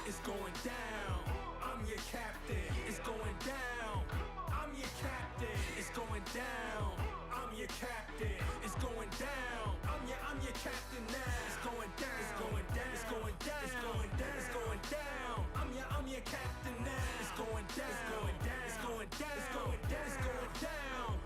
It's going down. I'm your captain. It's going down. I'm your captain. It's going down. I'm your captain. It's going down. I'm your captain now. It's going down. It's going down. It's going down. It's going down. It's going down. I'm your captain now. It's going down. It's going down. It's going down. It's going down. It's going down.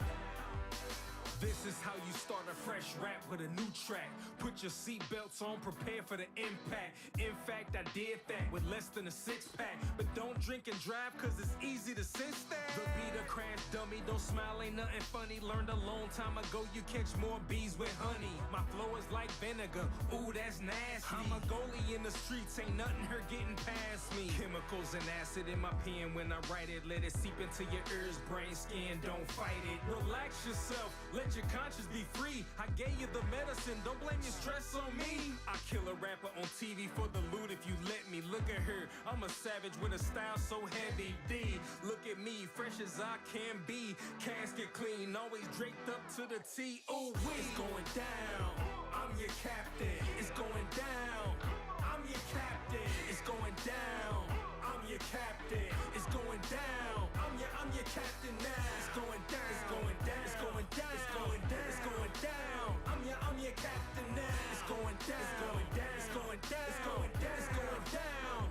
This is how you start a fresh rap with a new track. Put your seatbelts on, prepare for the impact. In fact, I did that with less than a six-pack. But don't drink and drive, cause it's easy to sense that. The beat a crash dummy, don't smile, ain't nothing funny. Learned a long time ago, you catch more bees with honey. My flow is like vinegar, ooh, that's nasty. I'm a goalie in the streets, ain't nothing hurt getting past me. Chemicals and acid in my pen when I write it. Let it seep into your ears, brain, skin, don't fight it. Relax yourself, let your conscience be free. I gave you the medicine, don't blame your stress on me. I kill a rapper on TV for the loot if you let me. Look at her, I'm a savage with a style so heavy. D, look at me, fresh as I can be. Casket clean, always draped up to the T. Ooh, it's going down. I'm your captain. It's going down. I'm your captain. It's going down. I'm your captain. It's going down. I'm your captain now. It's going down. It's going down. It's going down. It's going down. It's going down. I'm your captain now. It's going down. It's going down. It's going down. It's going down. It's going down.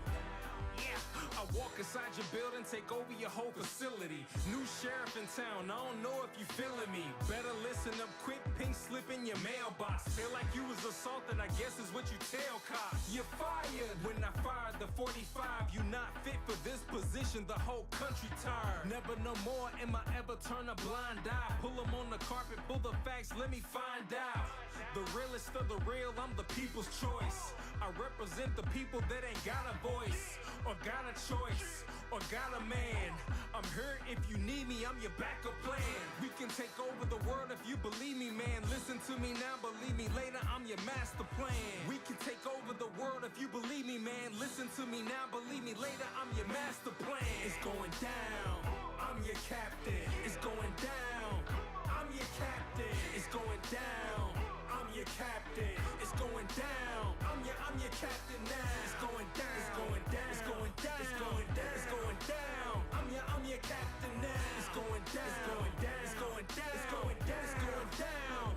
Yeah. I walk inside your building, take over your whole facility. New sheriff in town, I don't know if you feeling me. Better listen up quick, pink slip in your mailbox. Feel like you was assaulted, I guess is what you tell cops. You're fired. When I fired the 45, you not fit for this position, the whole country tired. Never no more am I ever turn a blind eye. Pull them on the carpet, pull the facts, let me find out. The realest of the real, I'm the people's choice. I represent the people that ain't got a voice, or got a choice, or got a man. I'm here if you need me, I'm your backup plan. We can take over the world if you believe me, man. Listen to me now, believe me later, I'm your master plan. We can take over the world if you believe me, man. Listen to me now, believe me later, I'm your master plan. It's going down, I'm your captain. It's going down, I'm your captain. It's going down, I'm your captain. It's going down, I'm your captain now. It's going down, it's going down, it's going down, it's going down, it's going down. I'm your captain now. It's going down, it's going down, it's going down, it's going down, it's going down.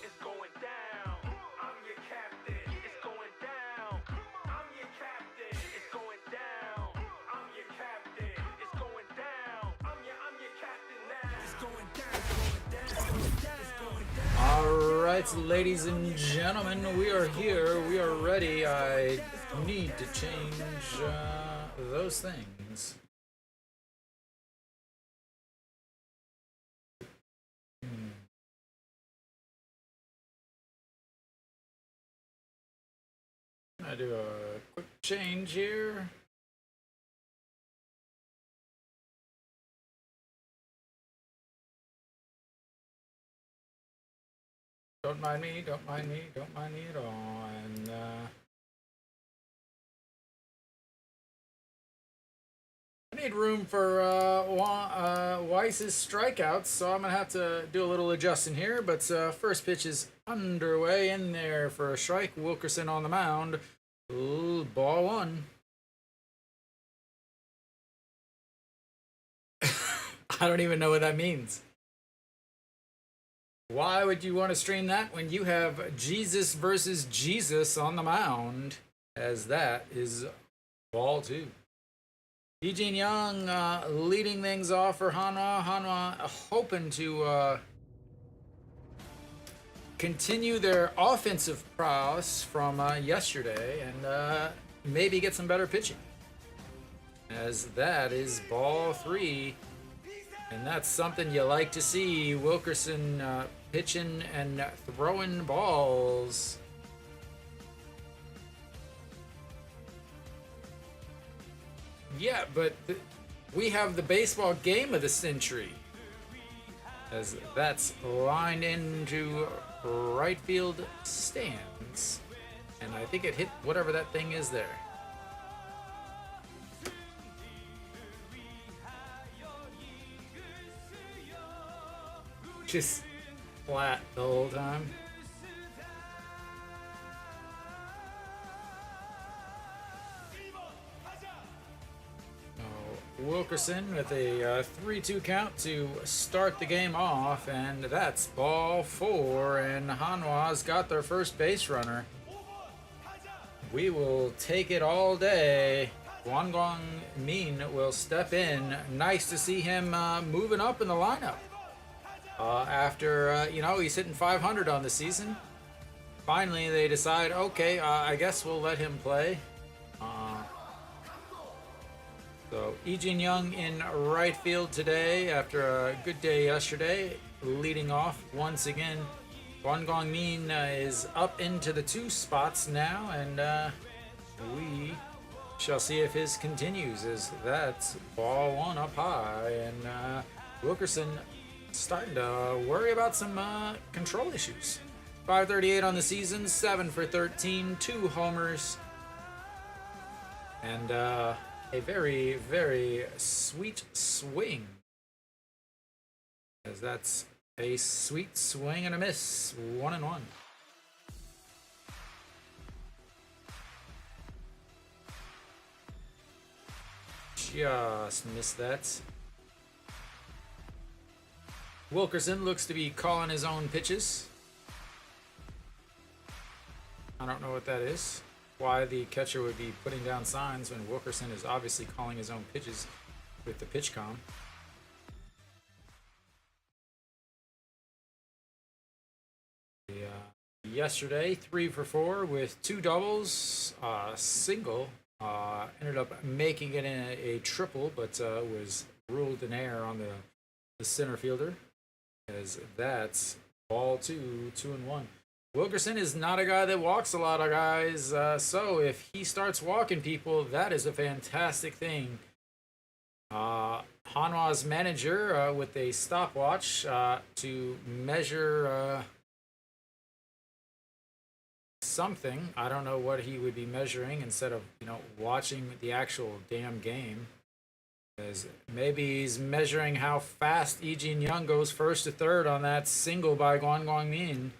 It's going down. I'm your captain. It's going down. I'm your captain. It's going down. I'm your captain. It's going down. I'm your captain now. It's going down. It's going down. It's going down. It's going down. All right, ladies and gentlemen, we are here. We are ready. I need to change those things. I do a quick change here. Don't mind me, don't mind me, don't mind me at all. And I need room for Weiss's strikeouts, so I'm going to have to do a little adjusting here. But first pitch is underway in there for a strike. Wilkerson on the mound. Ooh, ball one. I don't even know what that means. Why would you want to stream that when you have Jesus versus Jesus on the mound? As that is ball two. Daejeon Young leading things off for Hanwha. Hanwha hoping to continue their offensive prowess from yesterday and maybe get some better pitching. As that is ball three. And that's something you like to see. Wilkerson pitching and throwing balls. Yeah, but we have the baseball game of the century. As that's lined into right field stands. And I think it hit whatever that thing is there. Just flat the whole time. Wilkerson with a 3-2 count to start the game off, and that's ball 4, and Hanwha's got their first base runner. We will take it all day. Gwangwang Min will step in. Nice to see him moving up in the lineup. After, he's hitting 500 on the season. Finally, they decide, okay, I guess we'll let him play. So, Daejeon Young in right field today after a good day yesterday, leading off once again. Gwangwang Min is up into the 2 spots now, and we shall see if his continues, as that's ball 1 up high, and Wilkerson starting to worry about some control issues. 538 on the season, 7 for 13, 2 homers, and a very, very sweet swing, as that's a sweet swing and a miss, 1-1. Just missed that. Wilkerson looks to be calling his own pitches. I don't know what that is. Why the catcher would be putting down signs when Wilkerson is obviously calling his own pitches with the pitch com. Yesterday, 3 for 4 with 2 doubles, single. Ended up making it in a triple, but was ruled in error on the center fielder, as that's ball 2, 2-1. Wilkerson is not a guy that walks a lot of guys, so if he starts walking people, that is a fantastic thing. Hanwha's manager with a stopwatch to measure something. I don't know what he would be measuring instead of, watching the actual damn game. As maybe he's measuring how fast Daejeon Young goes first to third on that single by Gwangwang Min.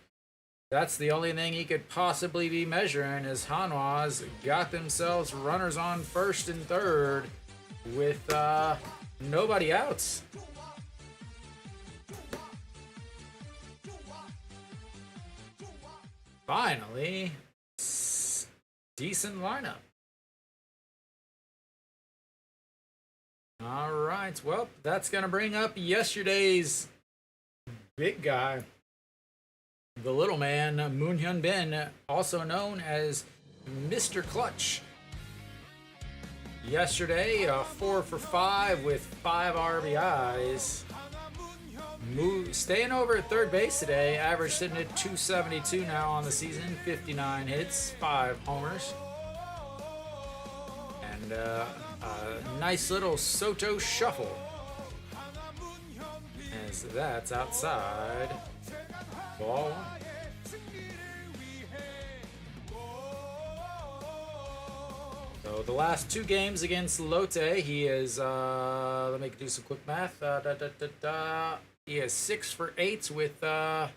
That's the only thing he could possibly be measuring, as Hanwha's got themselves runners on first and third with nobody outs. Finally, decent lineup. All right, well, that's going to bring up yesterday's big guy, the little man, Moon Hyun Bin, also known as Mr. Clutch. Yesterday, 4 for 5 with 5 RBIs. Staying over at third base today, average sitting at 272 now on the season, 59 hits, 5 homers. And a nice little Soto shuffle, as that's outside, ball 1. So the last 2 games against Lotte, he is, let me do some quick math, he is 6 for 8 with, I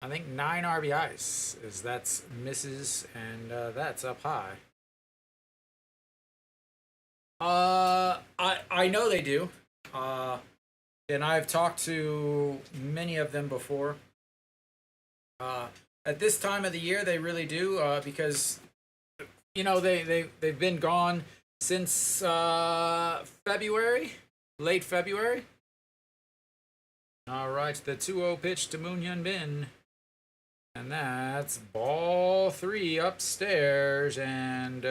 think 9 RBIs, as that's misses, and that's up high. I know they do, and I've talked to many of them before. At this time of the year, they really do, because they've been gone since February, late February. All right, the 2-0 pitch to Moon Hyun Bin, and that's ball 3 upstairs, and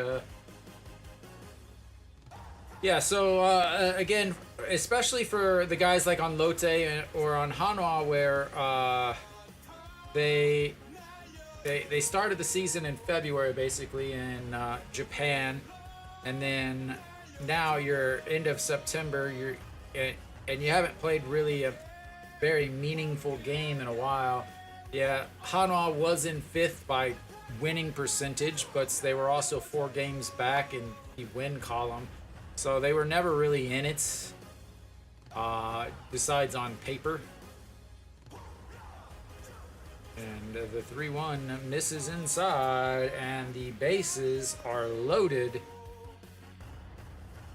yeah. So again, especially for the guys like on Lotte or on Hanwha, where they started the season in February, basically in Japan, and then now you're end of September. And you haven't played really a very meaningful game in a while. Yeah, Hanwha was in 5th by winning percentage, but they were also 4 games back in the win column, so they were never really in it. Besides on paper. And the 3-1 misses inside, and the bases are loaded.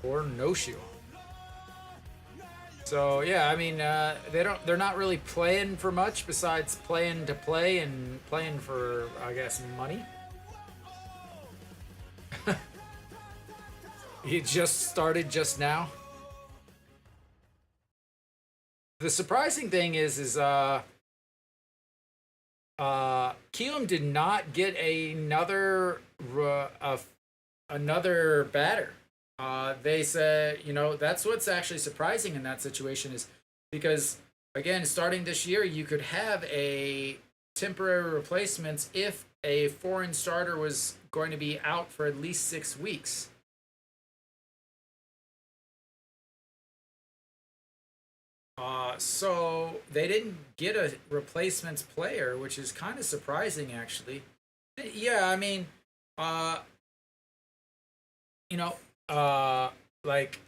or no shoe. So yeah, I mean, they're not really playing for much besides playing to play and playing for, I guess, money. He just started just now. The surprising thing is Kielum did not get another batter. They said, that's what's actually surprising in that situation is because, again, starting this year, you could have a temporary replacement if a foreign starter was going to be out for at least 6 weeks. So they didn't get a replacement player, which is kind of surprising, actually. Yeah, I mean, uh, you know, like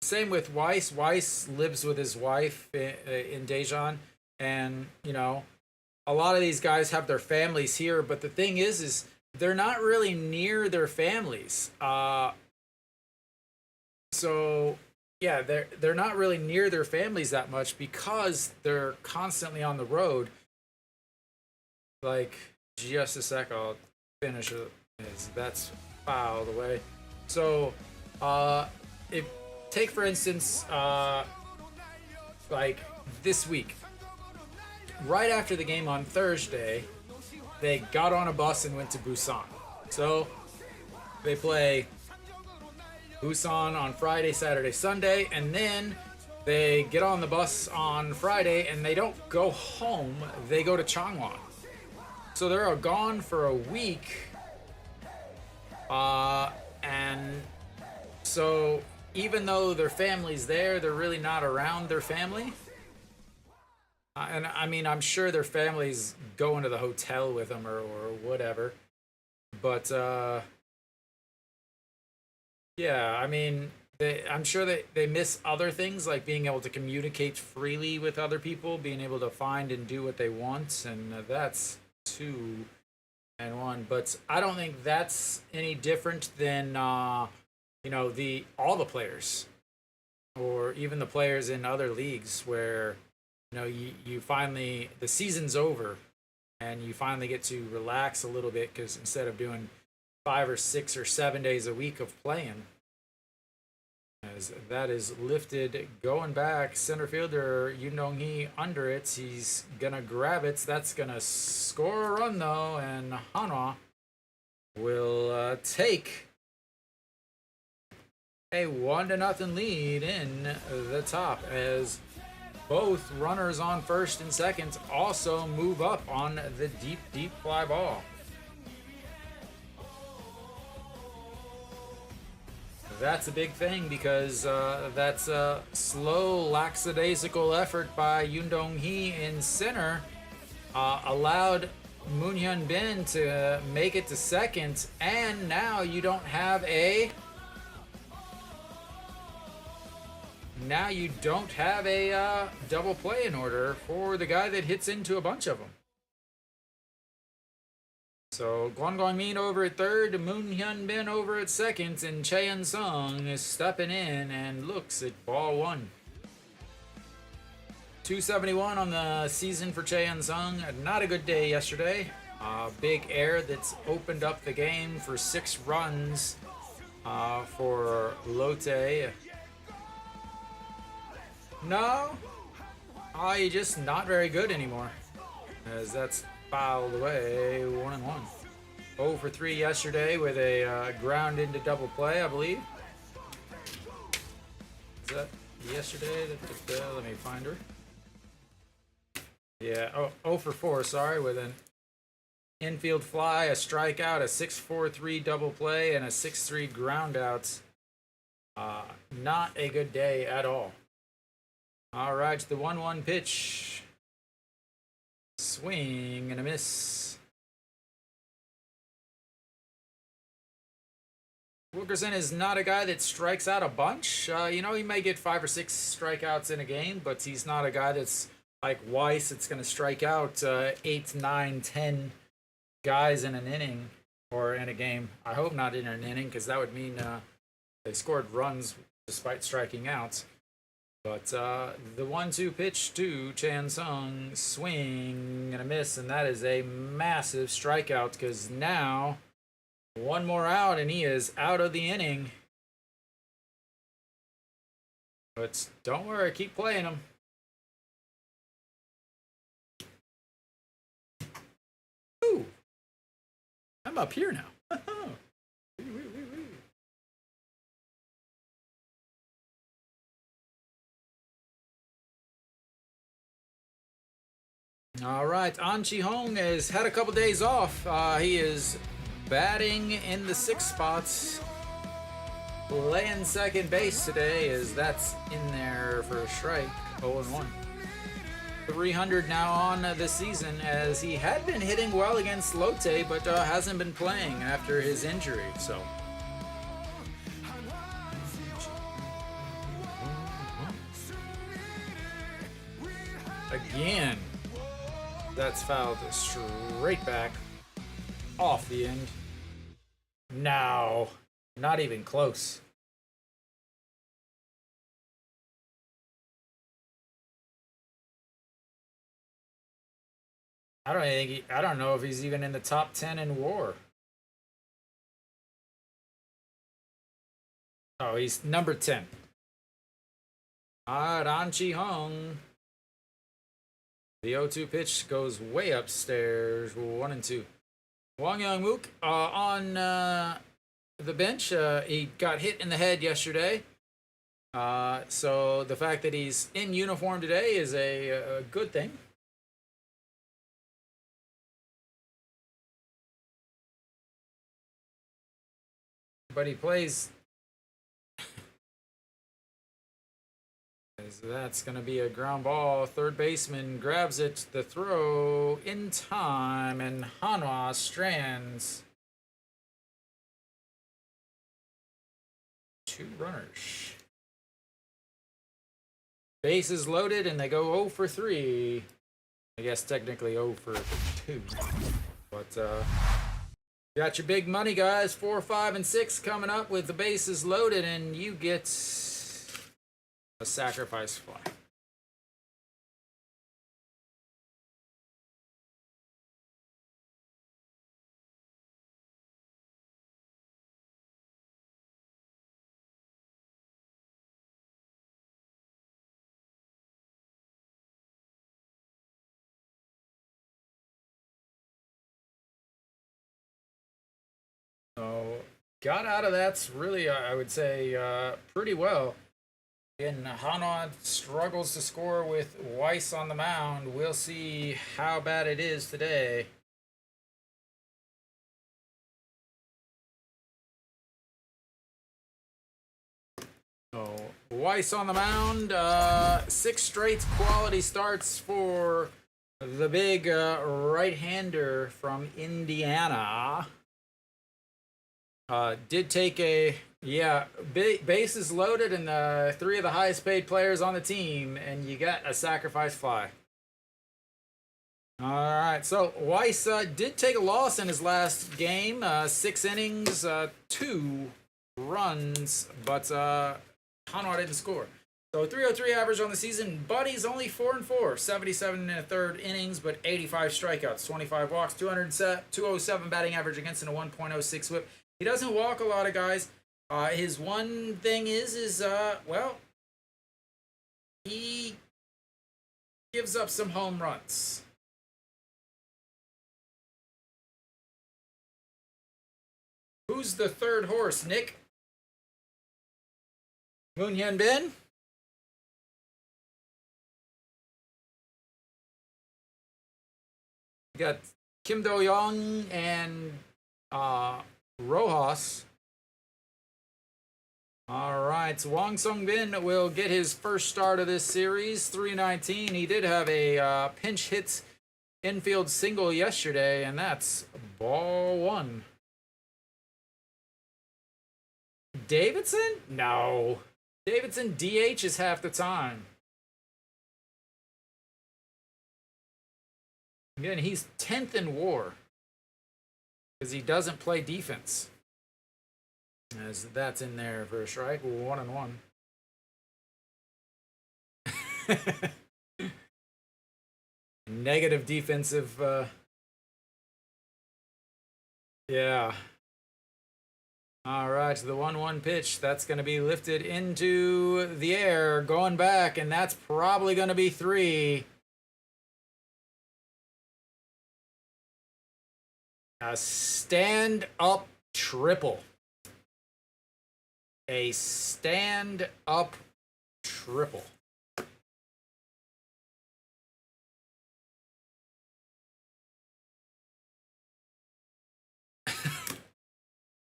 same with Weiss. Weiss lives with his wife in Daejeon, and a lot of these guys have their families here. But the thing is they're not really near their families. So yeah, they're not really near their families that much because they're constantly on the road. Like, just a sec, I'll finish it. That's filed away. So, if take for instance, like this week, right after the game on Thursday, they got on a bus and went to Busan. So they play Busan on Friday, Saturday, Sunday, and then they get on the bus on Friday and they don't go home, they go to Hanwha. So they're gone for a week. And so even though their family's there, they're really not around their family. And I mean, I'm sure their family's going to the hotel with them or whatever. But, yeah, I mean, I'm sure they miss other things like being able to communicate freely with other people, being able to find and do what they want, and that's 2-1. But I don't think that's any different than all the players, or even the players in other leagues where you finally, the season's over, and you finally get to relax a little bit because instead of doing 5 or 6 or 7 days a week of playing. As that is lifted, going back, center fielder Yoon Dong-hee under it. He's gonna grab it. That's gonna score a run though, and Hanwha will take a 1-0 lead in the top as both runners on first and second also move up on the deep fly ball. That's a big thing because that's a slow, lackadaisical effort by Yoon Dong-hee in center allowed Moon Hyun-bin to make it to second, and now you don't have a double play in order for the guy that hits into a bunch of them. So Kwon Kwang-min over at third, Moon Hyun-bin over at second, and Chae Sung is stepping in and looks at ball 1. 271 on the season for Chae Sung. Not a good day yesterday. Big error that's opened up the game for 6 runs for Lotte. No, you're just not very good anymore, as that's fouled away. 1-1. 0 for 3 yesterday with a ground into double play, I believe. Is that yesterday? Let me find her. Yeah, 0 for 4, sorry, with an infield fly, a strikeout, a 6-4-3 double play, and a 6-3 ground out. Not a good day at all. All right, the 1-1 pitch. Swing and a miss. Wilkerson is not a guy that strikes out a bunch. He may get 5 or 6 strikeouts in a game, but he's not a guy that's like Weiss that's going to strike out 8, 9, 10 guys in an inning or in a game. I hope not in an inning because that would mean they scored runs despite striking out. But the 1-2 pitch to Chan Sung, swing and a miss, and that is a massive strikeout because now one more out and he is out of the inning. But don't worry, keep playing him. Ooh, I'm up here now. All right, An Chi-hong has had a couple days off. He is batting in the 6th spots, playing second base today, as that's in there for a strike. 0-1. 300 now on this season, as he had been hitting well against Lotte, but hasn't been playing after his injury. So. Again. That's fouled straight back off the end. No, not even close. I don't know if he's even in the top 10 in WAR. Oh, he's number 10. All right, An Chi-hong. The 0-2 pitch goes way upstairs. 1-2. Wang Young-mook on the bench. He got hit in the head yesterday. So the fact that he's in uniform today is a good thing. But he plays. That's going to be a ground ball. Third baseman grabs it. The throw in time, and Hanwha strands 2 runners. Bases loaded, and they go 0 for 3. I guess technically 0 for 2. But got your big money, guys. 4, 5, and 6 coming up with the bases loaded, and you get a sacrifice fly. So got out of that really, I would say, pretty well. And Hanwha struggles to score with Weiss on the mound. We'll see how bad it is today. So Weiss on the mound. 6 straight quality starts for the big right-hander from Indiana. Did take a bases loaded and 3 of the highest paid players on the team, and you got a sacrifice fly. All right, so Weiss did take a loss in his last game. 6 innings, 2 runs, but Hanwha didn't score. So 303 average on the season, but he's only 4-4, 77 in the 3rd innings, but 85 strikeouts, 25 walks, 207 batting average against, and a 1.06 whip. He doesn't walk a lot of guys. His one thing is well, he gives up some home runs. Who's the 3rd horse, Nick? Moon Hyun Bin? You got Kim Do-young and Rojas. All right, so Wang Sung-bin will get his first start of this series. 319. He did have a pinch hit infield single yesterday, and that's ball 1. Davidson? No. Davidson DH is half the time. Again, he's 10th in WAR because he doesn't play defense. As that's in there for a strike. 1-1. Negative defensive. Yeah. All right, the 1-1 pitch. That's going to be lifted into the air, going back, and that's probably going to be 3. A stand-up triple. A stand-up triple.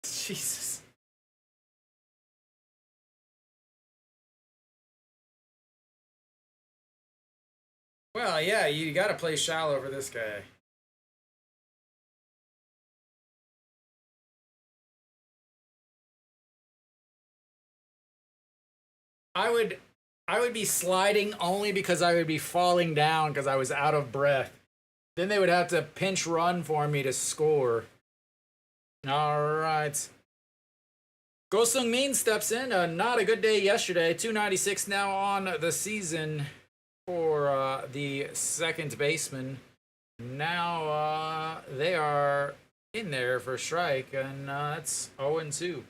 Jesus. Well, yeah, you got to play shallow for this guy. I would be sliding only because I would be falling down because I was out of breath. Then they would have to pinch run for me to score. All right. Go Sung Min steps in. Not a good day yesterday. 296 now on the season for the second baseman. Now they are in there for a strike, and that's 0-2.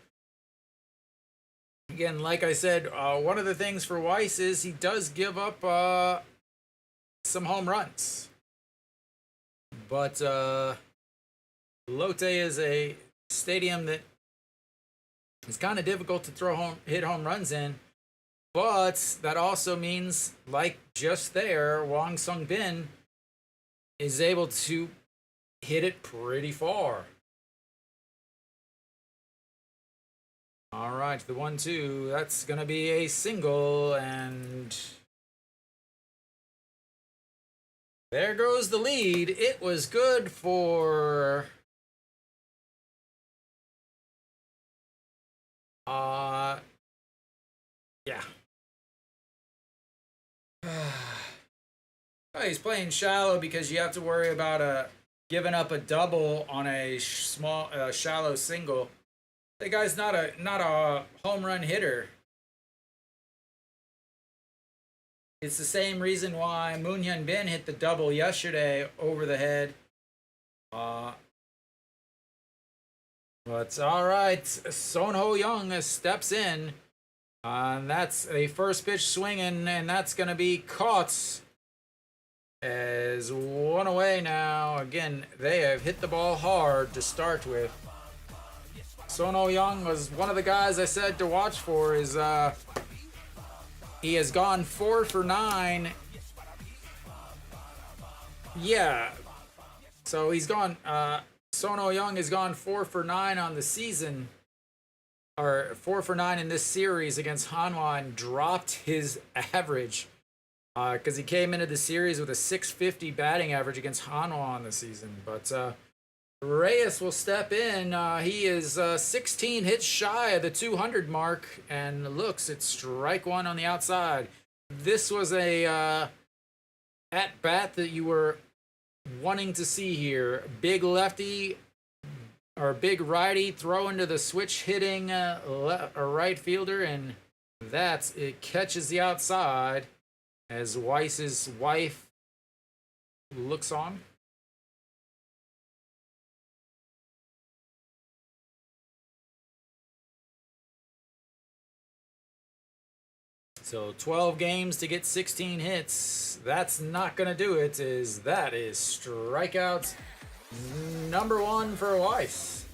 Again, like I said, one of the things for Weiss is he does give up some home runs. But Lotte is a stadium that is kind of difficult to hit home runs in. But that also means, like just there, Wang Sung Bin is able to hit it pretty far. All right, the 1-2, that's going to be a single, and there goes the lead. It was good for yeah. Oh, he's playing shallow because you have to worry about giving up a double on a shallow single. The guy's not a home run hitter. It's the same reason why Moon Hyun Bin hit the double yesterday over the head. But all right, Son Ho Young steps in. And that's a first pitch swinging, and that's going to be caught as 1 away now. Again, they have hit the ball hard to start with. Son Ho Young was one of the guys I said to watch for. He has gone 4 for 9. Yeah. So he's gone, Son Ho Young has gone 4 for 9 on the season, or 4 for 9 in this series against Hanwha, and dropped his average because he came into the series with a 650 batting average against Hanwha on the season. But Reyes will step in. He is 16 hits shy of the 200 mark, and looks at strike 1 on the outside. This was a at bat that you were wanting to see here. Big lefty or big righty throw into the switch hitting a right fielder, and it catches the outside as Weiss's wife looks on. So 12 games to get 16 hits. That's not going to do it. That is strikeout number 1 for Weiss.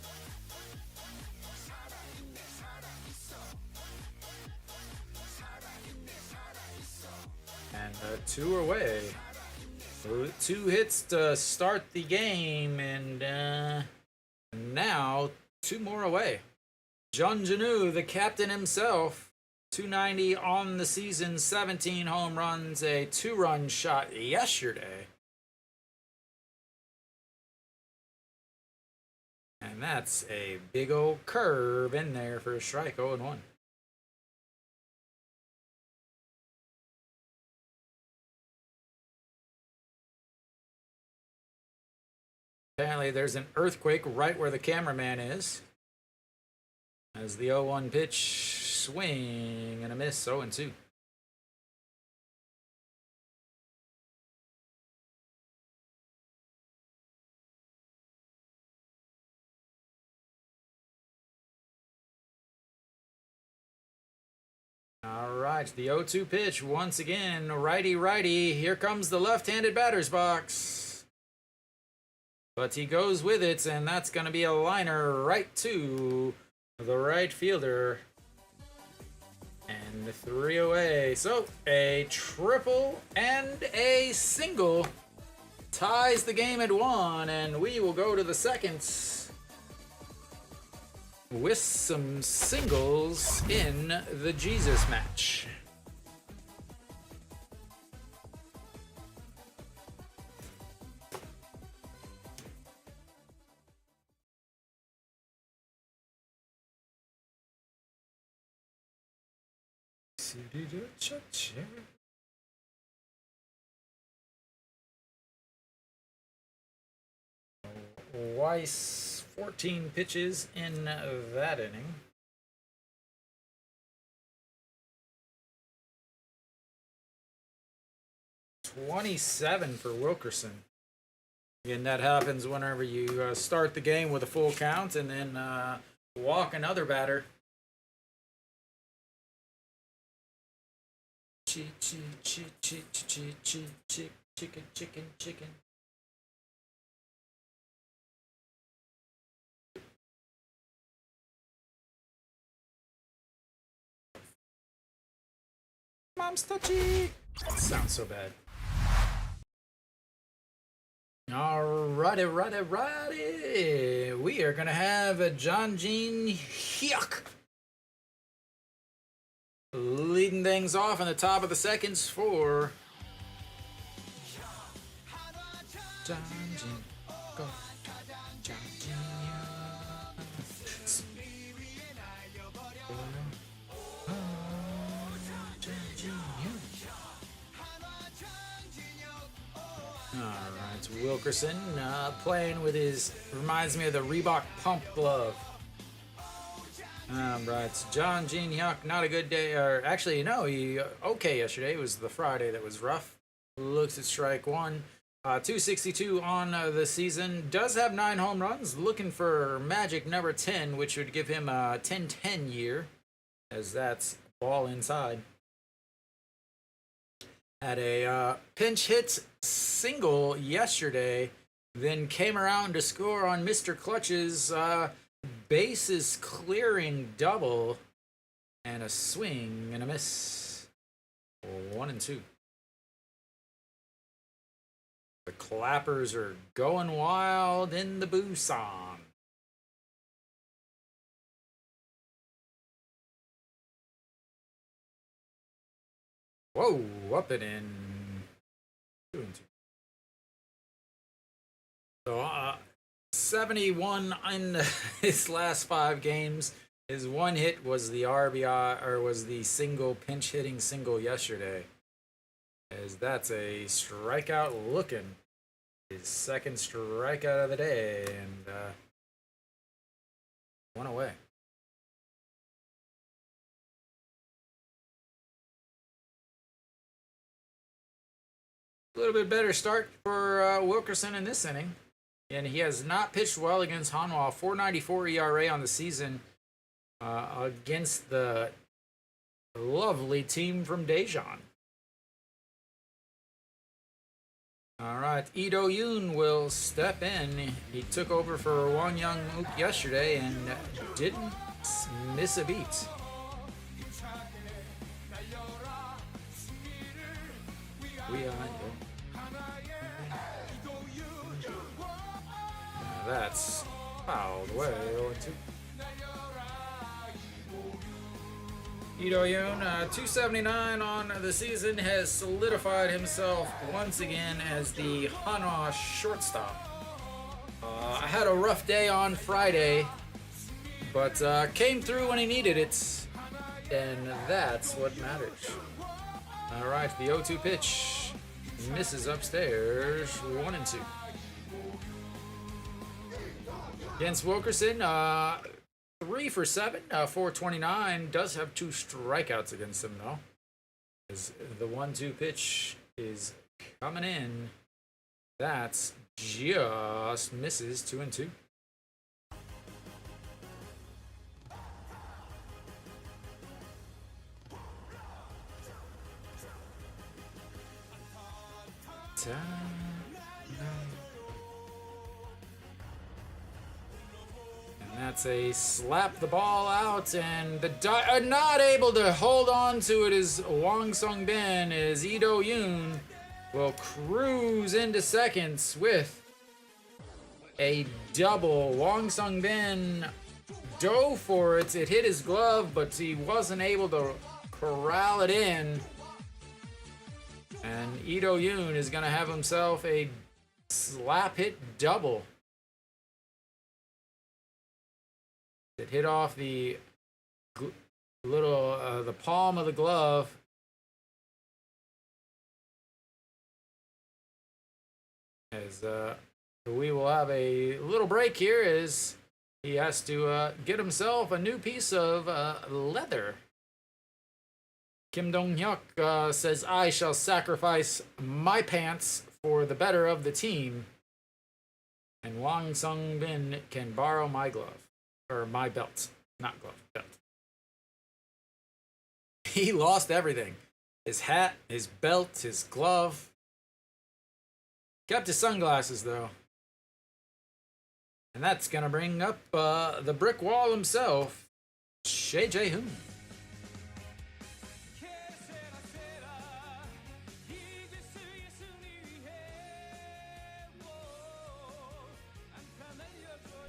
And 2 away. 2 hits to start the game, and now 2 more away. Jun Janu, the captain himself, 290 on the season, 17 home runs, a 2-run shot yesterday. And that's a big old curve in there for a strike, 0-1. Apparently there's an earthquake right where the cameraman is. As the 0-1 pitch, swing and a miss, 0-2. All right, the 0-2 pitch once again, righty. Here comes the left-handed batter's box. But he goes with it, and that's going to be a liner right to the right fielder. And 3 away. So a triple and a single ties the game at 1, and we will go to the second with some singles in the Jesus match. Weiss, 14 pitches in that inning. $27 for Wilkerson. Again, that happens whenever you start the game with a full count and then walk another batter. Chicken. Mom's touchy. Sounds so bad. Alrighty. We are gonna have a Daejeon Jesus leading things off in the top of the seconds for Alright, Wilkerson playing with his, reminds me of the Reebok pump glove. Right, Daejeon Jesus, not a good day, or actually, no, he okay yesterday. It was the Friday that was rough. Looks at strike one. 262 on the season. Does have 9 home runs. Looking for magic number 10, which would give him a 10-10 year, as that's ball inside. Had a pinch hit single yesterday, then came around to score on Mr. Clutch's bases clearing double, and a swing and a miss. 1-2. The clappers are going wild in the Busan. Whoa, up and in. 2-2. So, 71 in his last 5 games. His one hit was the RBI, or was the single, pinch hitting single yesterday. As that's a strikeout looking. His second strikeout of the day, and 1 away. A little bit better start for Wilkerson in this inning. And he has not pitched well against Hanwha. 4.94 ERA on the season against the lovely team from Daejeon. All right, Do-yoon will step in. He took over for Won Young-mook yesterday and didn't miss a beat. That's fouled away. 0-2. Do-yoon, 279 on the season, has solidified himself once again as the Hanwha shortstop. I had a rough day on Friday, but came through when he needed it, and that's what matters. All right, the 0-2 pitch misses upstairs. 1-2. Against Wilkerson, 3 for 7, 429. Does have 2 strikeouts against him, though. As the 1-2 pitch is coming in. That's just misses. 2-2. And that's a slap the ball out, and the not able to hold on to it is Wang Sung-bin, as Lee Do-yoon will cruise into seconds with a double. Wang Sung-bin dove for it. It hit his glove, but he wasn't able to corral it in. And Lee Do-yoon is going to have himself a slap hit double. It hit off the the palm of the glove. As we will have a little break here as he has to get himself a new piece of leather. Kim Dong-hyuk says, I shall sacrifice my pants for the better of the team. And Wang Sung-bin can borrow my glove. Or my belt. Not glove, belt. He lost everything. His hat, his belt, his glove. Kept his sunglasses, though. And that's going to bring up the brick wall himself, Shea Jae-hoon.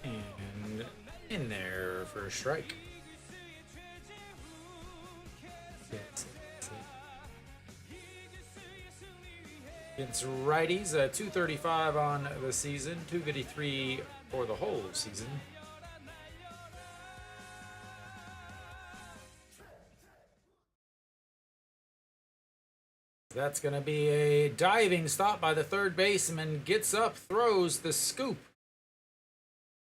And in there for a strike. Against righties, 235 on the season, 253 for the whole season. That's going to be a diving stop by the third baseman. Gets up, throws the scoop.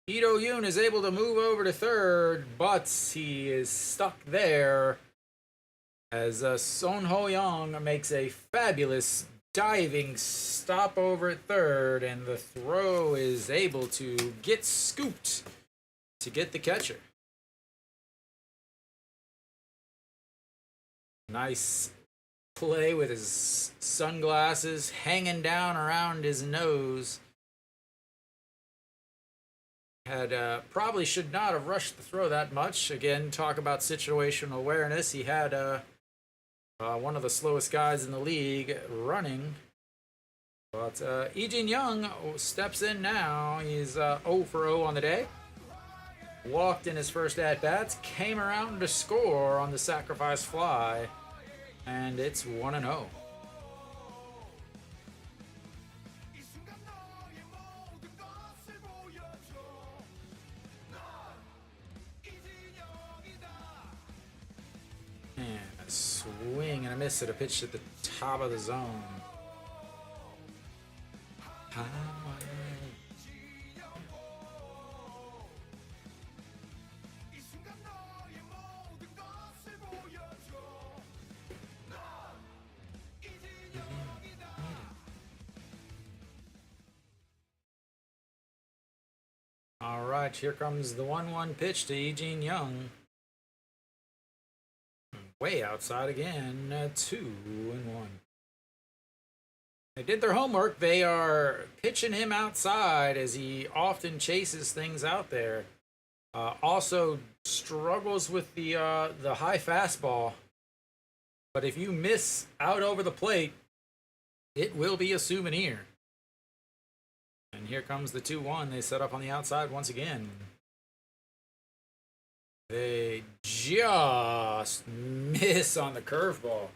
Lee Do-yoon is able to move over to third, but he is stuck there as Son Ho-young makes a fabulous diving stop over at third, and the throw is able to get scooped to get the catcher. Nice play with his sunglasses hanging down around his nose. Probably should not have rushed the throw that much. Again, talk about situational awareness. He had one of the slowest guys in the league running. But Lee Jin-young steps in now. He's 0 for 0 on the day. Walked in his first at-bats. Came around to score on the sacrifice fly. And it's 1-0. Swing and a miss at a pitch at the top of the zone. All right, here comes the 1-1 pitch to Lee Jin-young. Way outside again, 2-1. They did their homework. They are pitching him outside as he often chases things out there. Also struggles with the high fastball. But if you miss out over the plate, it will be a souvenir. And here comes the 2-1. They set up on the outside once again. They just miss on the curveball.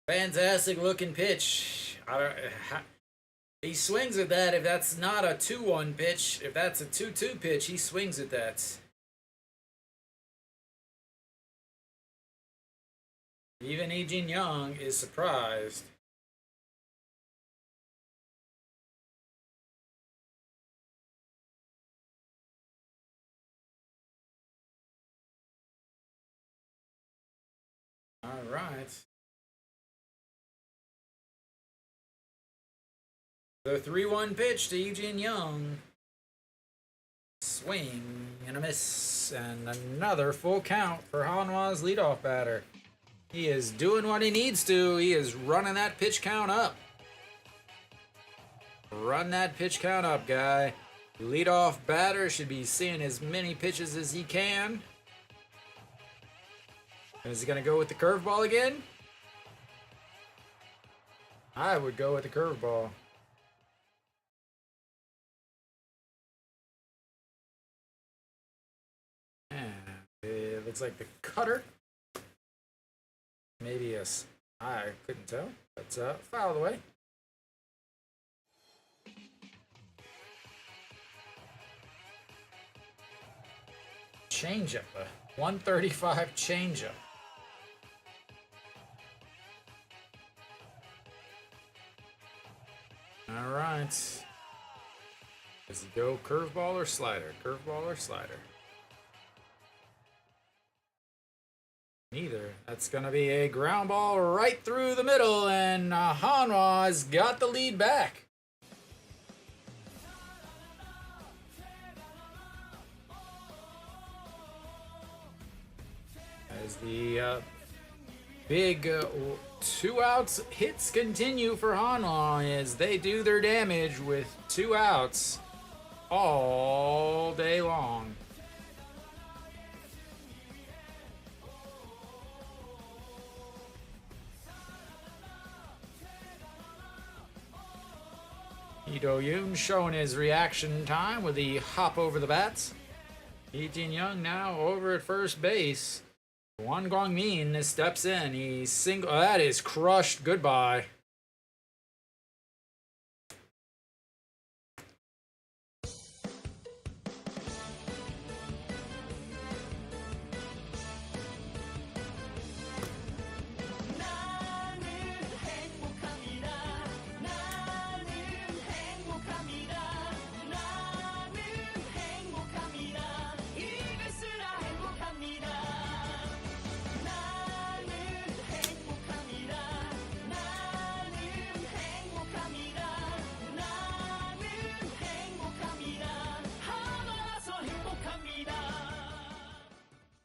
Fantastic looking pitch. He swings at that. If that's not a 2-1 pitch, if that's a 2-2 pitch, he swings at that. Even Lee Jin-young is surprised. All right. The 3-1 pitch to Lee Jin-young. Swing and a miss, and another full count for Hanwha's leadoff batter. He is doing what he needs to. He is running that pitch count up. Run that pitch count up, guy. Leadoff batter should be seeing as many pitches as he can. Is he going to go with the curveball again? I would go with the curveball. And it looks like the cutter. Maybe yes. I couldn't tell. That's fouled away. Changeup. 135 changeup. All right. Does he go curveball or slider? Curveball or slider? Neither. That's going to be a ground ball right through the middle, and Hanwha's got the lead back. As the big 2 outs hits continue for Hanwha as they do their damage with 2 outs all day long. Daejeon showing his reaction time with the hop over the bats. Daejeon now over at first base. Won Gongmin steps in. He's single. Oh, that is crushed. Goodbye.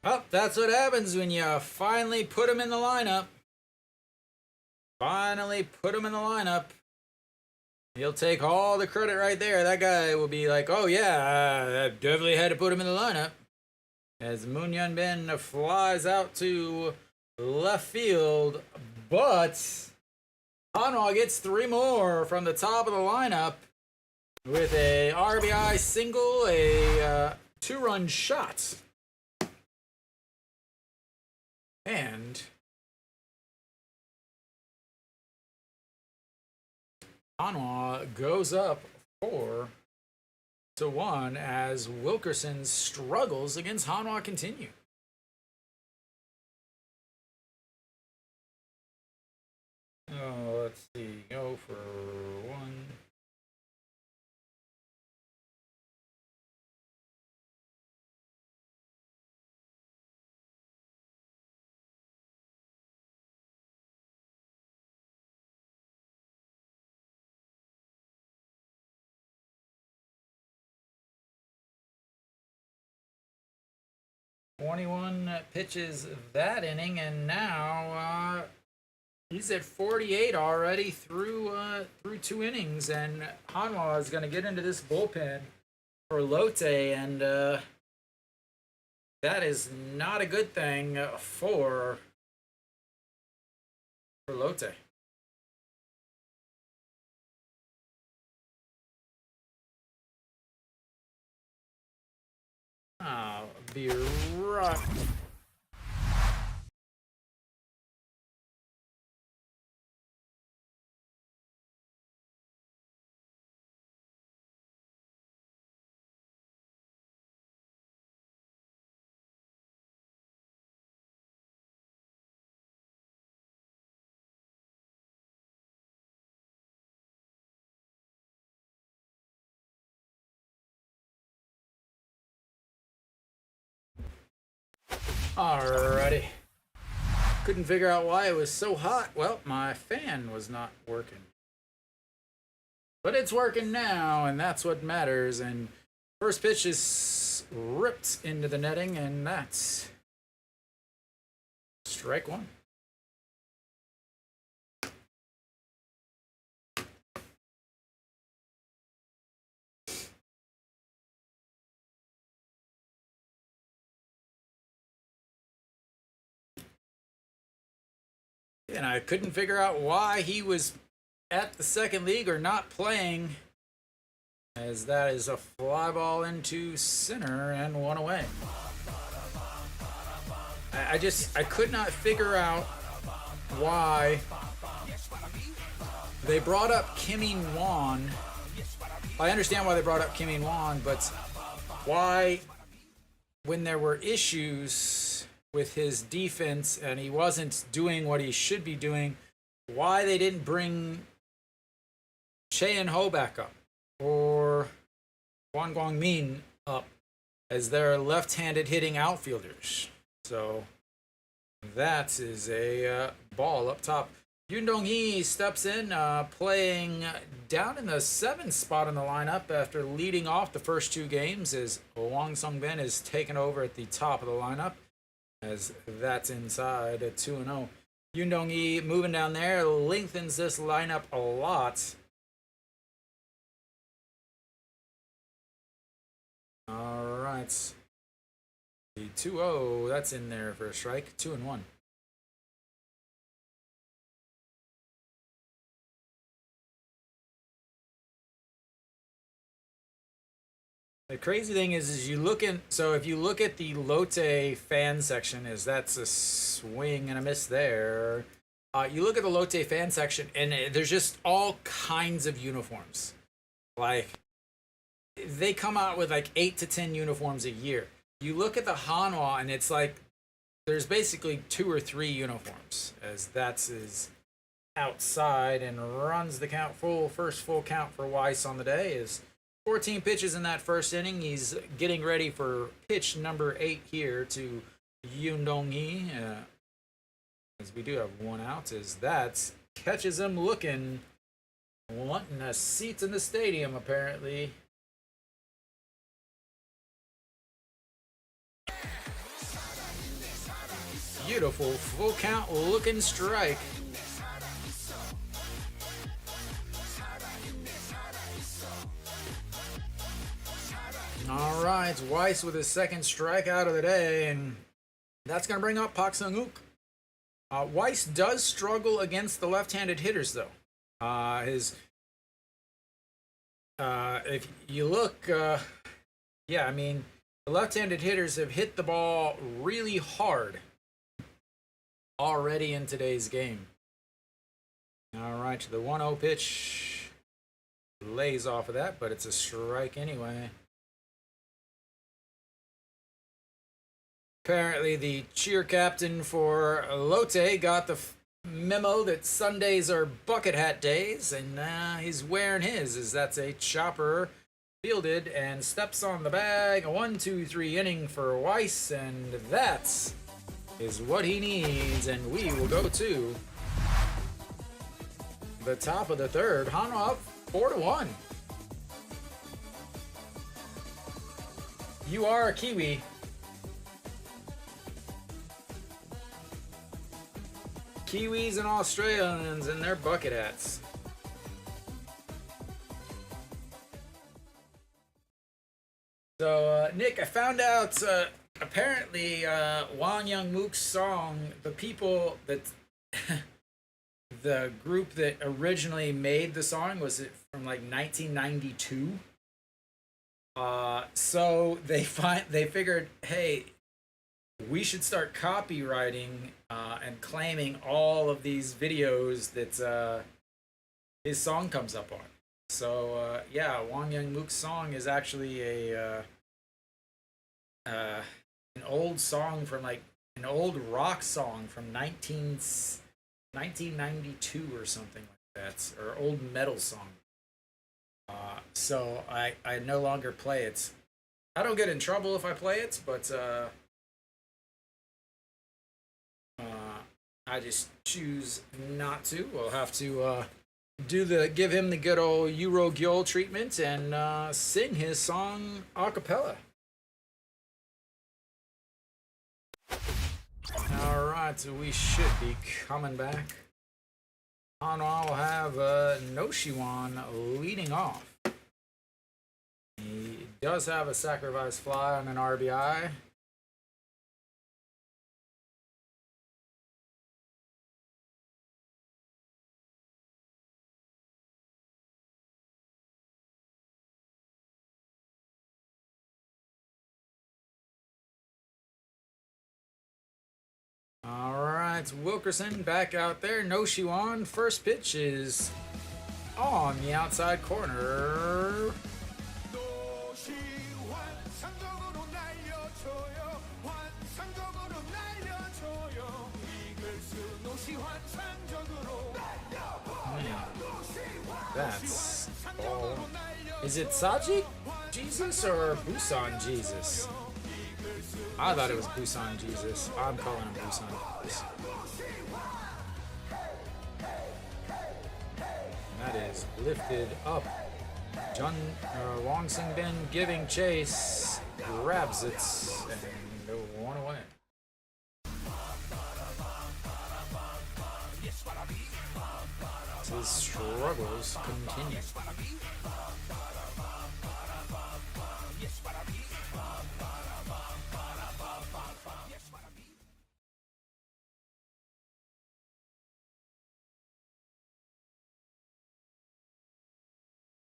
Oh, that's what happens when you finally put him in the lineup. Finally put him in the lineup. He'll take all the credit right there. That guy will be like, oh yeah, I definitely had to put him in the lineup. As Moon Yun-bin flies out to left field, but Hanwha gets 3 more from the top of the lineup with a RBI single, a 2-run shot. And Hanwha goes up 4-1 as Wilkerson's struggles against Hanwha continue. Oh, let's see. Go for 1. Pitches that inning, and now he's at 48 already through 2 innings, and Hanwha is going to get into this bullpen for Lotte, and that is not a good thing for Lotte. I'll be right. Alrighty. Couldn't figure out why it was so hot. Well, my fan was not working. But it's working now, and that's what matters. And first pitch is ripped into the netting, and that's strike 1. And I couldn't figure out why he was at the second league or not playing, as that is a fly ball into center and one away. I could not figure out why they brought up Kim In-won. I understand why they brought up Kim In-won, but why, when there were issues with his defense and he wasn't doing what he should be doing, why they didn't bring Chae-in-ho back up or Won Kwang-min up as their left-handed hitting outfielders. So that is a ball up top. Yoon Dong-hee steps in, playing down in the 7th spot in the lineup after leading off the first 2 games, as Wang Sung-bin is taken over at the top of the lineup, as that's inside at 2-0. Yoon Dong-hee moving down there lengthens this lineup a lot. All right. The 2-0, that's in there for a strike. 2-1. The crazy thing is you look in. So if you look at the Lotte fan section, that's a swing and a miss there. You look at the Lotte fan section, and there's just all kinds of uniforms. Like, they come out with like 8 to 10 uniforms a year. You look at the Hanwha, and it's like there's basically 2 or 3 uniforms, as that's is outside and runs the count full. First full count for Weiss on the day is 14 pitches in that first inning. He's getting ready for pitch number 8 here to Yoon Dong-hee. As we do have 1 out, as that catches him looking, wanting a seat in the stadium, apparently. Beautiful full count looking strike. All right, Weiss with his 2nd strikeout of the day, and that's going to bring up Park Sung-wook. Weiss does struggle against the left-handed hitters, though. If you look, yeah, I mean, the left-handed hitters have hit the ball really hard already in today's game. All right, the 1-0 pitch lays off of that, but it's a strike anyway. Apparently, the cheer captain for Lotte got the memo that Sundays are bucket hat days, and he's wearing his, as that's a chopper fielded and steps on the bag. A 1-2-3 inning for Weiss, and that is what he needs. And we will go to the top of the 3rd. Hanwha up 4-1. You are a Kiwi. Kiwis and Australians in their bucket hats. So, Nick, I found out apparently Wang Young-mook's song, the people that the group that originally made the song, was it from like 1992? So they figured, hey, we should start copywriting and claiming all of these videos that his song comes up on. So yeah, Wang Young-mook's song is actually an old song from like an old rock song from 1992 or something like that, or old metal song. So I no longer play it. I don't get in trouble if I play it, but I just choose not to. We'll have to give him the good old Euro Gyol treatment and sing his song a cappella. All right, so we should be coming back. Hanwha will have No Shiwan leading off. He does have a sacrifice fly on an RBI. it's Wilkerson back out there. No Shiwan. First pitch is on the outside corner. That's ball. Is it Saji Jesus or Busan Jesus? I thought it was Busan Jesus. I'm calling him Busan Jesus. And that is lifted up. Wong Sing Bin giving chase. Grabs it and one away. His struggles continue.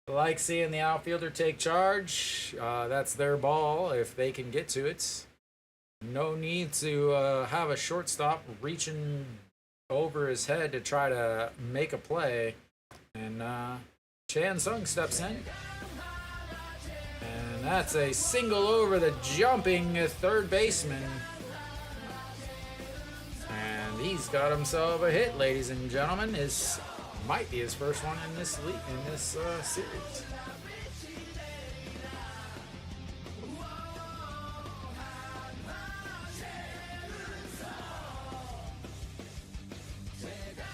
I like seeing the outfielder take charge. That's their ball if they can get to it. No need to have a shortstop reaching over his head to try to make a play. And Chan Sung steps in. And that's a single over the jumping third baseman. And he's got himself a hit, ladies and gentlemen. His might be his first one in this league, in this series.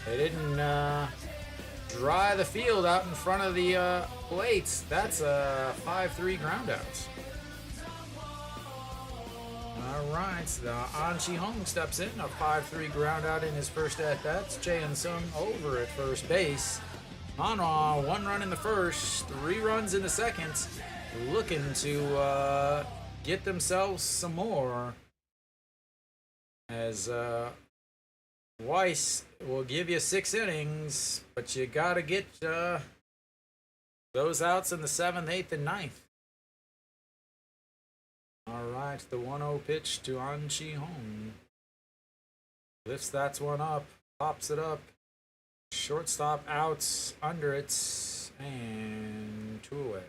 They didn't dry the field out in front of the plates. That's a 5-3 ground out. All right, so An Chi Hong steps in, a 5-3 ground out in his first at bats. Jae Sung over at first base. Hanwha, 1 run in the first, 3 runs in the second, looking to get themselves some more. As Weiss will give you 6 innings, but you gotta get those outs in the 7th, 8th, and 9th. All right, the 1-0 pitch to An Chi Hong. Lifts that one up, pops it up. Shortstop outs under it, and 2 away.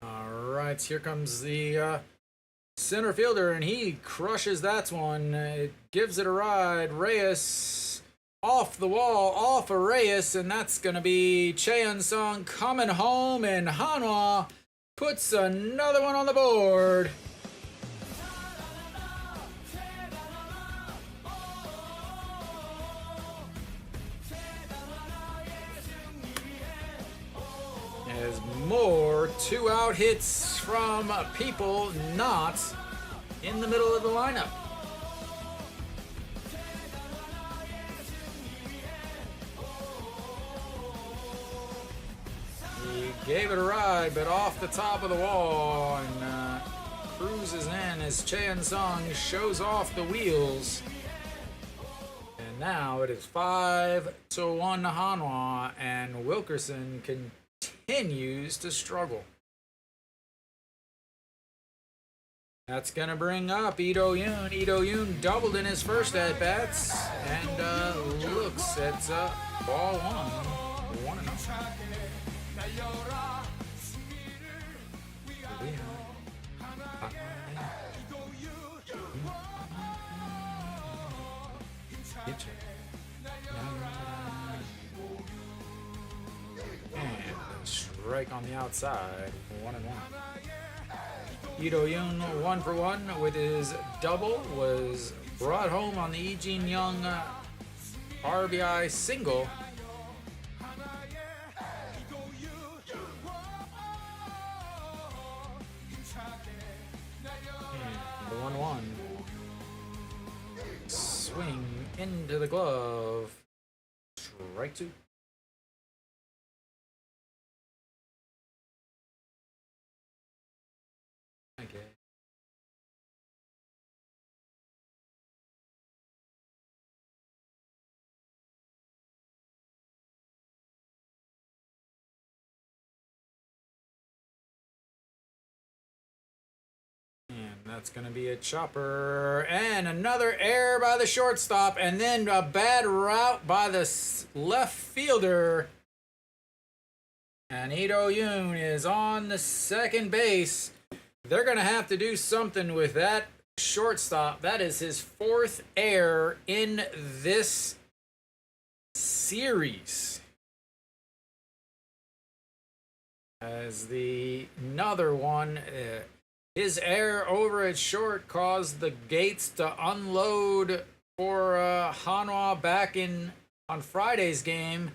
Alright, here comes the center fielder, and he crushes that one. It gives it a ride. Reyes off the wall, off of Reyes, and that's going to be Cheon Sung coming home, and Hanwha puts another one on the board. As more 2-out hits from people not in the middle of the lineup. He gave it a ride, but off the top of the wall, and cruises in as Cheon Sung shows off the wheels. And now it is 5-1 Hanwha, and Wilkerson continues to struggle. That's going to bring up Lee Do-yoon. Lee Do-yoon doubled in his first at-bats and looks at ball 1. 1-0. Strike on the outside, 1-1. Lee Do-yoon 1 for 1 with his double, was brought home on the Lee Jin-young RBI single. And the 1-1 swing into the glove. Strike two. Okay. And that's going to be a chopper. And another error by the shortstop. And then a bad route by the left fielder. And Ito Yoon is on the second base. They're going to have to do something with that shortstop. That is his fourth error in this series. As the another one, his error over at short caused the gates to unload for Hanwha back in on Friday's game.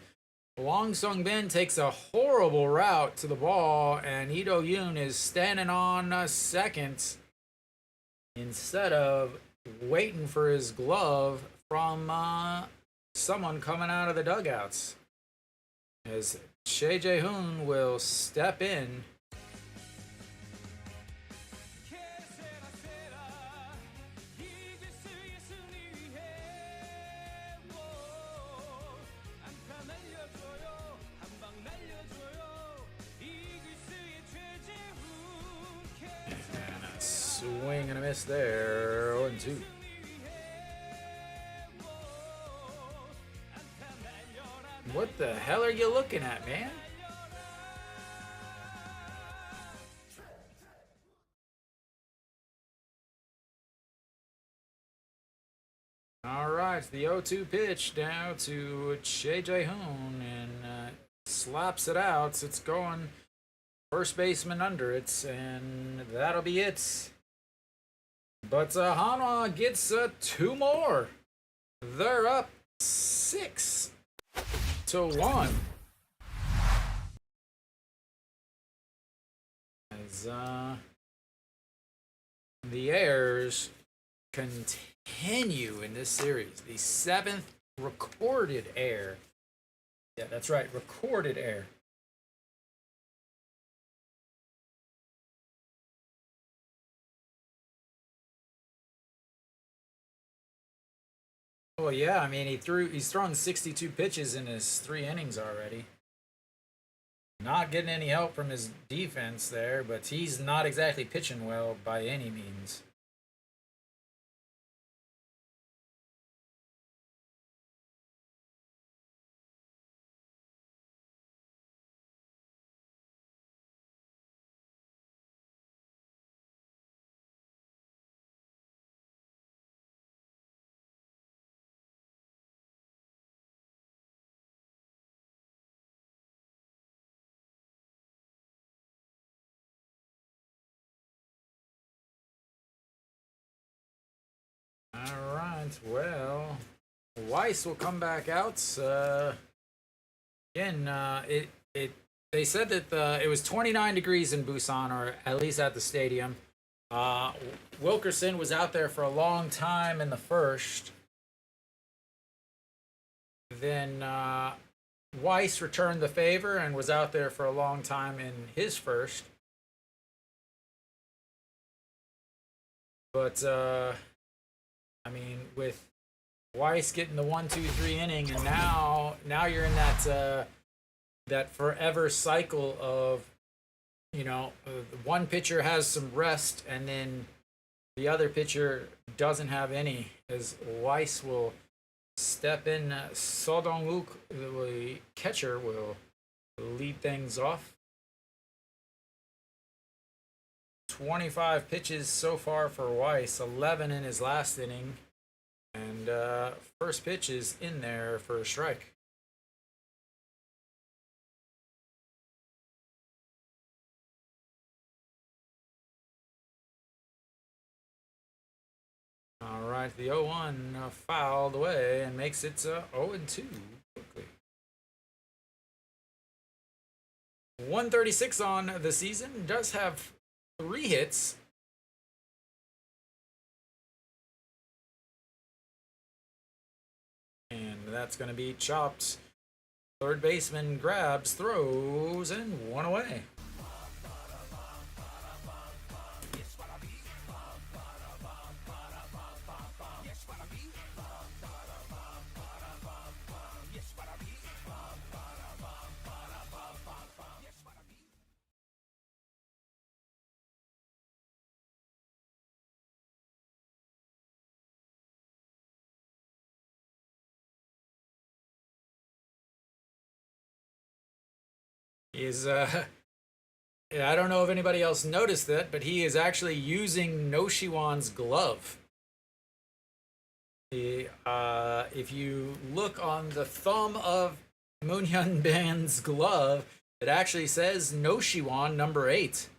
Wang Sung-bin takes a horrible route to the ball, and Ito Yoon is standing on second instead of waiting for his glove from someone coming out of the dugouts. As Shea Jae-hoon will step in. Swing and a miss there. 0-2. What the hell are you looking at, man? All right, the 0-2 pitch down to Shea Jae-hoon and slaps it out. So it's going first baseman under it, and that'll be it. But Hanwha gets two more. They're up 6-1. As the errors continue in this series. The 7th recorded error. Yeah, that's right, recorded error. Well, yeah, I mean, he's thrown 62 pitches in his 3 innings already. Not getting any help from his defense there, but he's not exactly pitching well by any means. All right, well, Weiss will come back out. Again, they said that it was 29 degrees in Busan, or at least at the stadium. Wilkerson was out there for a long time in the first. Then Weiss returned the favor and was out there for a long time in his first. But I mean, with Weiss getting the 1-2-3 inning, and now you're in that forever cycle of, you know, one pitcher has some rest and then the other pitcher doesn't have any, as Weiss will step in. So Dong-wook, the catcher, will lead things off. 25 pitches so far for Weiss, 11 in his last inning, and first pitch is in there for a strike. All right, the 0-1 fouled away and makes it 0-2 quickly. 136 on the season, does have 3 hits. that's going to be chopped. Third baseman grabs, throws, and one away. Is I don't know if anybody else noticed that, but he is actually using Noshiwan's glove. If you look on the thumb of Moonhyun Ban's glove, it actually says Noshiwan number 8.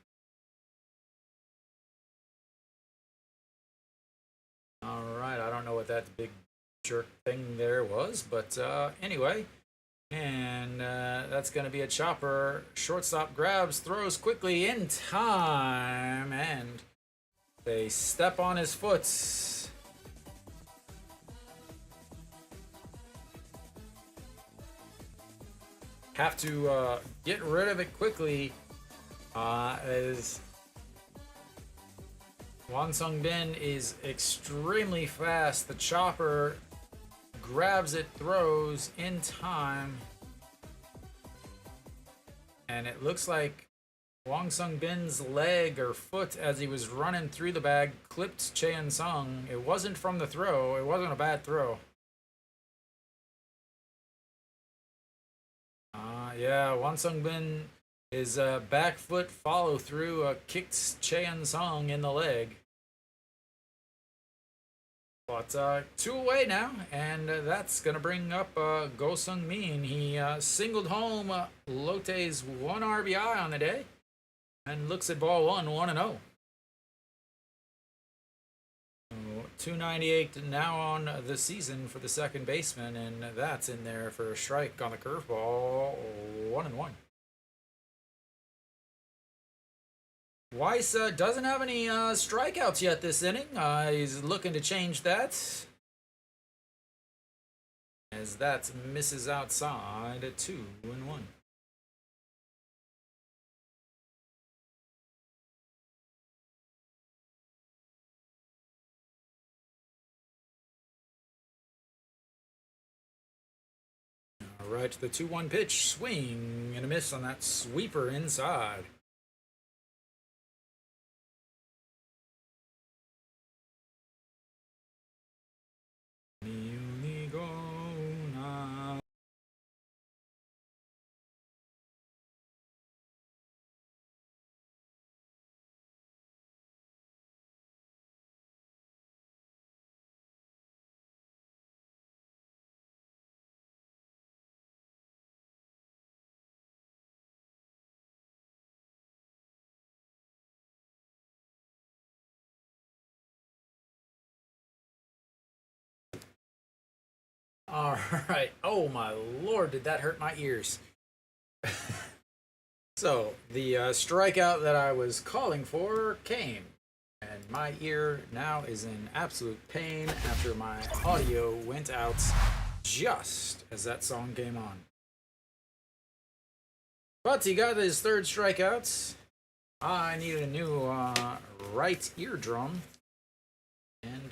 All right, I don't know what that big jerk thing there was, but anyway. And that's going to be a chopper. Shortstop grabs, throws quickly in time, and they step on his foot. Have to get rid of it quickly as Won Sung Bin is extremely fast. The chopper grabs it, throws in time, and it looks like Wong Sung Bin's leg or foot as he was running through the bag clipped Cheon Sung. It wasn't from the throw. It wasn't a bad throw. Yeah, Won Sung Bin, his back foot follow through kicked Cheon Sung in the leg. But 2 away now, and that's going to bring up Go Sung Min. He singled home Lotte's 1 RBI on the day and looks at ball 1, 1-0. 298 now on the season for the second baseman, and that's in there for a strike on the curveball. 1-1. Weiss doesn't have any strikeouts yet this inning. He's looking to change that, as that misses outside at 2-1. All right, the 2-1 pitch, swing and a miss on that sweeper inside. All right. Oh my lord, did that hurt my ears? So, the strikeout that I was calling for came, and my ear now is in absolute pain after my audio went out just as that song came on. But he got his 3rd strikeout. I needed a new right eardrum, and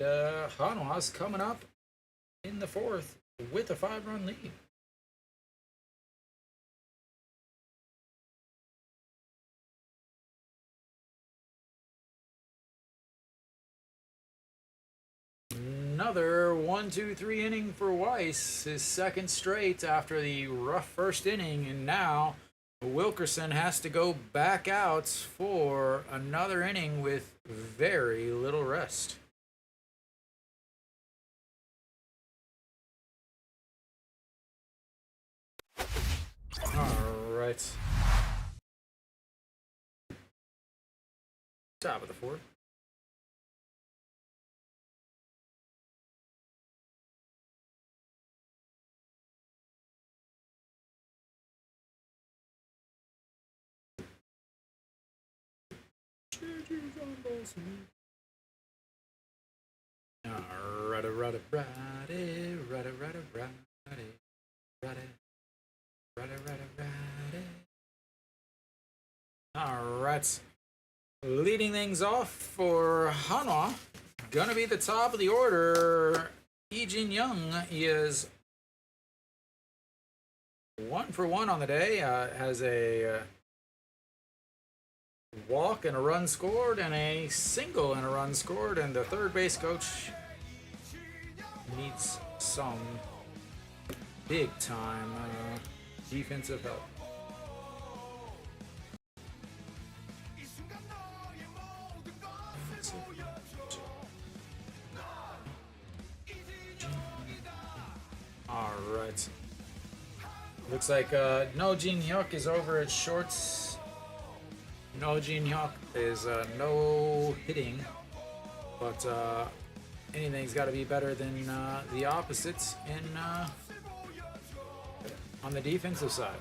Hanwha's coming up in the 4th with a 5-run lead. Another 1-2-3 inning for Weiss, his 2nd straight after the rough first inning, and now Wilkerson has to go back out for another inning with very little rest. All right. Top of the 4th. Alrighty. right. Leading things off for Hanwha, gonna be the top of the order. Daejeon Young, he is 1-for-1 on the day. Has a walk and a run scored, and a single and a run scored. And the third base coach needs some big time defensive help. All right. Looks like No Jin Hyuk is over at shorts. No Jin Hyuk is no hitting, but anything's got to be better than the opposites in on the defensive side.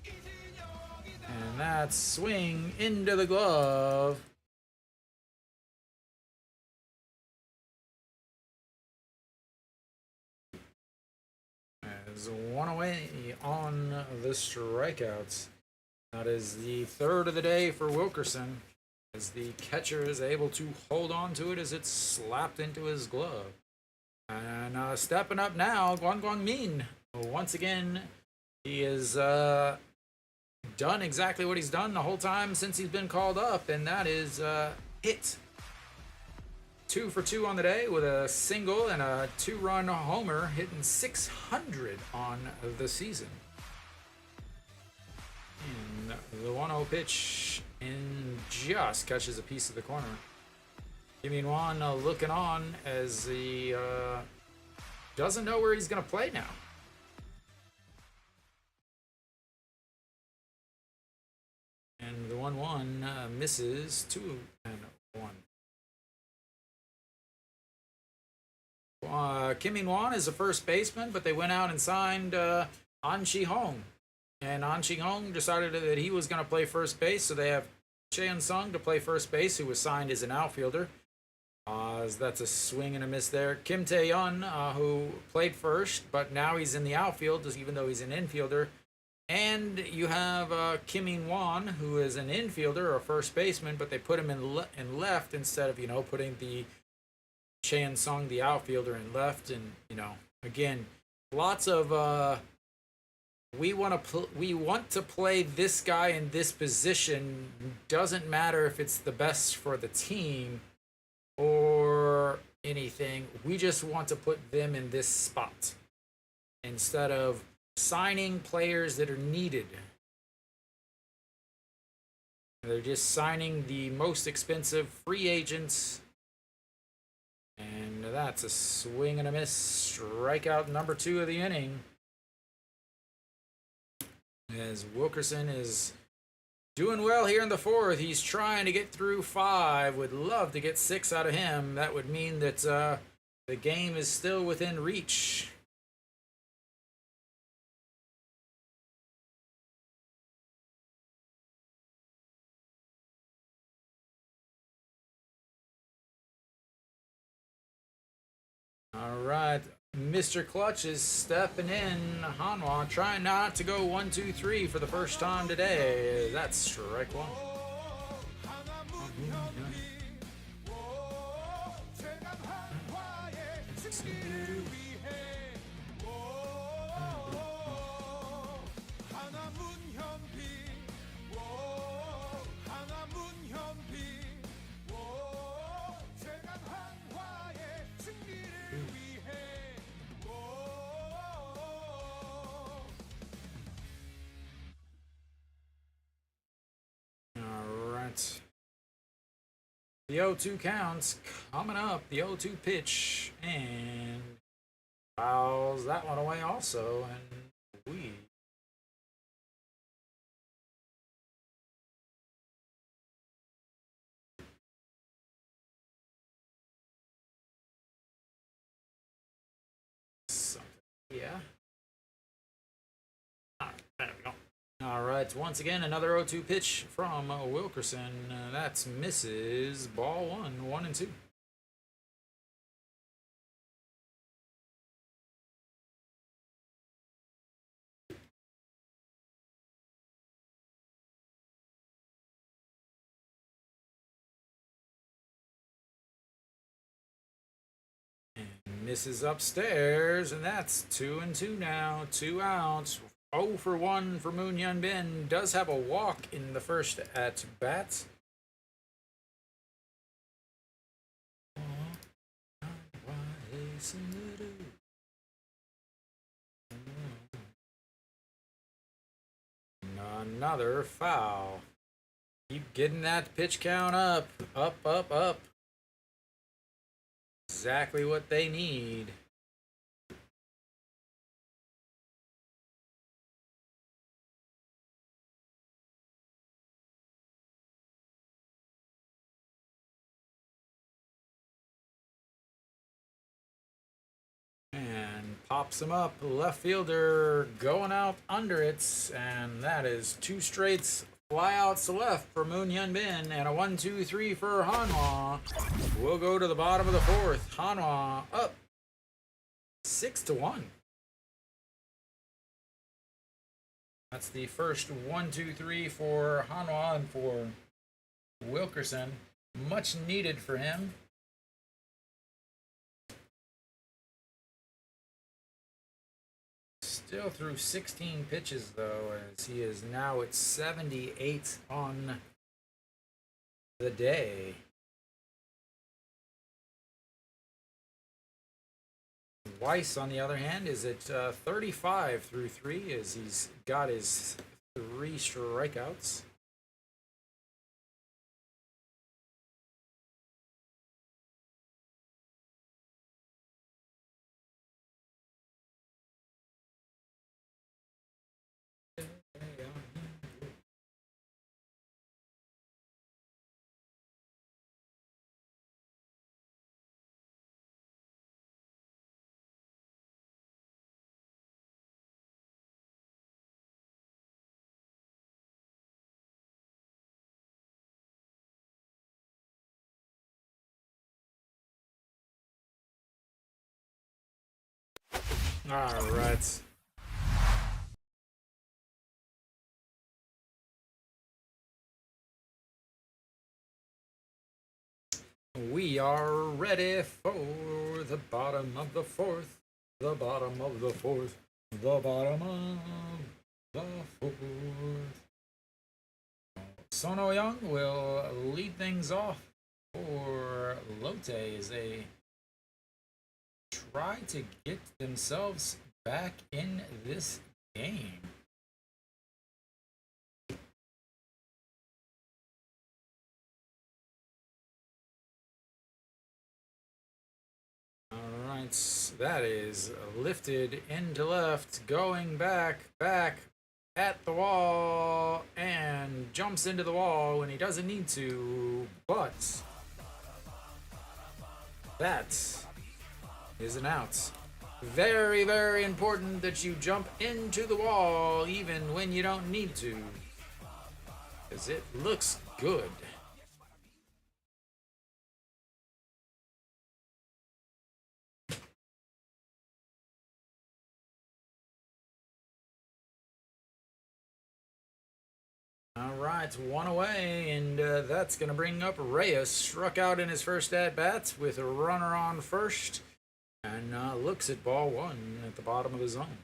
And that's swing into the glove. As one away on the strikeouts. That is the third of the day for Wilkerson, as the catcher is able to hold on to it as it's slapped into his glove. And stepping up now, Gwang Min. Once again, he is done exactly what he's done the whole time since he's been called up, and that is hit. 2 for 2 on the day with a single and a 2-run homer, hitting 600 on the season. And the 1-0 pitch and just catches a piece of the corner. Kim Min-won looking on as he doesn't know where he's going to play now. And the 1-1 misses 2-1. Kim Min-won is a first baseman, but they went out and signed An Shi-hong. And An Shi-hong decided that he was going to play first base, so they have Cheon-sung to play first base, who was signed as an outfielder. That's a swing and a miss there. Kim Tae-yeon, who played first, but now he's in the outfield, even though he's an infielder. And you have Kim Min-won, who is an infielder or a first baseman, but they put him in left instead of, putting the Cheon-sung, the outfielder, in left. And, again, lots of we want to play this guy in this position. Doesn't matter if it's the best for the team or anything. We just want to put them in this spot instead of signing players that are needed. They're just signing the most expensive free agents. And that's a swing and a miss. Strikeout number 2 of the inning. As Wilkerson is doing well here in the 4th. He's trying to get through 5. Would love to get 6 out of him. That would mean that the game is still within reach. All right, Mr. Clutch is stepping in. Hanwha trying not to go 1-2-3 for the first time today. That's strike 1. The 0-2 counts coming up. The 0-2 pitch, and fouls that one away also. And we yeah. There we go. All right, once again, another 0-2 pitch from Wilkerson. That's misses. Ball 1-1-2. Misses upstairs, and that's 2-2 now. 2 outs. 0 for 1 for Moon Hyun Bin. Does have a walk in the first at bat. Another foul. Keep getting that pitch count up. Up, up, up. Exactly what they need. And pops him up. Left fielder going out under it. And that is 2 straights. Fly outs to left for Moon Hyun Bin, and a 1-2-3 for Hanwha. We'll go to the bottom of the 4th. Hanwha up 6-1. That's the first 1-2-3 for Hanwha and for Wilkerson. Much needed for him. Still through 16 pitches, though, as he is now at 78 on the day. Weiss, on the other hand, is at 35 through 3, as he's got his 3 strikeouts. All right. We are ready for the bottom of the 4th. The bottom of the 4th. The bottom of the 4th. Sono Young will lead things off for Lotte as they try to get themselves back in this game. Alright, that is lifted into left, going back at the wall, and jumps into the wall when he doesn't need to, but that is an out. Very, very important that you jump into the wall even when you don't need to, because it looks good. All right, 1 away, and that's going to bring up Reyes. Struck out in his first at-bat with a runner on first, and looks at ball 1 at the bottom of the zone.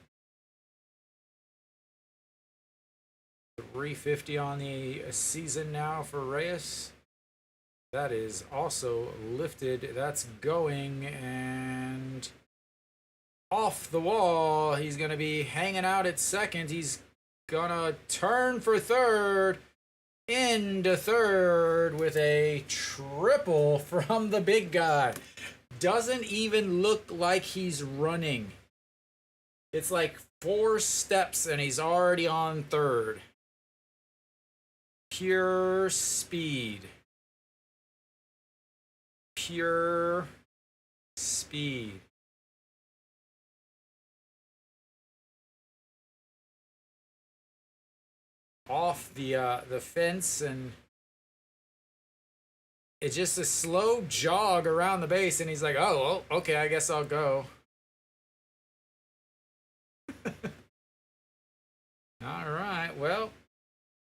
350 on the season now for Reyes. That is also lifted. That's going, and off the wall. He's going to be hanging out at second. He's gonna turn for third, into third with a triple from the big guy. Doesn't even look like he's running. It's like 4 steps and he's already on third. Pure speed. Pure speed. Off the fence, and it's just a slow jog around the base, and he's like, oh, well, okay, I guess I'll go. All right, well,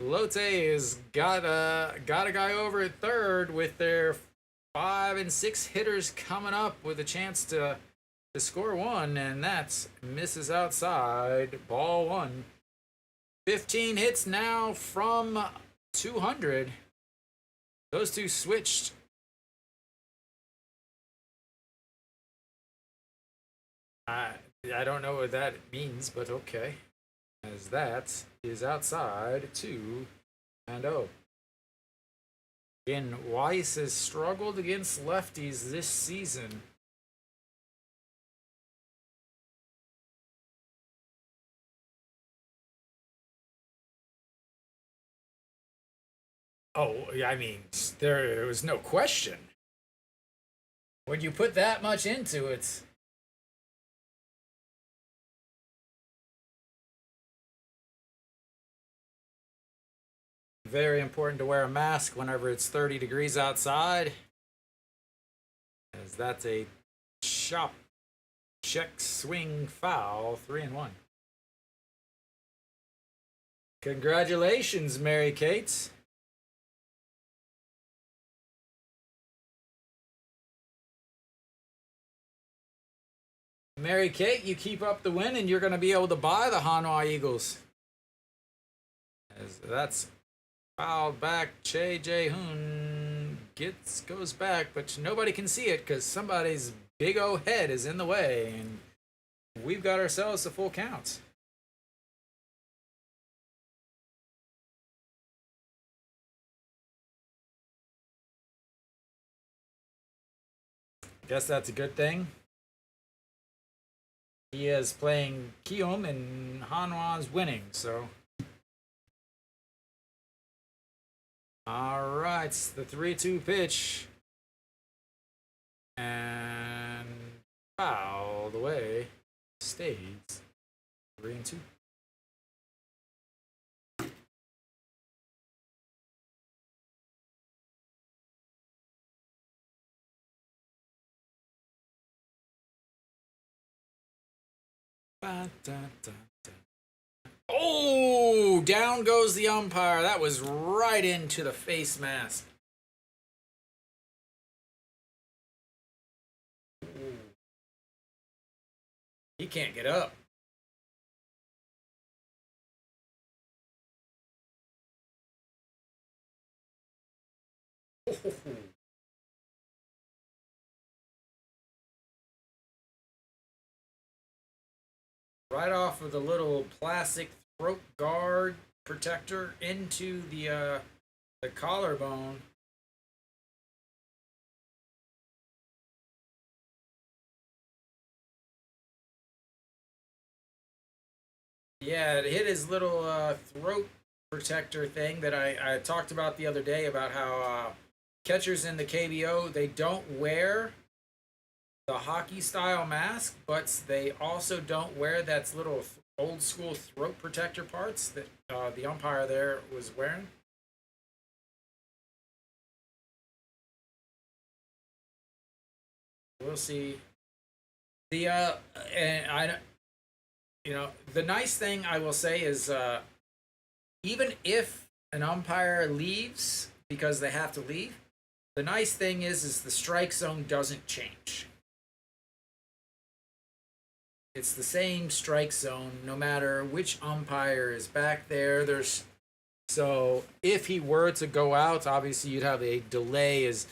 Lotte has got a guy over at third with their 5 and 6 hitters coming up with a chance to to score one, and that's misses outside. Ball one. 15 hits now from 200. Those two switched. I don't know what that means, but okay. As that is outside 2-0. Again, Weiss has struggled against lefties this season. Oh, I mean, there was no question. When you put that much into it, very important to wear a mask whenever it's 30 degrees outside, as that's a chop, check, swing, foul, 3-1. Congratulations, Mary Kate. Mary Kate, you keep up the win, and you're going to be able to buy the Hanwha Eagles. As that's fouled back. Daejeon goes back, but nobody can see it because somebody's big O head is in the way, and we've got ourselves a full count. Guess that's a good thing. He is playing Kium, and Hanwha's winning, so. All right, the 3-2 pitch. And fouled away. Stays 3-2. Oh, down goes the umpire. That was right into the face mask. He can't get up. Right off of the little plastic throat guard protector into the collarbone. Yeah, it hit his little throat protector thing that I talked about the other day about how catchers in the KBO, they don't wear the hockey style mask, but they also don't wear that little old school throat protector parts that the umpire there was wearing. We'll see. The and I, the nice thing I will say is even if an umpire leaves because they have to leave, the nice thing is the strike zone doesn't change. It's the same strike zone no matter which umpire is back there. So if he were to go out, obviously you'd have a delay as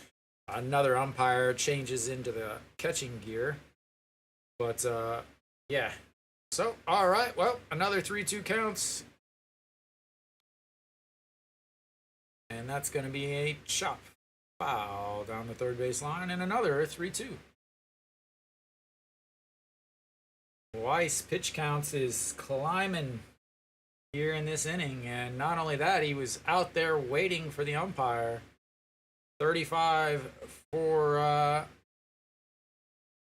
another umpire changes into the catching gear. But yeah. So all right, well, another 3-2 counts. And that's going to be a chop foul down the third base line, and another 3-2. Weiss pitch counts is climbing here in this inning, and not only that, he was out there waiting for the umpire. 35 for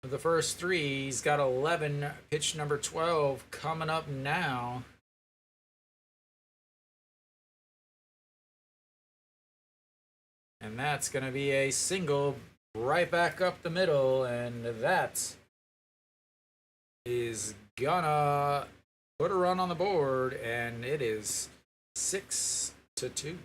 the first three. He's got 11. Pitch number 12 coming up now. And that's going to be a single right back up the middle, and that is gonna put a run on the board, and it is 6-2.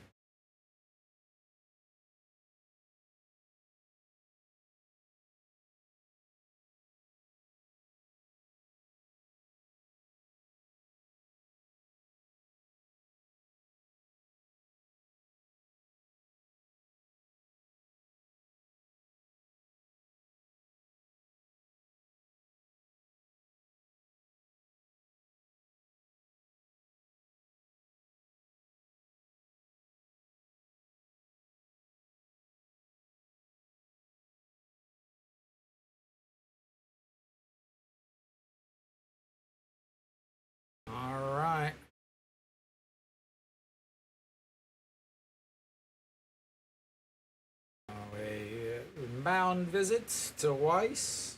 mound visit to Weiss.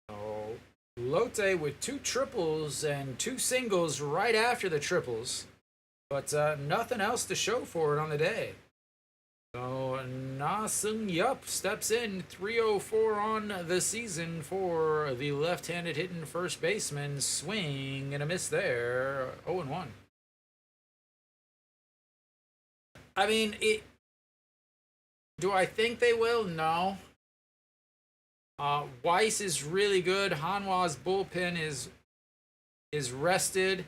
So Lotte with 2 triples and 2 singles right after the triples, but nothing else to show for it on the day. So Na Sung Yup steps in, 304 on the season for the left-handed hitting first baseman. Swing and a miss there, 0-1. I mean, do I think they will? No. Weiss is really good. Hanwha's bullpen is rested.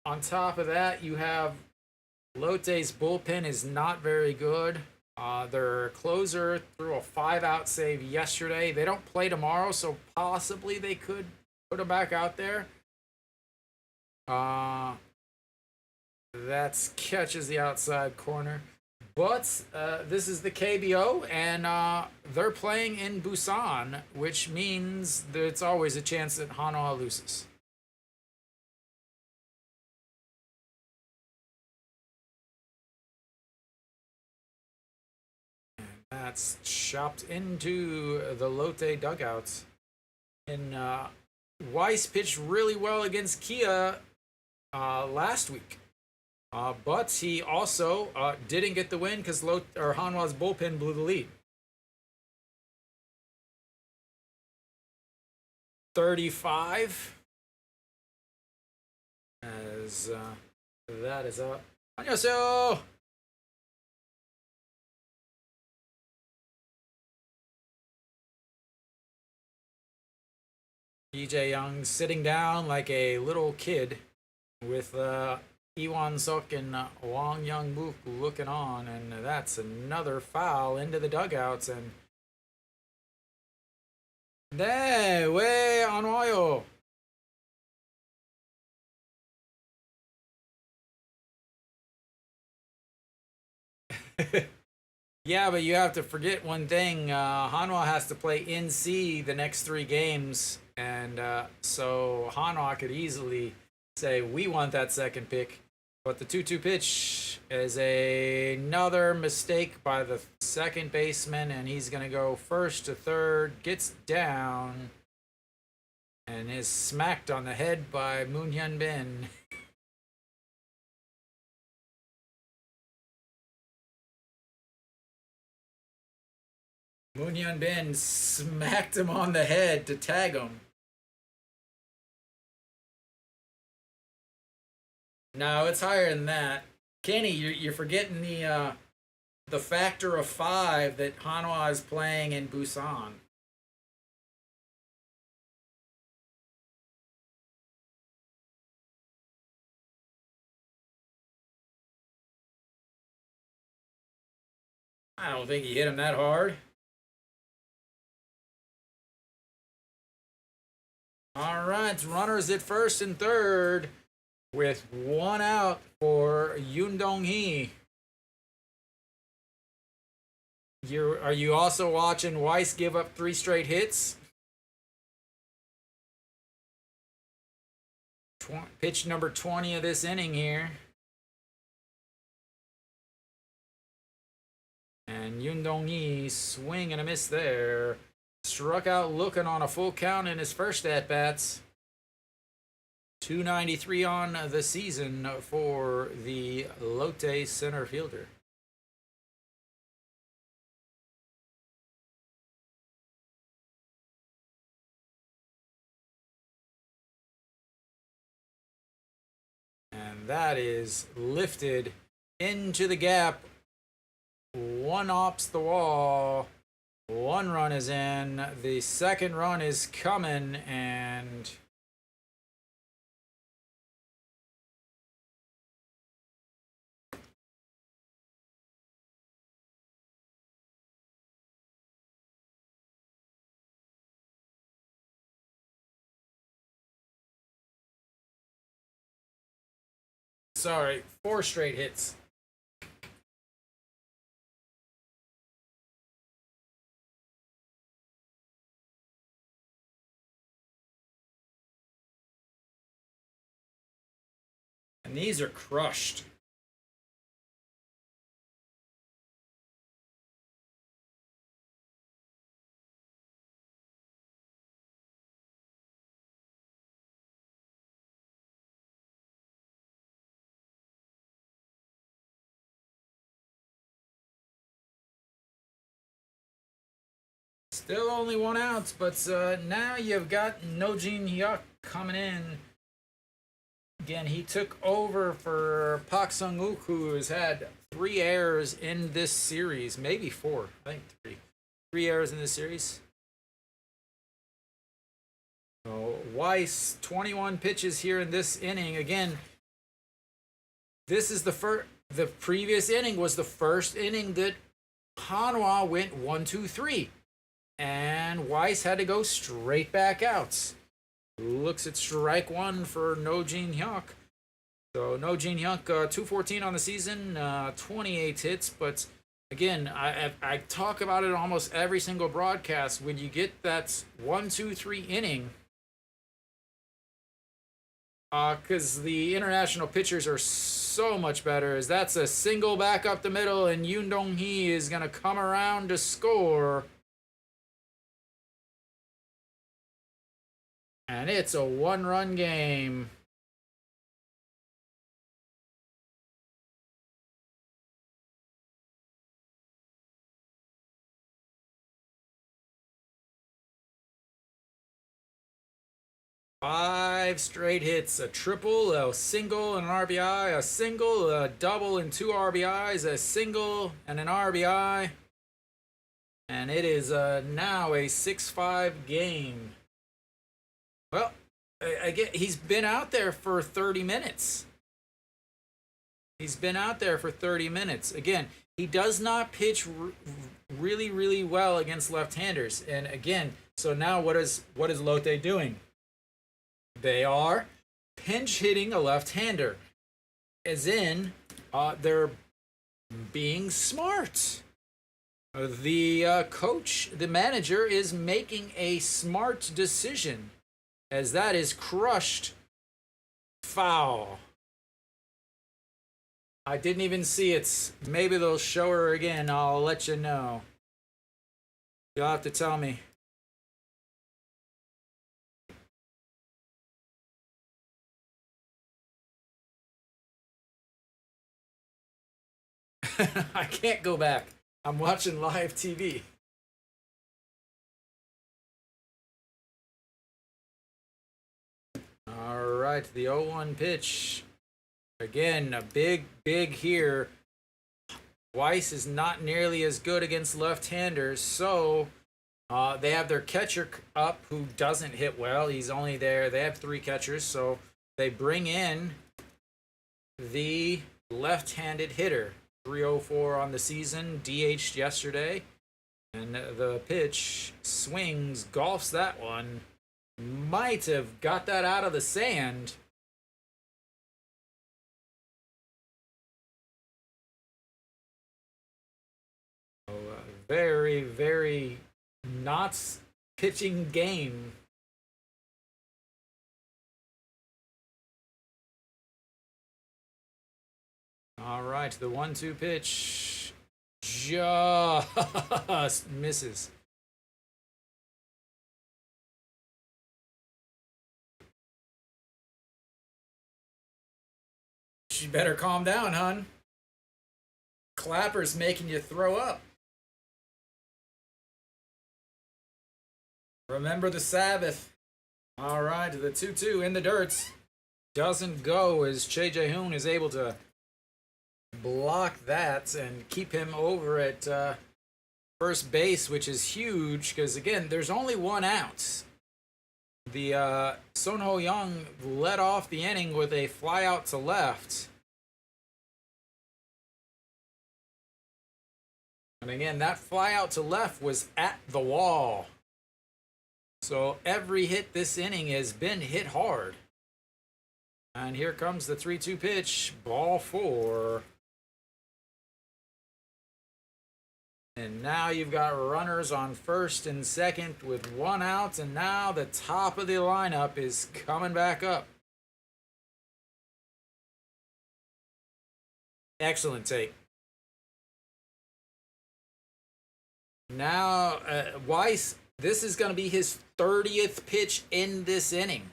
On top of that, you have Lotte's bullpen is not very good. Their closer threw a 5-out save yesterday. They don't play tomorrow, so possibly they could put him back out there. That catches the outside corner. But this is the KBO, and they're playing in Busan, which means there's always a chance that Hanwha loses. And that's chopped into the Lotte dugouts. And Weiss pitched really well against Kia last week. But he also didn't get the win because Hanwha's bullpen blew the lead. 35. As that is up. 안녕하세요. DJ Young sitting down like a little kid with Iwan Suk and Wang Young-mook looking on, and that's another foul into the dugouts. And 네, 왜 안 와요? Yeah, but you have to forget one thing. Hanwha has to play in C the next 3 games, and so Hanwha could easily say, we want that second pick. But the 2-2 pitch is another mistake by the second baseman, and he's going to go first to third, gets down, and is smacked on the head by Moon Hyun Bin. Moon Hyun Bin smacked him on the head to tag him. No, it's higher than that. Kenny, you're forgetting the factor of 5 that Hanwha is playing in Busan. I don't think he hit him that hard. All right, runners at first and third with 1 out for Yoon Dong-hee. Are you also watching Weiss give up 3 straight hits? Pitch number 20 of this inning here. And Yoon Dong-hee swing and a miss there. Struck out looking on a full count in his first at-bats. 293 on the season for the Lotte center fielder. And that is lifted into the gap. 1 ops the wall. 1 run is in. The second run is coming, and sorry, 4 straight hits. And these are crushed. Still only 1 out, but now you've got Daejeon Jesus coming in. Again, he took over for Park Sung-wook, who has had 3 errors in this series. Maybe 4. I think 3. 3 errors in this series. So Weiss, 21 pitches here in this inning. Again, this is the first. The previous inning was the first inning that Hanwha went 1-2-3. And Weiss had to go straight back out. Looks at strike 1 for Daejeon Jesus. So Daejeon Jesus, 214 on the season, 28 hits. But again, I talk about it almost every single broadcast. When you get that 1-2-3 inning, because the international pitchers are so much better, as that's a single back up the middle, and Yoon Dong-hee is going to come around to score. And it's a 1-run game. Five straight hits, a triple, a single, and an RBI, a single, a double, and 2 RBIs, a single, and an RBI. And it is now a 6-5 game. Well, again, he's been out there for 30 minutes. He's been out there for 30 minutes. Again, he does not pitch really, really well against left-handers. And again, so now what is Lotte doing? They are pinch hitting a left-hander. As in, they're being smart. The coach, the manager, is making a smart decision, as that is crushed foul. I didn't even see it. Maybe they'll show her again. I'll let you know. You'll have to tell me. I can't go back. I'm watching live TV. All right, the 0-1 pitch. Again, a big here. Weiss is not nearly as good against left-handers, so they have their catcher up who doesn't hit well. He's only there. They have 3 catchers, so they bring in the left-handed hitter. 304 on the season, DH'd yesterday. And the pitch swings, golfs that one. Might have got that out of the sand. Oh, very, very not pitching game. All right, the 1-2 pitch just misses. You better calm down, hon. Clapper's making you throw up. Remember the Sabbath. All right, the 2-2 in the dirt. Doesn't go, as Choi Jae-hoon is able to block that and keep him over at first base, which is huge because, again, there's only 1 out. The Son Ho-young led off the inning with a fly out to left. And again, that fly out to left was at the wall. So every hit this inning has been hit hard. And here comes the 3-2 pitch, ball 4. And now you've got runners on first and second with 1 out, and now the top of the lineup is coming back up. Excellent take. Now, Weiss, this is going to be his 30th pitch in this inning.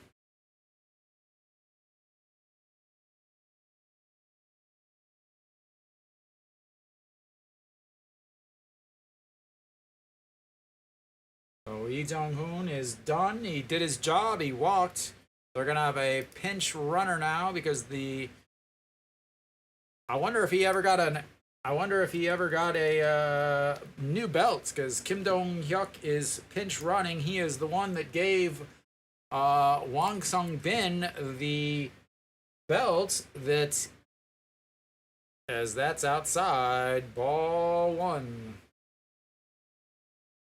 So Lee Jong-hoon is done. He did his job. He walked. They're going to have a pinch runner now because I wonder if he ever got a new belt, because Kim Dong-hyuk is pinch running. He is the one that gave Wang Sung-bin the belt that, as that's outside, ball one.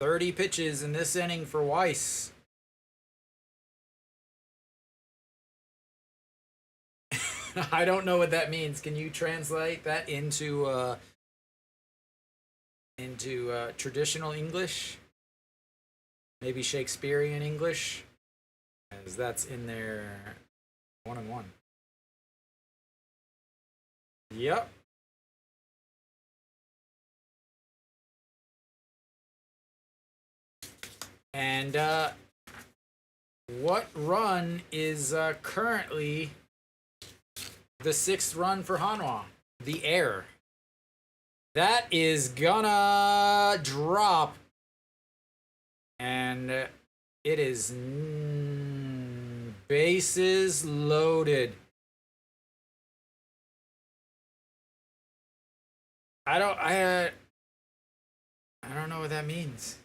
30 pitches in this inning for Weiss. I don't know what that means. Can you translate that into traditional English? Maybe Shakespearean English, as that's in there. 1-1. Yep. And what run is currently the 6th run for Hanwha? The error. That is gonna drop. And it is bases loaded. I don't know what that means.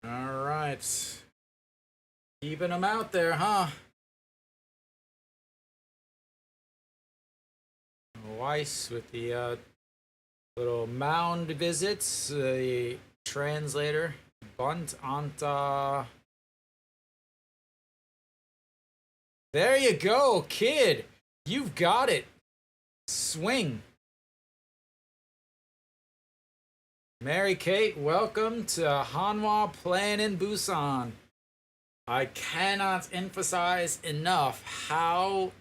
All right. Keeping them out there, huh? Weiss with the little mound visits. The translator. Bunt anta. There you go, kid. You've got it. Swing. Mary Kate, welcome to Hanwha playing in Busan. I cannot emphasize enough how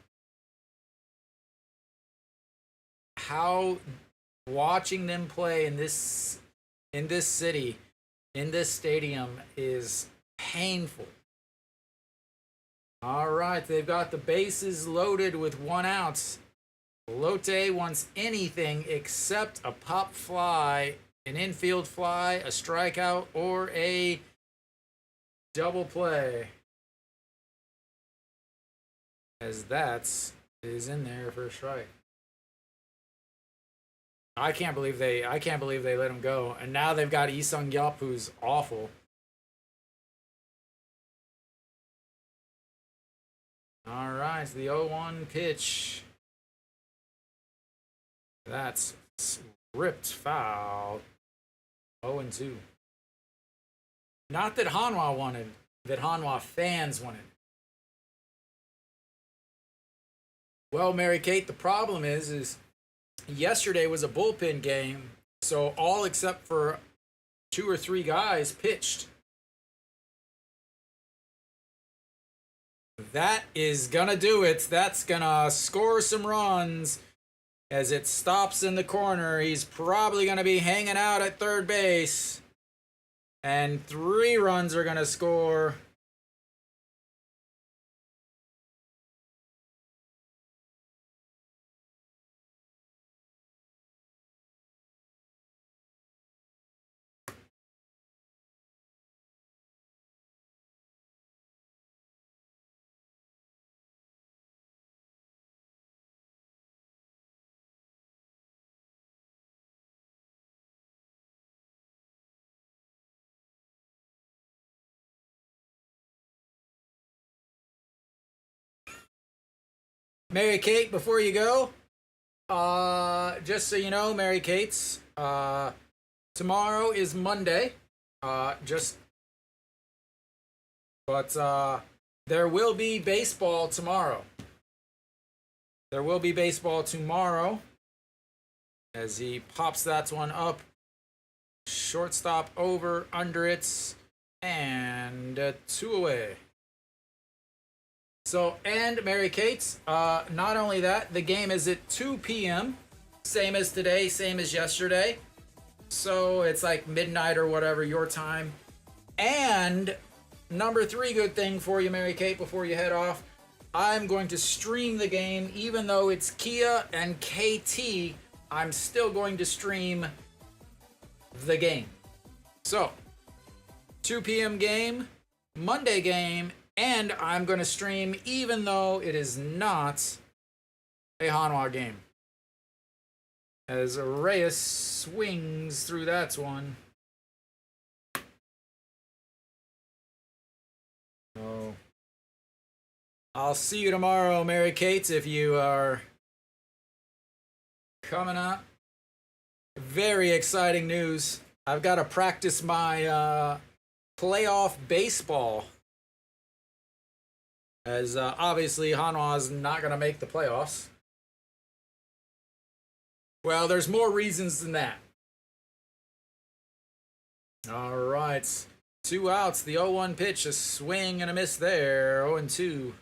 watching them play in this city, in this stadium, is painful. All right, they've got the bases loaded with 1 out. Lotte wants anything except a pop fly, an infield fly, a strikeout, or a double play, as that is in there for a strike. I can't believe they let him go, and now they've got Lee Sung-yup, who's awful. All right, the 0-1 pitch. That's ripped foul. 0-2. Not that Hanwha wanted, that Hanwha fans wanted. Well, Mary Kate, the problem is yesterday was a bullpen game, so all except for 2 or 3 guys pitched. That is gonna do it. That's gonna score some runs. As it stops in the corner, he's probably gonna be hanging out at third base. And 3 runs are gonna score. Mary Kate, before you go, just so you know, Mary Kate's, tomorrow is Monday. Just But there will be baseball tomorrow. There will be baseball tomorrow as he pops that one up. Shortstop over, under it, and 2 away. So, and Mary Kate, not only that, the game is at 2 p.m. Same as today, same as yesterday. So it's like midnight or whatever your time. And number 3 good thing for you, Mary Kate, before you head off, I'm going to stream the game. Even though it's Kia and KT, I'm still going to stream the game. So, 2 p.m. game, Monday game, and I'm going to stream even though it is not a Hanwha game. As Reyes swings through that one. So, I'll see you tomorrow, Mary Kate, if you are coming up. Very exciting news. I've got to practice my playoff baseball. As obviously Hanwha is not going to make the playoffs. Well, there's more reasons than that. All right. 2 outs. The 0-1 pitch. A swing and a miss there. 0-2.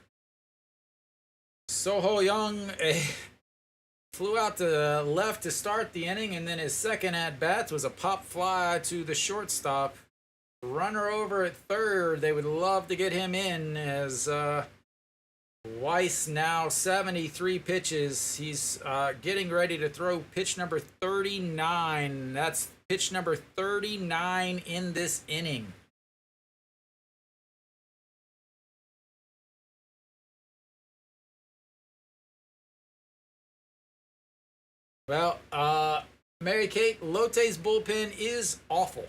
Soho Young flew out to left to start the inning, and then his second at-bat was a pop fly to the shortstop. Runner over at third. They would love to get him in as Weiss now 73 pitches. He's getting ready to throw pitch number 39. That's pitch number 39 in this inning. Well, Mary Kate, Lotte's bullpen is awful.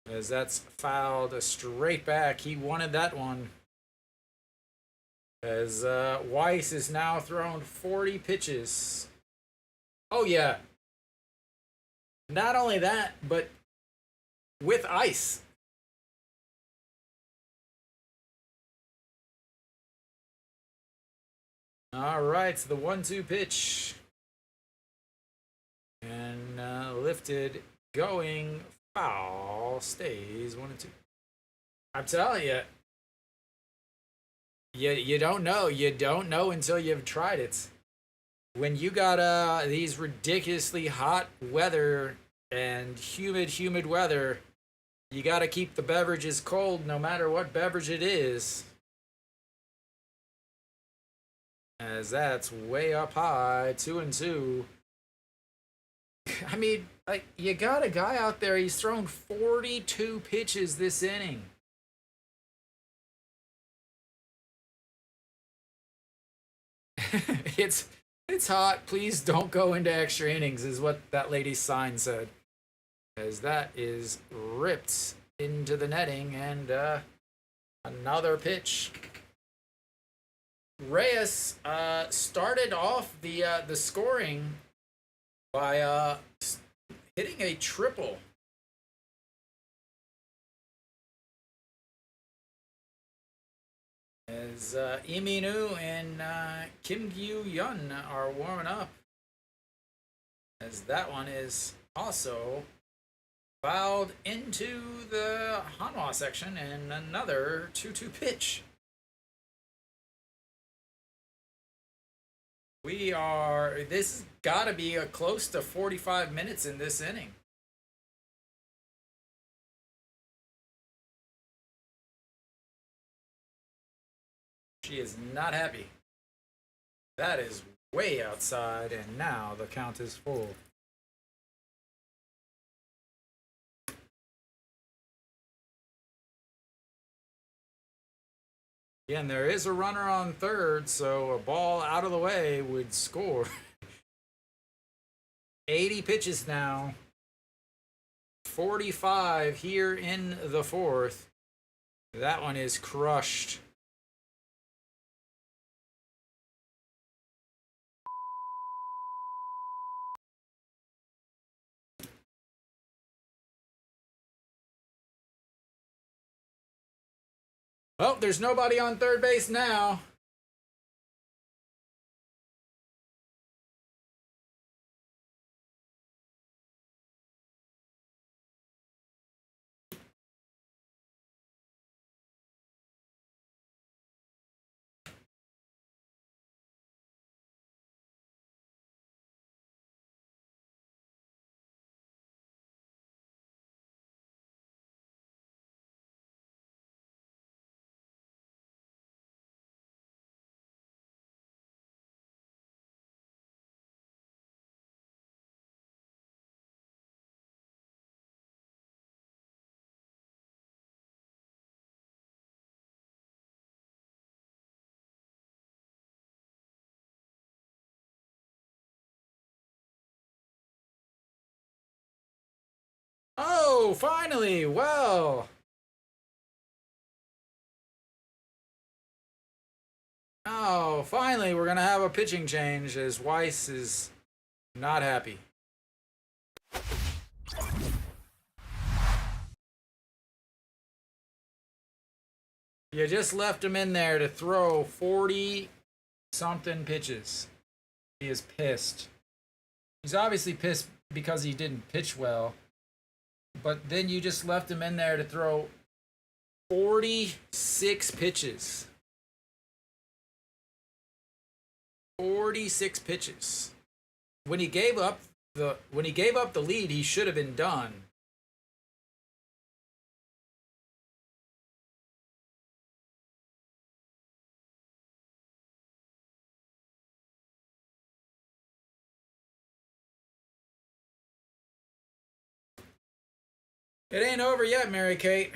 As that's fouled straight back. He wanted that one. As Weiss is now thrown 40 pitches. Oh, yeah. Not only that, but with ice. All right, so the 1-2 pitch. And lifted, going, foul, stays 1-2. I'm telling you. You don't know. You don't know until you've tried it. When you got these ridiculously hot weather and humid weather, you got to keep the beverages cold no matter what beverage it is. As that's way up high, 2-2. I mean, like, you got a guy out there, he's thrown 42 pitches this inning. It's hot. Please don't go into extra innings, is what that lady's sign said. As that is ripped into the netting, and another pitch. Reyes started off the scoring by hitting a triple. As Iminu and Kim Gyu-yun are warming up. As that one is also fouled into the Hanwha section, and another 2-2 pitch. This has got to be close to 45 minutes in this inning. She is not happy. That is way outside, and now the count is full. Again, there is a runner on third, so a ball out of the way would score. 80 pitches now. 45 here in the fourth. That one is crushed. Well, there's nobody on third base now. Oh, finally. Well. Oh, finally, we're going to have a pitching change as Weiss is not happy. You just left him in there to throw 40 something pitches. He is pissed. He's obviously pissed because he didn't pitch well. But then you just left him in there to throw 46 pitches. 46 pitches. When he gave up the lead, he should have been done. It ain't over yet, Mary Kate.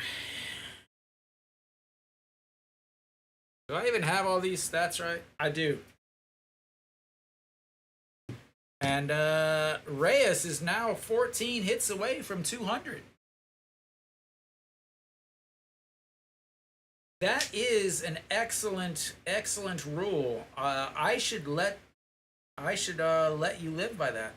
Do I even have all these stats right? I do. And Reyes is now 14 hits away from 200. That is an excellent, excellent rule. I should let you live by that.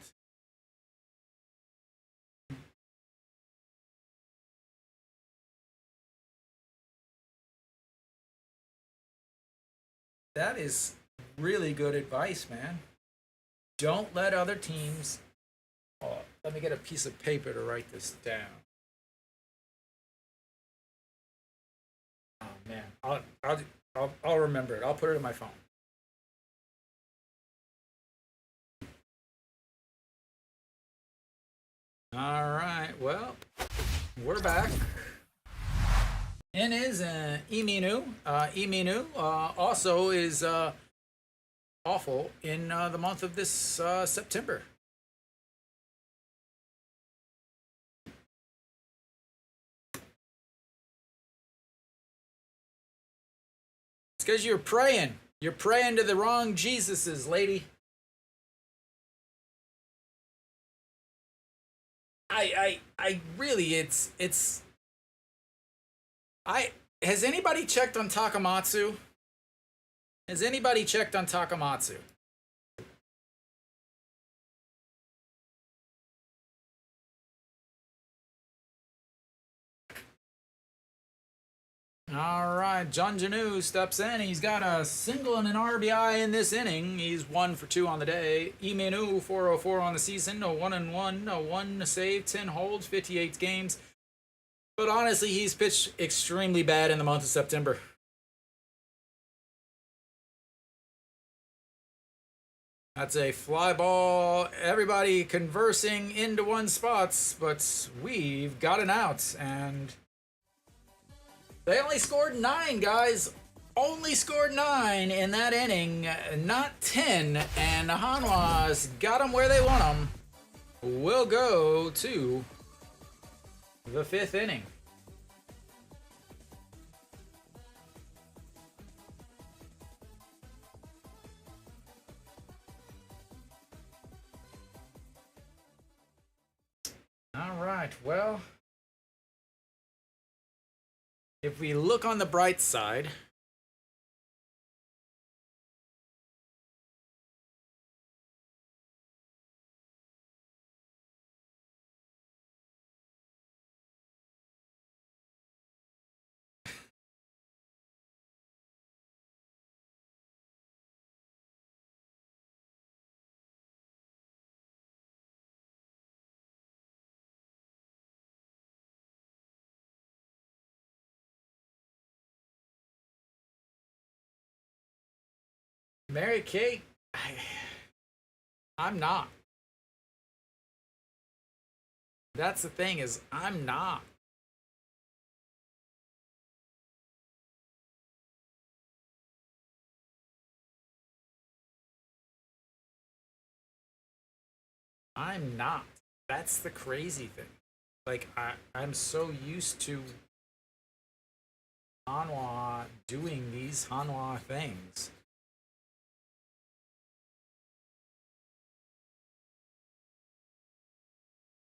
That is really good advice, man. Don't let other teams. Oh, let me get a piece of paper to write this down. Oh man, I'll remember it. I'll put it in my phone. All right. Well, we're back. In is Iminu. Iminu also is awful in the month of this September. It's because you're praying. You're praying to the wrong Jesuses, lady. I really, has anybody checked on Takamatsu? Has anybody checked on Takamatsu? All right, Junjanu steps in. He's got a single and an RBI in this inning. He's 1 for 2 on the day. Imenu 404 on the season. No 1-1, no 1 save, 10 holds, 58 games. But honestly, he's pitched extremely bad in the month of September. That's a fly ball. Everybody conversing into one spots, but we've got an out, and they only scored 9, guys. Only scored 9 in that inning, not 10, and Hanwha's got them where they want them. We'll go to the 5th inning. All right, well, if we look on the bright side, Mary Kate, I'm not. That's the thing is, I'm not. I'm not. That's the crazy thing. Like, I'm so used to Hanwha doing these Hanwha things.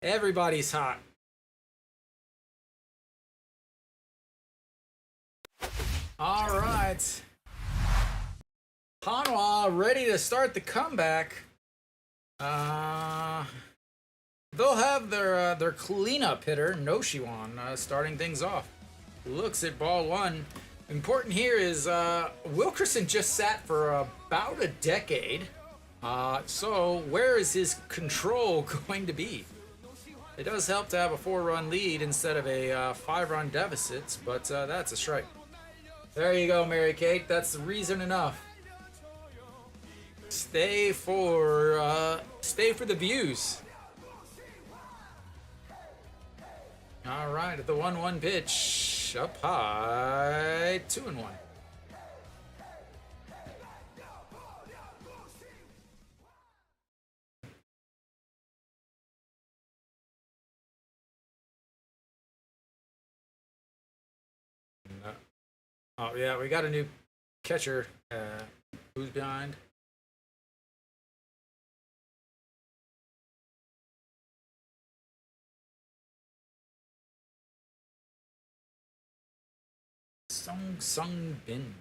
Everybody's hot. All right. Hanwha ready to start the comeback. They'll have their cleanup hitter, Noshiwan, starting things off. Looks at ball one. Important here is Wilkerson just sat for about a decade. So where is his control going to be? It does help to have a 4-run lead instead of a 5-run deficit, but that's a strike. There you go, Mary Kate. That's reason enough. Stay for the views. All right, at the 1-1 pitch, up high, 2-1. Oh yeah, we got a new catcher. Who's behind? Sung Bin.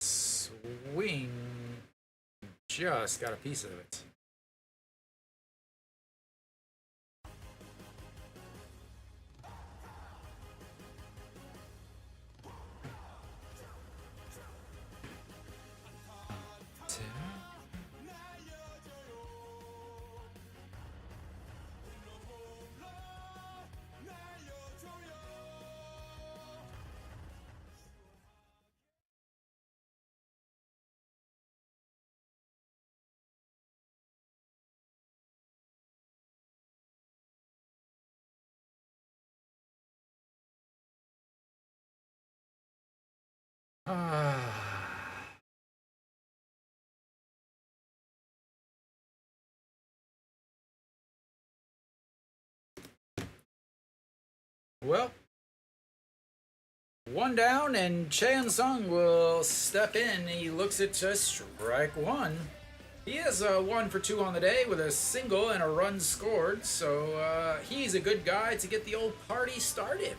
Swing. Just got a piece of it. Well, one down, and Chan Sung will step in. He looks at just strike one. He has a 1 for 2 on the day with a single and a run scored, so he's a good guy to get the old party started.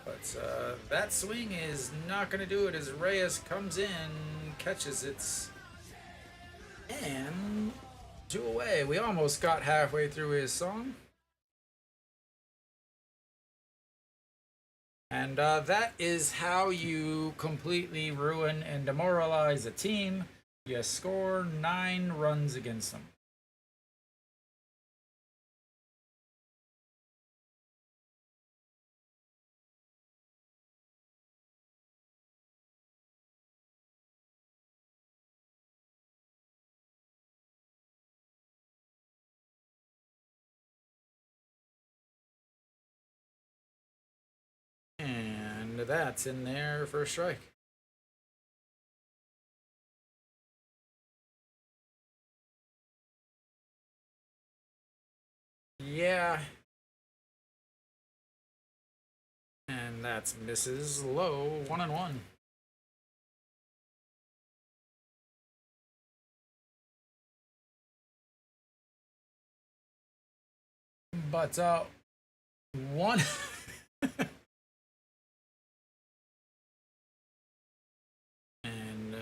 But that swing is not going to do it as Reyes comes in, catches it, and 2 away. We almost got halfway through his song. And that is how you completely ruin and demoralize a team. You score 9 runs against them. And that's in there for a strike. Yeah. And that's misses low, 1-1. But one and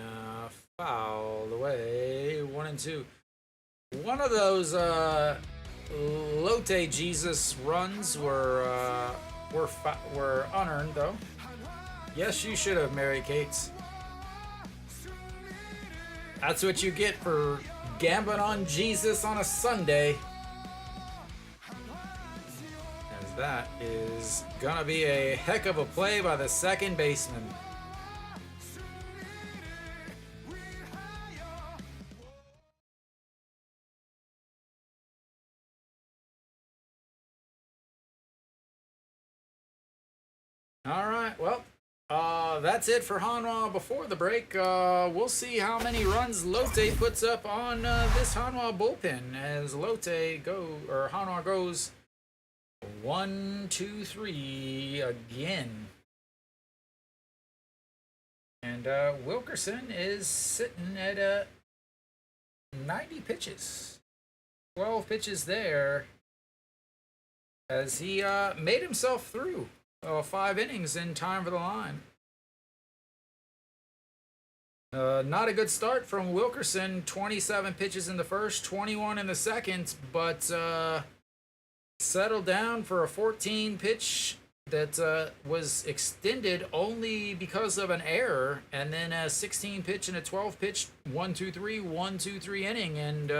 fouled away, 1-2. One of those Lotte Jesus runs were unearned though. Yes, you should have, Mary Kate. That's what you get for gambling on Jesus on a Sunday. That is gonna be a heck of a play by the second baseman. All right, well, that's it for Hanwha before the break. We'll see how many runs Lotte puts up on this Hanwha bullpen as Hanwha goes 1, 2, 3 again. And Wilkerson is sitting at 90 pitches. 12 pitches there as he made himself through 5 innings in time for the line. Not a good start from Wilkerson. 27 pitches in the first, 21 in the second, but settled down for a 14 pitch that was extended only because of an error, and then a 16 pitch and a 12 pitch 1-2-3 inning, and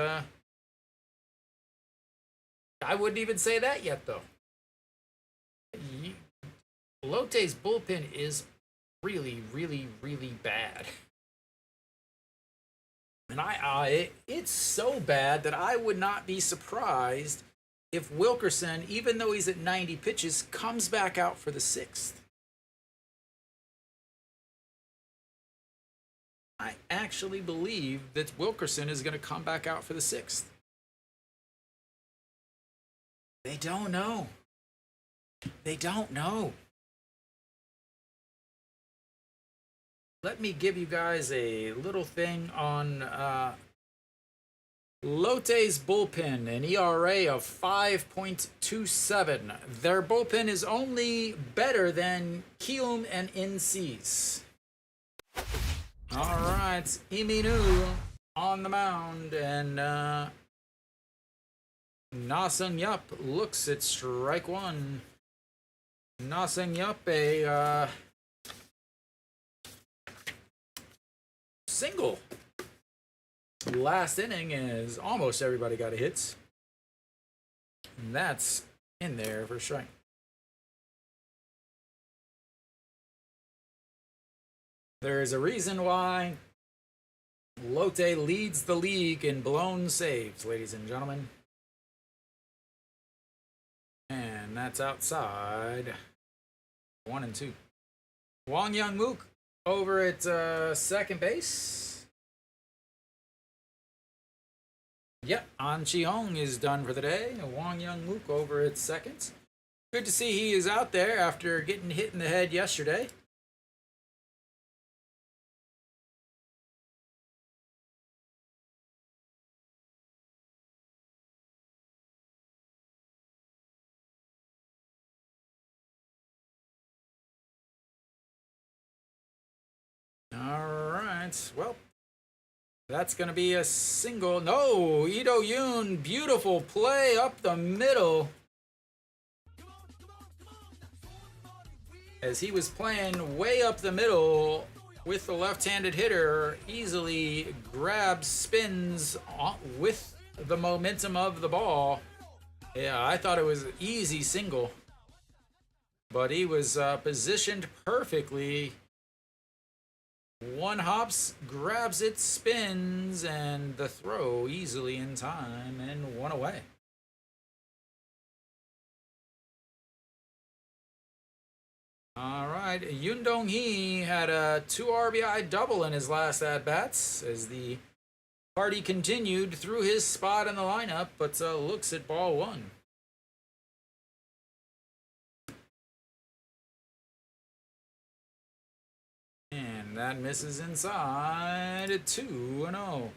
I wouldn't even say that yet though. Lotte's bullpen is really, really, really bad. And it's so bad that I would not be surprised if Wilkerson, even though he's at 90 pitches, comes back out for the 6th. I actually believe that Wilkerson is going to come back out for the 6th. They don't know. They don't know. Let me give you guys a little thing on Lotte's bullpen, an ERA of 5.27. Their bullpen is only better than Kium and NC's. All right, Iminu on the mound, and Na-Sung Yup looks at strike one. Na-Sung Yup, a single. Last inning is almost everybody got a hit. And that's in there for strike. There is a reason why Lotte leads the league in blown saves, ladies and gentlemen. And that's outside. 1 and 2. Wang Young Mook over at second base. Yep, An Chi-hong is done for the day. Wang Young Mook over at second. Good to see he is out there after getting hit in the head yesterday. All right, well, that's going to be a single. No, Lee Do-yoon, beautiful play up the middle. As he was playing way up the middle with the left-handed hitter, easily grabs, spins with the momentum of the ball. Yeah, I thought it was an easy single. But he was positioned perfectly. One hops, grabs it, spins, and the throw easily in time, and 1 away. All right, Yoon Dong-hee had a 2 RBI double in his last at-bats as the party continued through his spot in the lineup, but looks at ball 1. And that misses inside 2-0.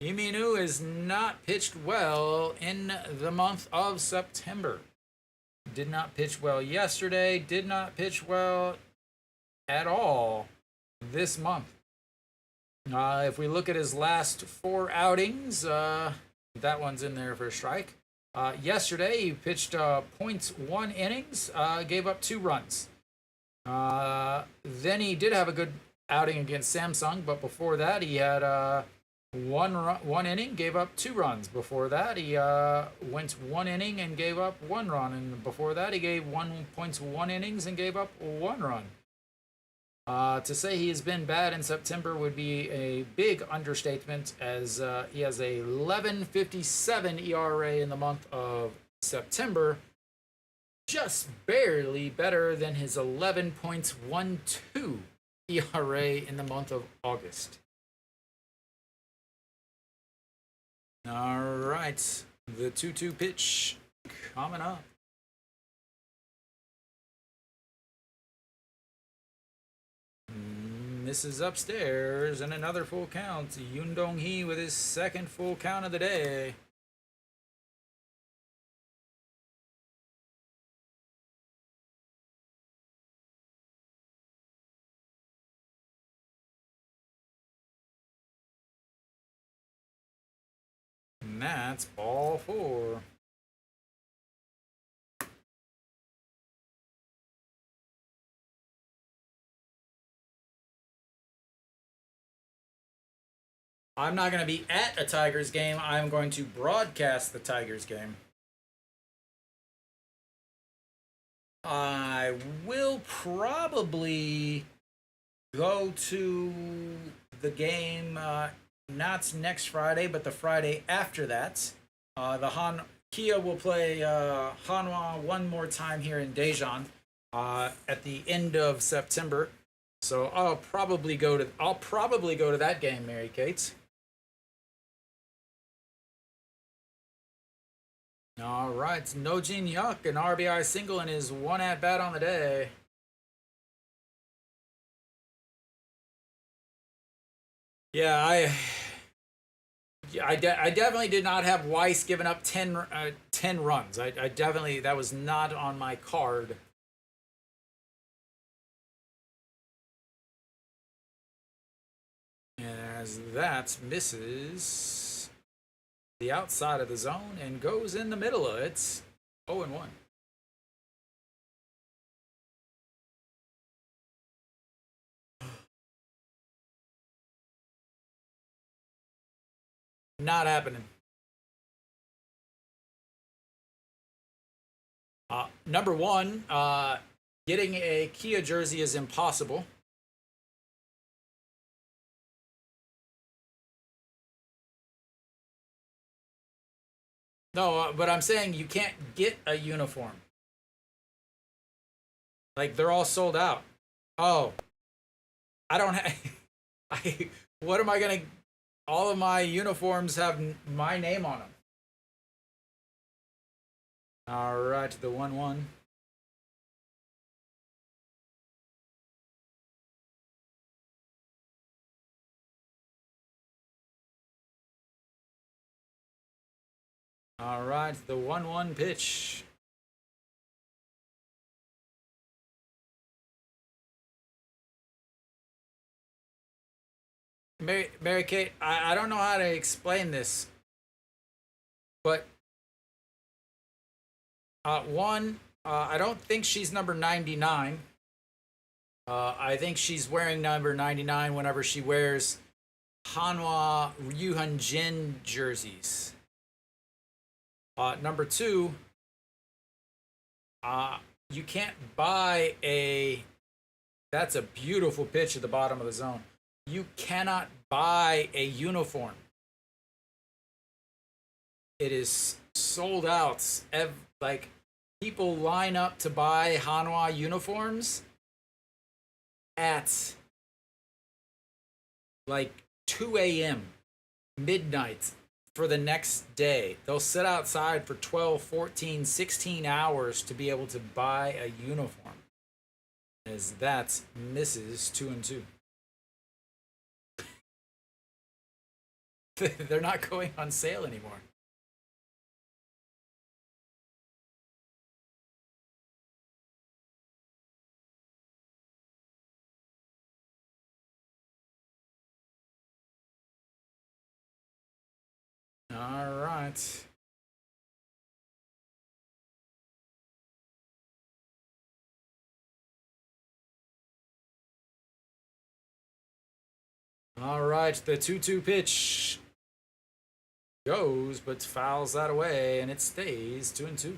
Iminu has not pitched well in the month of September. Did not pitch well yesterday, did not pitch well at all this month. If we look at his last 4 outings, that one's in there for a strike. Yesterday, he pitched 0.1 innings, gave up 2 runs. Then he did have a good outing against Samsung, but before that he had one inning, gave up 2 runs. Before that, he went 1 inning and gave up 1 run, and before that, he gave 1.1 innings and gave up 1 run. To say he has been bad in September would be a big understatement, as he has a 11.57 ERA in the month of September, just barely better than his 11.12 ERA in the month of August. All right, the 2-2 pitch coming up. Misses upstairs, and another full count. Yoon Dong-hee with his 2nd full count of the day. And that's ball 4. I'm not going to be at a Tigers game. I'm going to broadcast the Tigers game. I will probably go to the game, not next Friday, but the Friday after that. Kia will play Hanwha one more time here in Daejeon at the end of September. So I'll probably go to that game, Mary Kate. All right, Nojin Yuck, an RBI single in his 1 at bat on the day. Yeah, I definitely did not have Weiss giving up 10 runs. I definitely, that was not on my card. As that misses the outside of the zone and goes in the middle of it. 0-1. Not happening. Number 1, getting a Kia jersey is impossible. No, but I'm saying you can't get a uniform. Like, they're all sold out. Oh, I don't have. What am I gonna? All of my uniforms have my name on them. All right, the 1-1. All right, the 1-1 pitch. Mary Kate, I don't know how to explain this, but I don't think she's number 99. I think she's wearing number 99 whenever she wears Hanwha Eagles jerseys. Number 2, you can't buy a. That's a beautiful pitch at the bottom of the zone. You cannot buy a uniform. It is sold out. Like, people line up to buy Hanwha uniforms at like 2 a.m. midnight for the next day. They'll sit outside for 12, 14, 16 hours to be able to buy a uniform. As that misses 2-2. They're not going on sale anymore. All right. All right, the 2-2 pitch goes, but fouls that away, and it stays 2-2.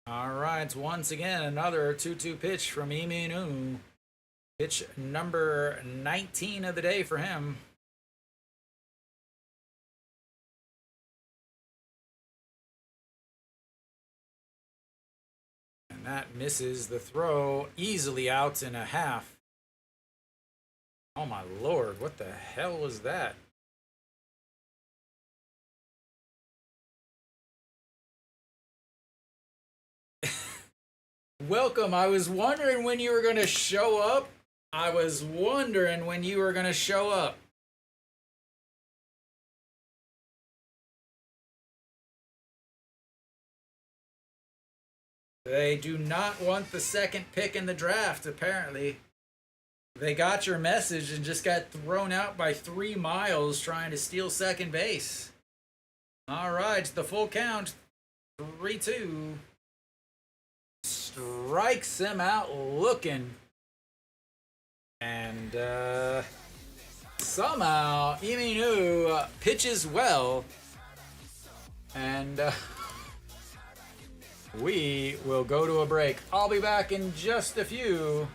All right, once again, another 2-2 pitch from Iminu. Pitch number 19 of the day for him. And that misses the throw, easily out in a half. Oh my lord, what the hell was that? Welcome. I was wondering when you were going to show up. They do not want the second pick in the draft, apparently. They got your message and just got thrown out by 3 miles trying to steal second base. All right, the full count. 3-2. Strikes him out looking. And somehow Iminu pitches well. And we will go to a break. I'll be back in just a few.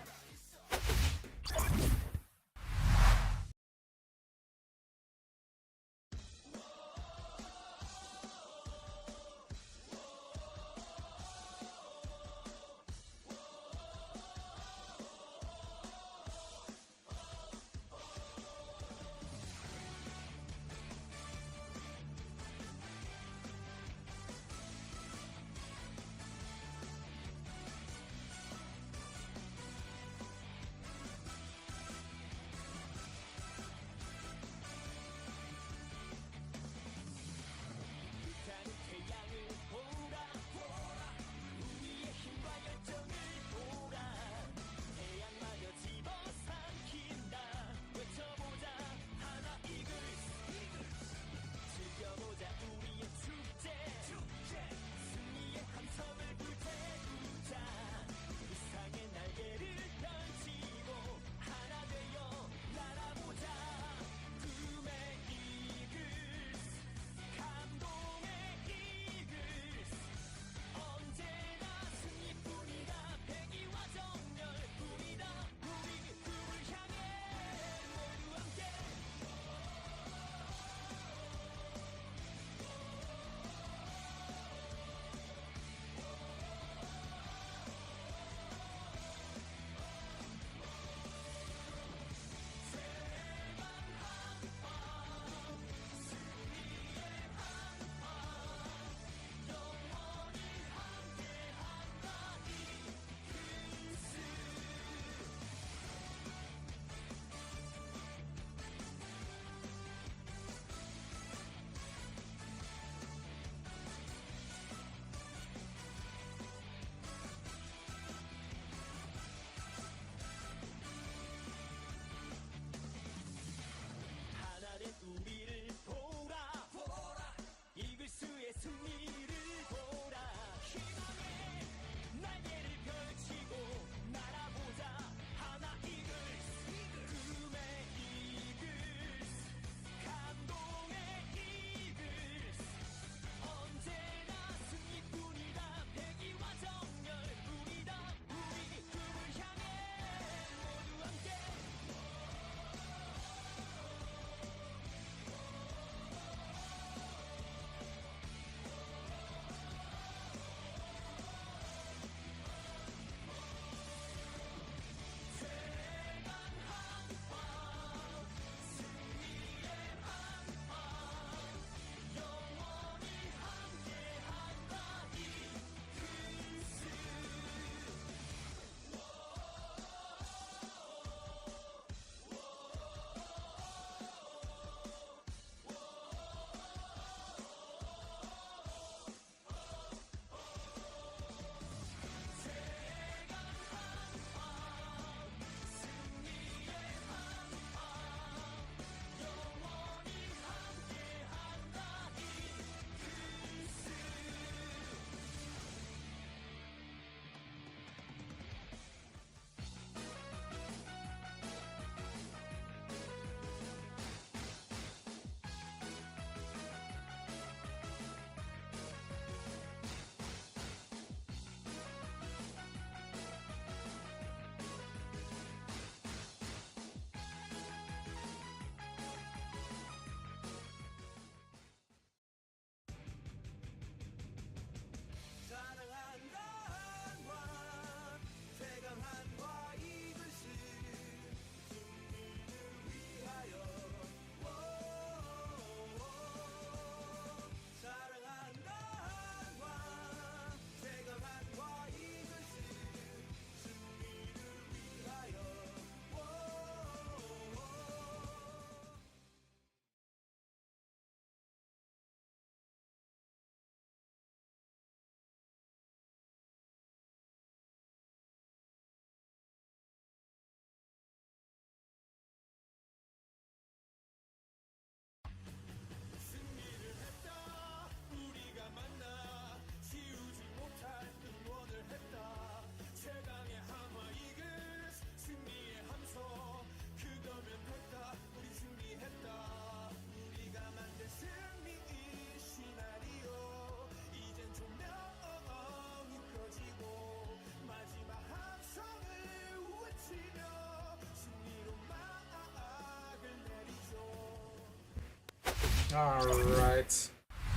All right.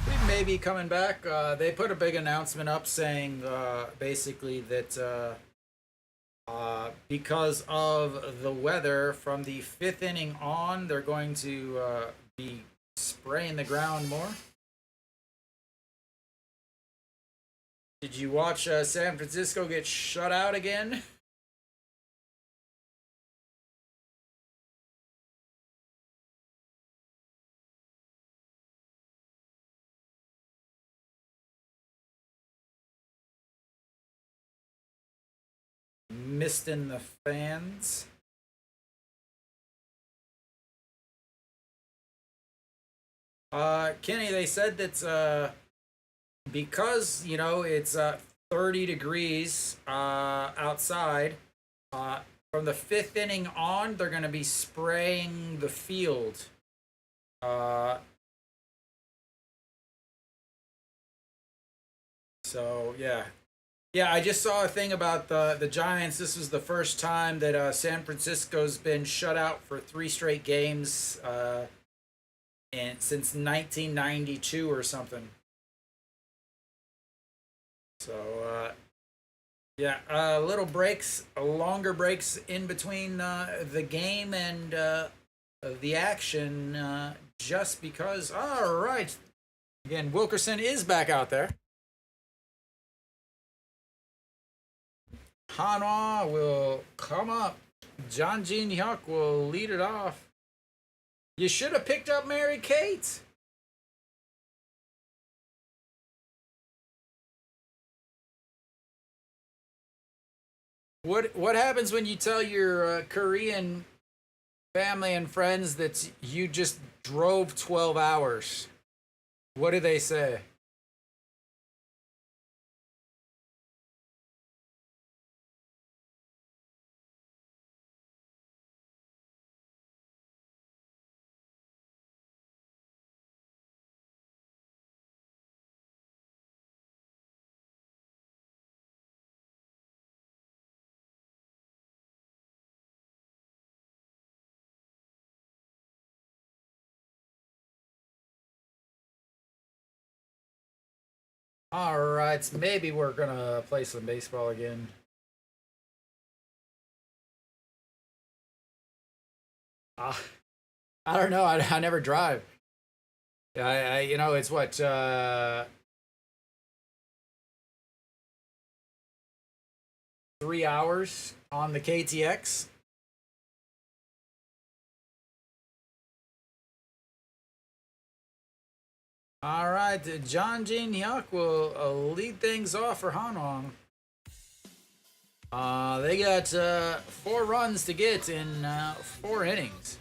We may be coming back. They put a big announcement up saying basically that because of the weather from the fifth inning on, they're going to be spraying the ground more. Did you watch San Francisco get shut out again? Missed in the fans. Kenny, they said that because it's 30 degrees outside, from the fifth inning on, they're going to be spraying the field. So yeah. I just saw a thing about the Giants. This was the first time that San Francisco's been shut out for 3 straight games, and since 1992 or something. So yeah, little breaks, longer breaks in between the game and the action, just because. All right, again, Wilkerson is back out there. Hanwha will come up. Daejeon Jesus will lead it off. You should have picked up Mary Kate. What happens when you tell your Korean family and friends that you just drove 12 hours? What do they say? All right, maybe we're gonna play some baseball again. Uh, I don't know. I never drive. It's what 3 hours on the KTX. All right, Daejeon Jesus will lead things off for Hanwha. They got 4 runs to get in 4 innings.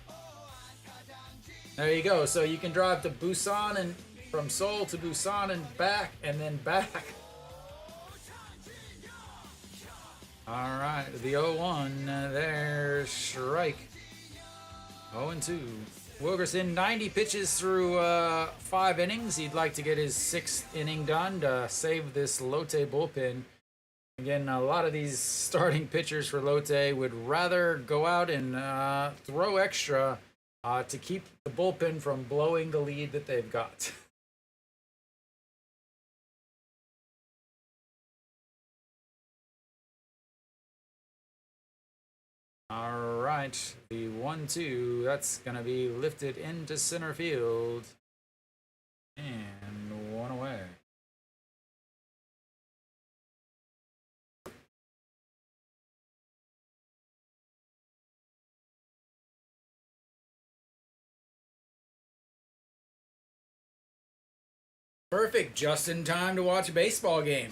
There you go. So you can drive to Busan and from Seoul to Busan and back, and then back. All right, the 0-1. There's strike. 0-2. Wilkerson, 90 pitches through 5 innings. He'd like to get his 6th inning done to save this Lotte bullpen. Again, a lot of these starting pitchers for Lotte would rather go out and throw extra to keep the bullpen from blowing the lead that they've got. All right, the 1-2, that's going to be lifted into center field. And 1 away. Perfect, just in time to watch a baseball game.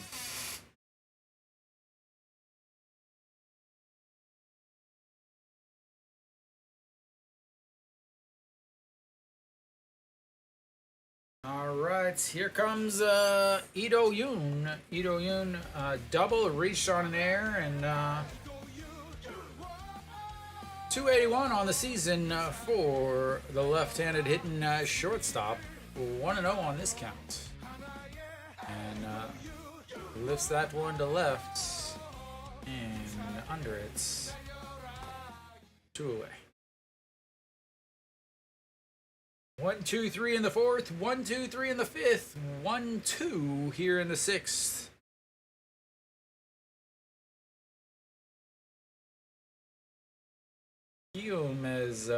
All right, here comes Ito Yoon. Ito Yoon, double, reached on an air, and 281 on the season for the left-handed hitting shortstop. 1-0 on this count. And lifts that one to left, and under it. 2 away. 1, 2, 3 in the fourth. 1, 2, 3 in the fifth. 1, 2 here in the sixth. Hume has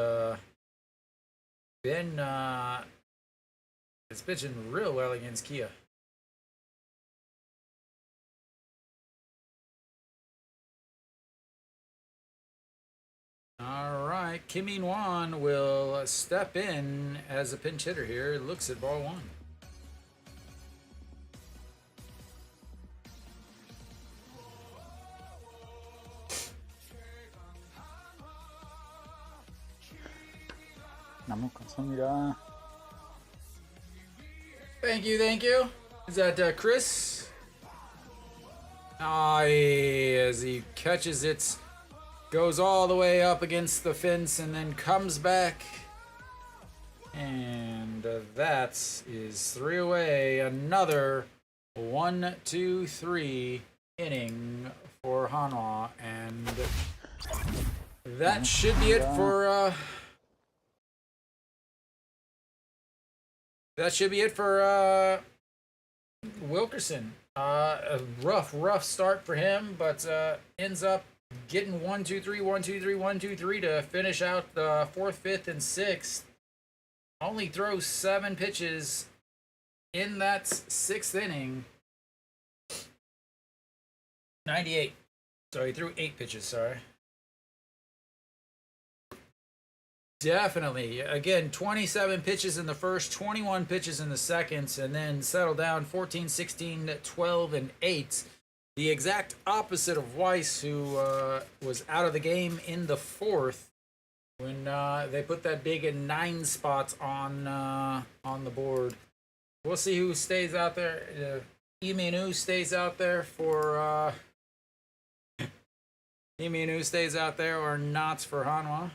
been is pitching real well against Kia. All right, Kim In-wan will step in as a pinch hitter here. Looks at ball one. 너무 감사합니다. Thank you, thank you. Is that Chris? As he catches it, goes all the way up against the fence and then comes back. And that is 3 away. Another 1, 2, 3 inning for Hanwha. And that should be it for... That should be it for Wilkerson. A rough start for him, but ends up getting 1, 2, 3, 1, 2, 3, 1, 2, 3 to finish out the 4th, 5th, and 6th. Only throws 7 pitches in that 6th inning. 98. So he threw 8 pitches, sorry. Definitely. Again, 27 pitches in the first, 21 pitches in the second, and then settled down 14, 16, 12, and 8. The exact opposite of Weiss, who was out of the game in the 4th when they put that big 9 spots on the board. We'll see who stays out there. Iminu stays out there for Iminu stays out there or not for Hanwha.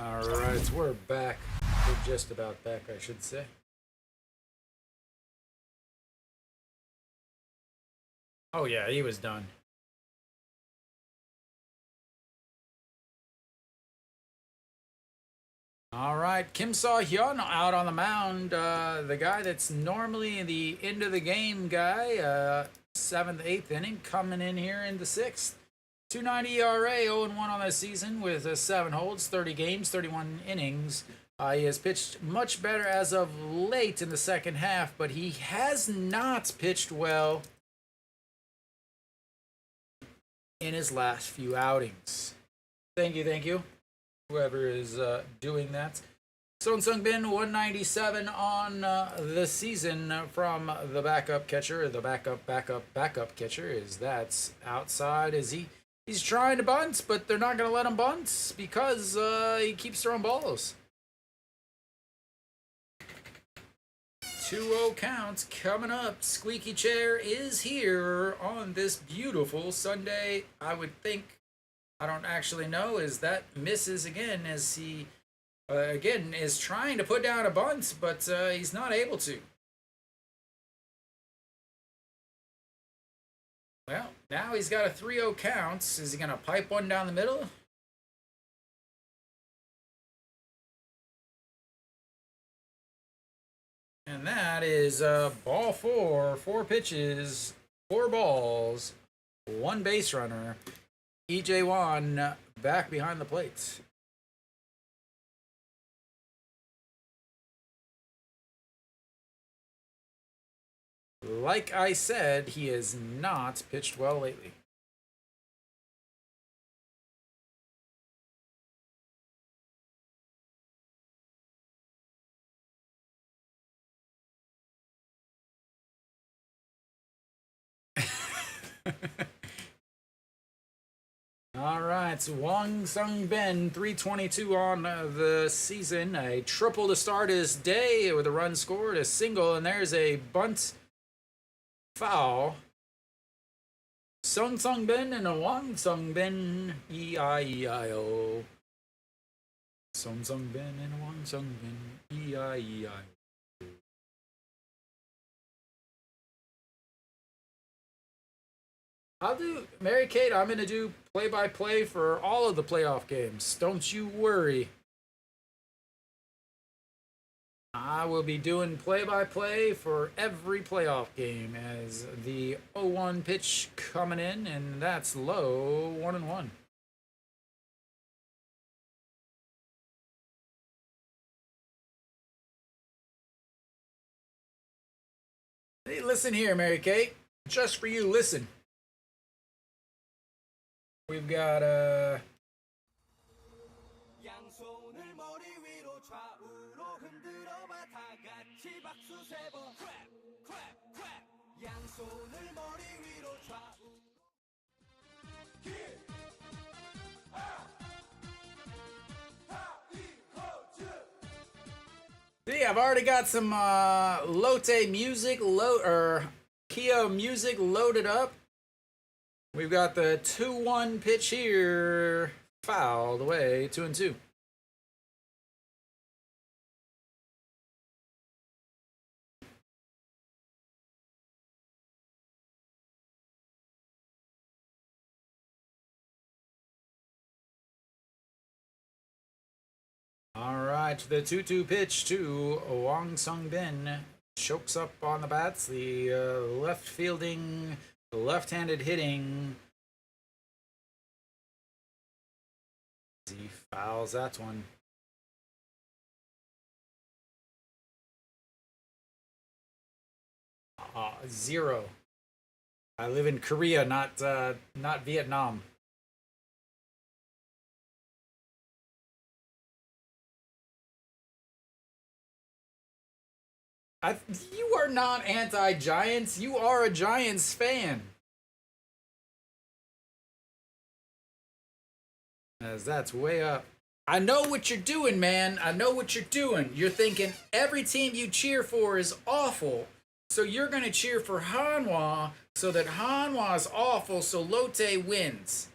Alright, we're back. We're just about back, I should say. Oh yeah, he was done. Alright, Kim So-hyun out on the mound. The guy that's normally the end of the game guy. 7th, 8th inning, coming in here in the 6th. 2.90 ERA, 0-1 on the season with 7 holds, 30 games, 31 innings. He has pitched much better as of late in the second half, but he has not pitched well in his last few outings. Thank you. Whoever is doing that. Son Sung-bin, 197 on the season from the backup catcher. The backup catcher is that's outside. He's trying to bunt, but they're not going to let him bunt because he keeps throwing balls. 2-0 counts coming up. Squeaky chair is here on this beautiful Sunday. I would think, I don't actually know, is that misses again as he, again, is trying to put down a bunt, but he's not able to. Well, now he's got a 3-0 count. Is he going to pipe one down the middle? And that is ball 4. 4 pitches, 4 balls, 1 base runner. EJ Wan back behind the plate. Like I said, he has not pitched well lately. All right, Wang Sung-bin, 322 on the season. A triple to start his day with a run scored, a single, and there's a bunt foul. Sung Sung Ben and a Wang Sung Ben. E-I-E-I-O. Sung Sung Ben and a Wang Sung Ben. E-I-E-I-O. I'll do, Mary Kate, I'm going to do play-by-play for all of the playoff games. Don't you worry. I will be doing play-by-play for every playoff game as the 0-1 pitch coming in, and that's low, 1-1. Hey, listen here, Mary Kate. Just for you, listen. We've got see, I've already got some Lotte music KBO music loaded up. We've got the 2-1 pitch here, fouled away, 2-2. All right, the 2-2 pitch to Wang Sung Ben. Chokes up on the bats. The left-handed hitting. He fouls that one. Zero. I live in Korea, not Vietnam. You are not anti-Giants. You are a Giants fan. As that's way up. I know what you're doing, man. I know what you're doing. You're thinking every team you cheer for is awful. So you're going to cheer for Hanwha so that Hanwha is awful so Lotte wins.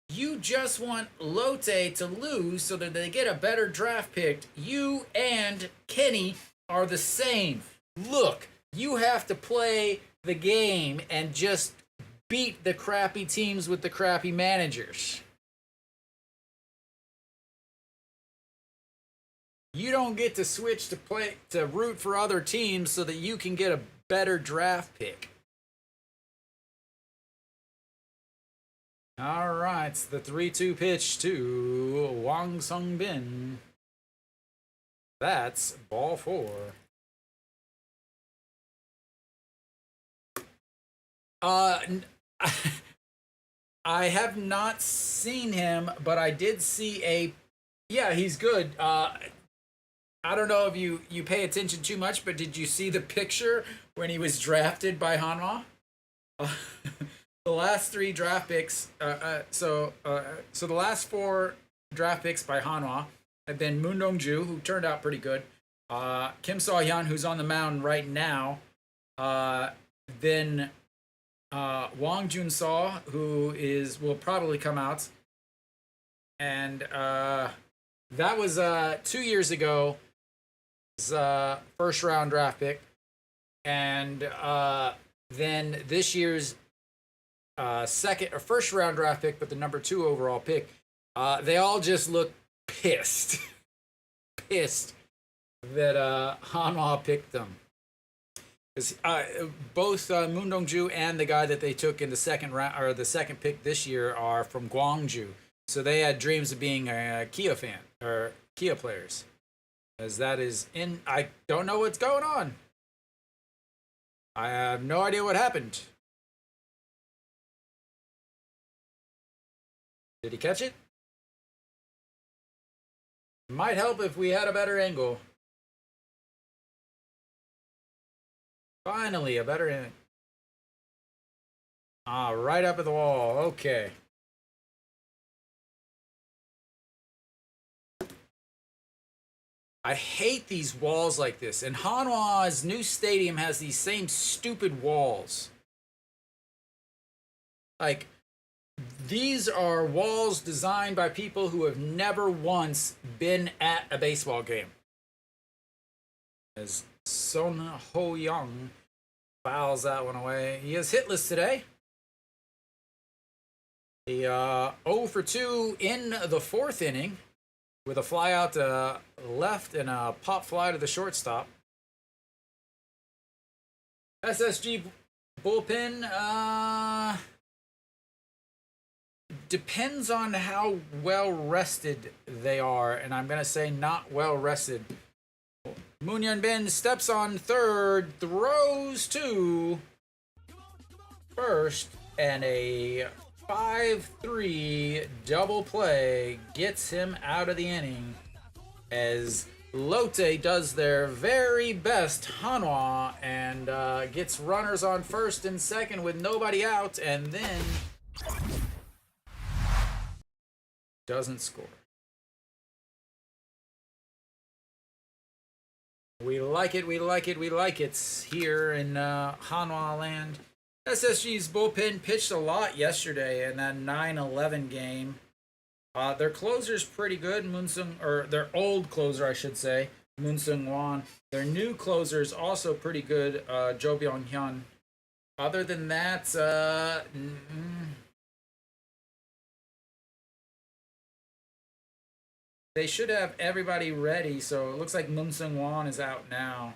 You just want Lotte to lose so that they get a better draft pick. You and Kenny are the same. Look, you have to play the game and just beat the crappy teams with the crappy managers. You don't get to switch to root for other teams so that you can get a better draft pick. All right, the 3-2 pitch to Wang Sung Ben. That's ball 4. I have not seen him, but I did see yeah, he's good. I don't know if you pay attention too much, but did you see the picture when he was drafted by Hanwha? The last 3 draft picks, so the last 4 draft picks by Hanwha have been Moon Dong-ju, who turned out pretty good, Kim Saw-hyun, who's on the mound right now, then Wang Jun-saw, who will probably come out, and that was 2 years ago. His first round draft pick, and then this year's first round draft pick, but the number 2 overall pick. They all just look pissed that Hanwha picked them. Because both Moon Dong-ju and the guy that they took in the second round or the second pick this year are from Gwangju, so they had dreams of being a Kia fan or Kia players. As that is I don't know what's going on. I have no idea what happened. Did he catch it? Might help if we had a better angle. Finally, a better angle. Right up at the wall. Okay. I hate these walls like this. And Hanwha's new stadium has these same stupid walls. Like, these are walls designed by people who have never once been at a baseball game. As Son Ho Young fouls that one away. He is hitless today. He 0 for 2 in the fourth inning with a fly out to left and a pop fly to the shortstop. SSG bullpen depends on how well rested they are, and I'm going to say not well rested. Moon Yun Bin steps on third, throws to first, and a 5-3 double play gets him out of the inning as Lotte does their very best Hanwha and gets runners on first and second with nobody out, and then doesn't score. We like it, we like it, we like it here in Hanwha land. SSG's bullpen pitched a lot yesterday in that 9-11 game. Their closer's pretty good, or their old closer, I should say, Moon Sung Won. Their new closer is also pretty good, Jo Byung Hyun. Other than that, they should have everybody ready, so it looks like Moon Sung Won is out now.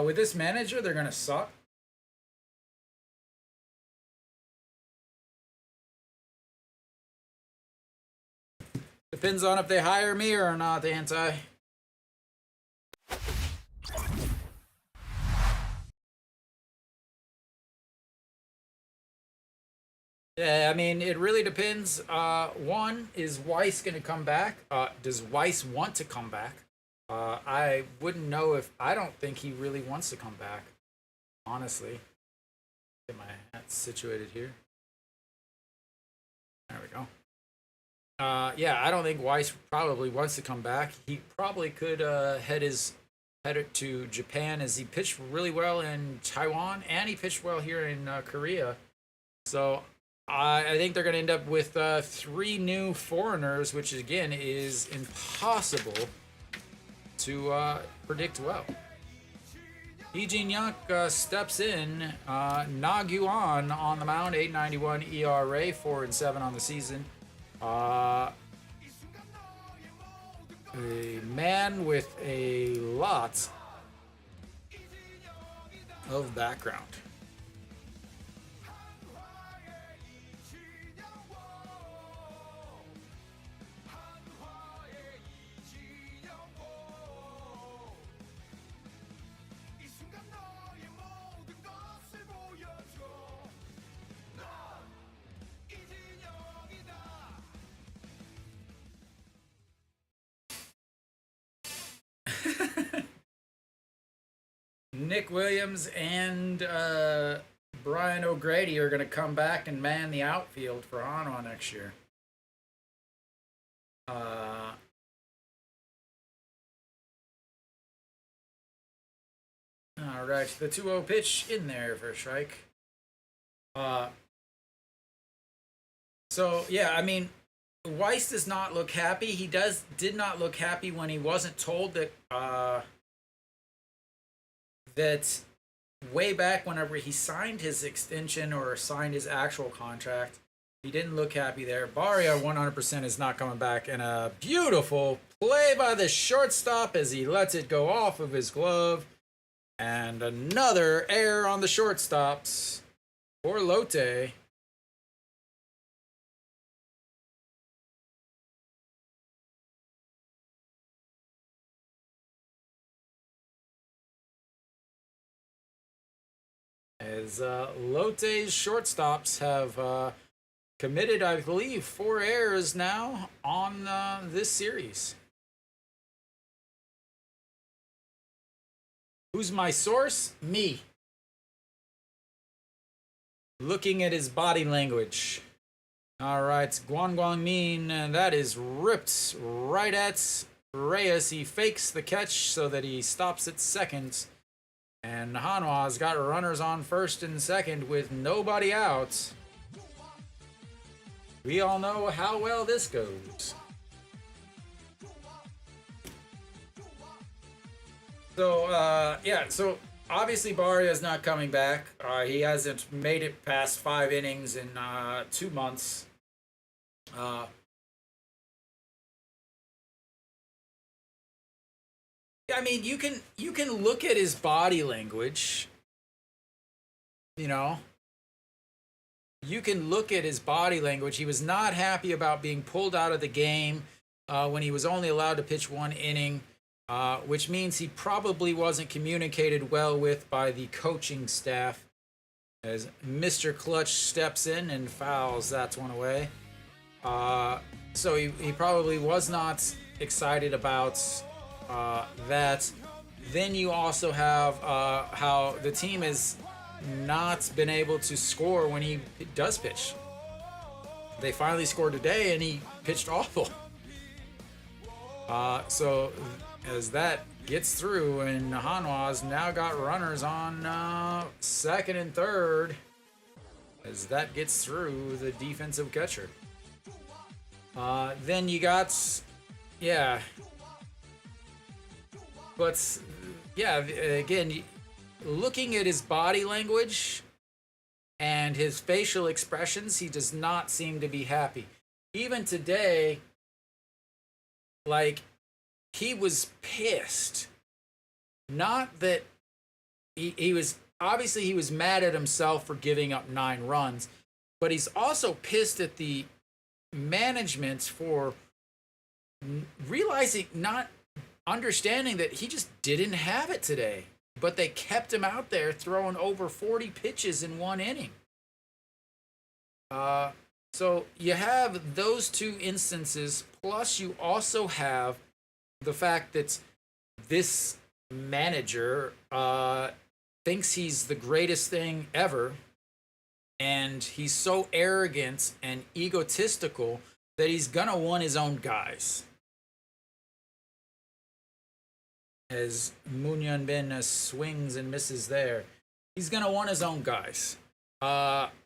With this manager, they're going to suck. Depends on if they hire me or not, Anti. Yeah, I mean, it really depends. One, is Weiss going to come back? Does Weiss want to come back? I wouldn't know if... I don't think he really wants to come back, honestly. Get my hat situated here. There we go. Yeah, I don't think Weiss probably wants to come back. He probably could head to Japan, as he pitched really well in Taiwan, and he pitched well here in Korea. So I think they're going to end up with 3 new foreigners, which again is impossible to predict well. Lee Jin-young steps in. Na Guan on the mound, 8.91 ERA, 4-7 on the season. A man with a lot of background. Nick Williams and Brian O'Grady are going to come back and man the outfield for Hanwha next year. All right, the 2-0 pitch in there for a strike. So yeah, I mean, Weiss does not look happy. He did not look happy when he wasn't told that that way back whenever he signed his extension or signed his actual contract. He didn't look happy there. Barria 100% is not coming back, and a beautiful play by the shortstop as he lets it go off of his glove. And another error on the shortstops for Lotte. As Lotte's shortstops have committed, I believe, 4 errors now on this series. Who's my source? Me. Looking at his body language. All right, Guan Guangmin, and that is ripped right at Reyes. He fakes the catch so that he stops at second. And Hanwha's got runners on first and second with nobody out. We all know how well this goes. So, so obviously Barria is not coming back. He hasn't made it past 5 innings in 2 months. I mean, you can look at his body language. You know, you can look at his body language. He was not happy about being pulled out of the game when he was only allowed to pitch 1 inning, which means he probably wasn't communicated well with by the coaching staff. As Mr. Clutch steps in and fouls that one away. So he probably was not excited about that. Then you also have how the team has not been able to score when he does pitch. They finally scored today and he pitched awful. So as that gets through, and Hanwha's now got runners on second and third as that gets through the defensive catcher. Then you got, but again, looking at his body language and his facial expressions, he does not seem to be happy. Even today, like, he was pissed. Not that he was, obviously he was mad at himself for giving up 9 runs, but he's also pissed at the management for realizing, not understanding that he just didn't have it today. But they kept him out there throwing over 40 pitches in 1 inning. So you have those 2 instances, plus you also have the fact that this manager thinks he's the greatest thing ever, and he's so arrogant and egotistical that he's gonna want his own guys. As Moon Bin swings and misses there, he's gonna want his own guys. Hanwha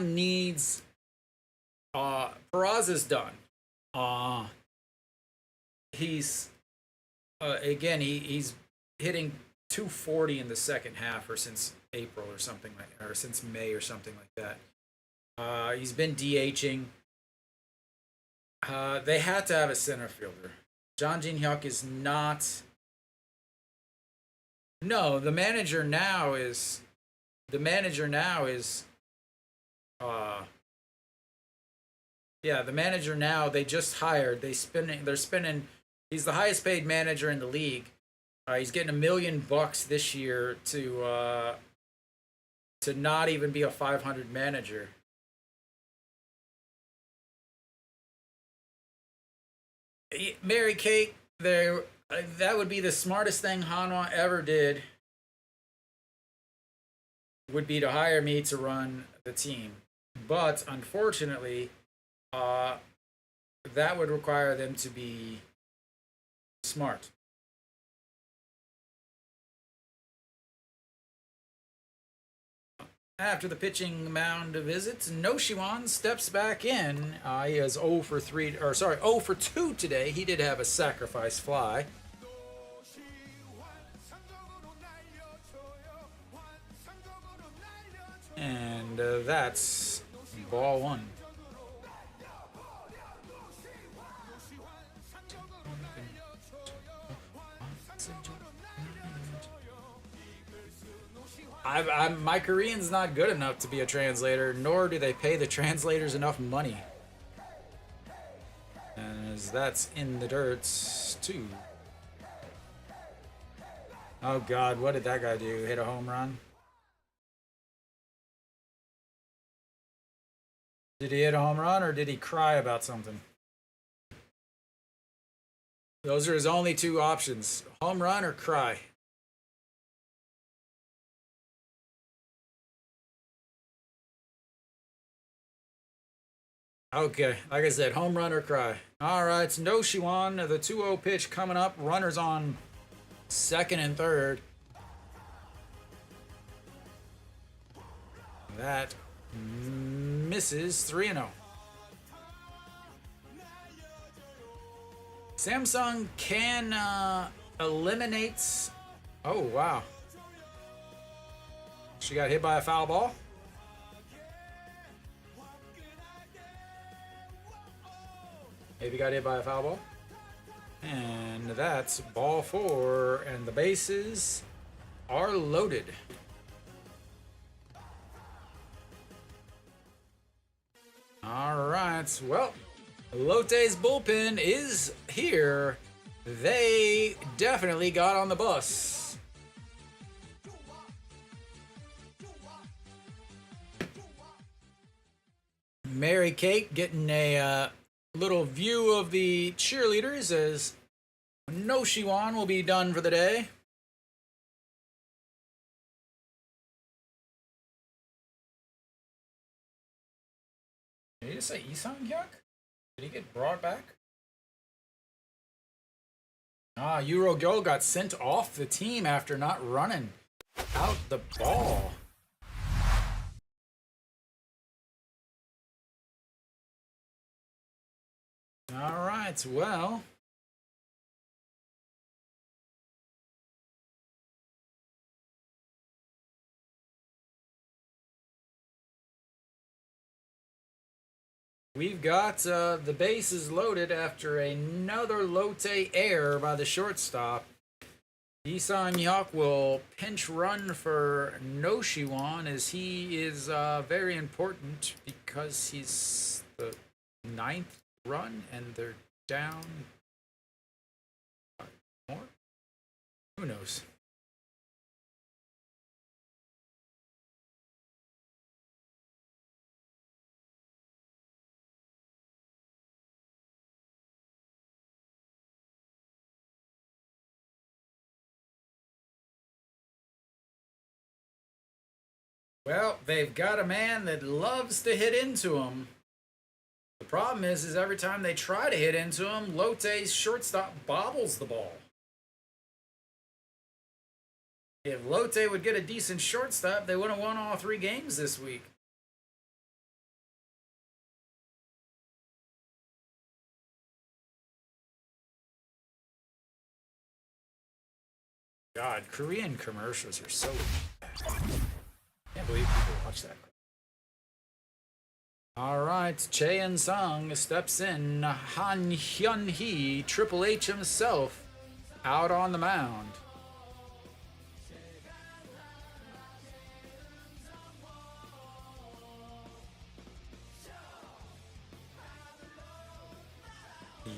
needs Peraza's done. He's again he's hitting 240 in the second half, or since April or something or since May or something like that. He's been DHing. They had to have a center fielder. John Jin-hyuk is not. No, the manager now is. The manager now. They just hired. They're spending. He's the highest paid manager in the league. He's getting $1 million this year to not even be a 500 manager. Mary Kate, that would be the smartest thing Hanwha ever did. Would be to hire me to run the team, but unfortunately, that would require them to be smart. After the pitching mound visit, Noshiwan steps back in. He is 0 for 2 today. He did have a sacrifice fly. And that's ball 1. My Korean's not good enough to be a translator, nor do they pay the translators enough money. As that's in the dirt, too. Oh God, what did that guy do? Hit a home run? Did he hit a home run, or did he cry about something? Those are his only 2 options. Home run or cry. Okay, like I said, home run or cry. All right, it's No Shiwan, the 2-0 pitch coming up. Runners on second and third. That misses 3-0. Samsung can eliminates. Oh, wow. She got hit by a foul ball. Maybe got hit by a foul ball. And that's ball 4, and the bases are loaded. All right, well, Lotte's bullpen is here. They definitely got on the bus. Mary Kate getting a little view of the cheerleaders as No Shiwan will be done for the day. Did he just say Isang Hyuk? Did he get brought back? Euro Gyo got sent off the team after not running out the ball. All right, well. We've got the bases loaded after another Lotte error by the shortstop. Isan Hyuk will pinch run for No Shiwan as he is very important because he's the 9th run and they're down more. Who knows? Well, they've got a man that loves to hit into him. The problem is every time they try to hit into him, Lotte's shortstop bobbles the ball. If Lotte would get a decent shortstop, they would have won all 3 games this week. God, Korean commercials are so bad. Can't believe people watch that. All right, Chaein Sung steps in. Han Hyun Hee, Triple H himself, out on the mound.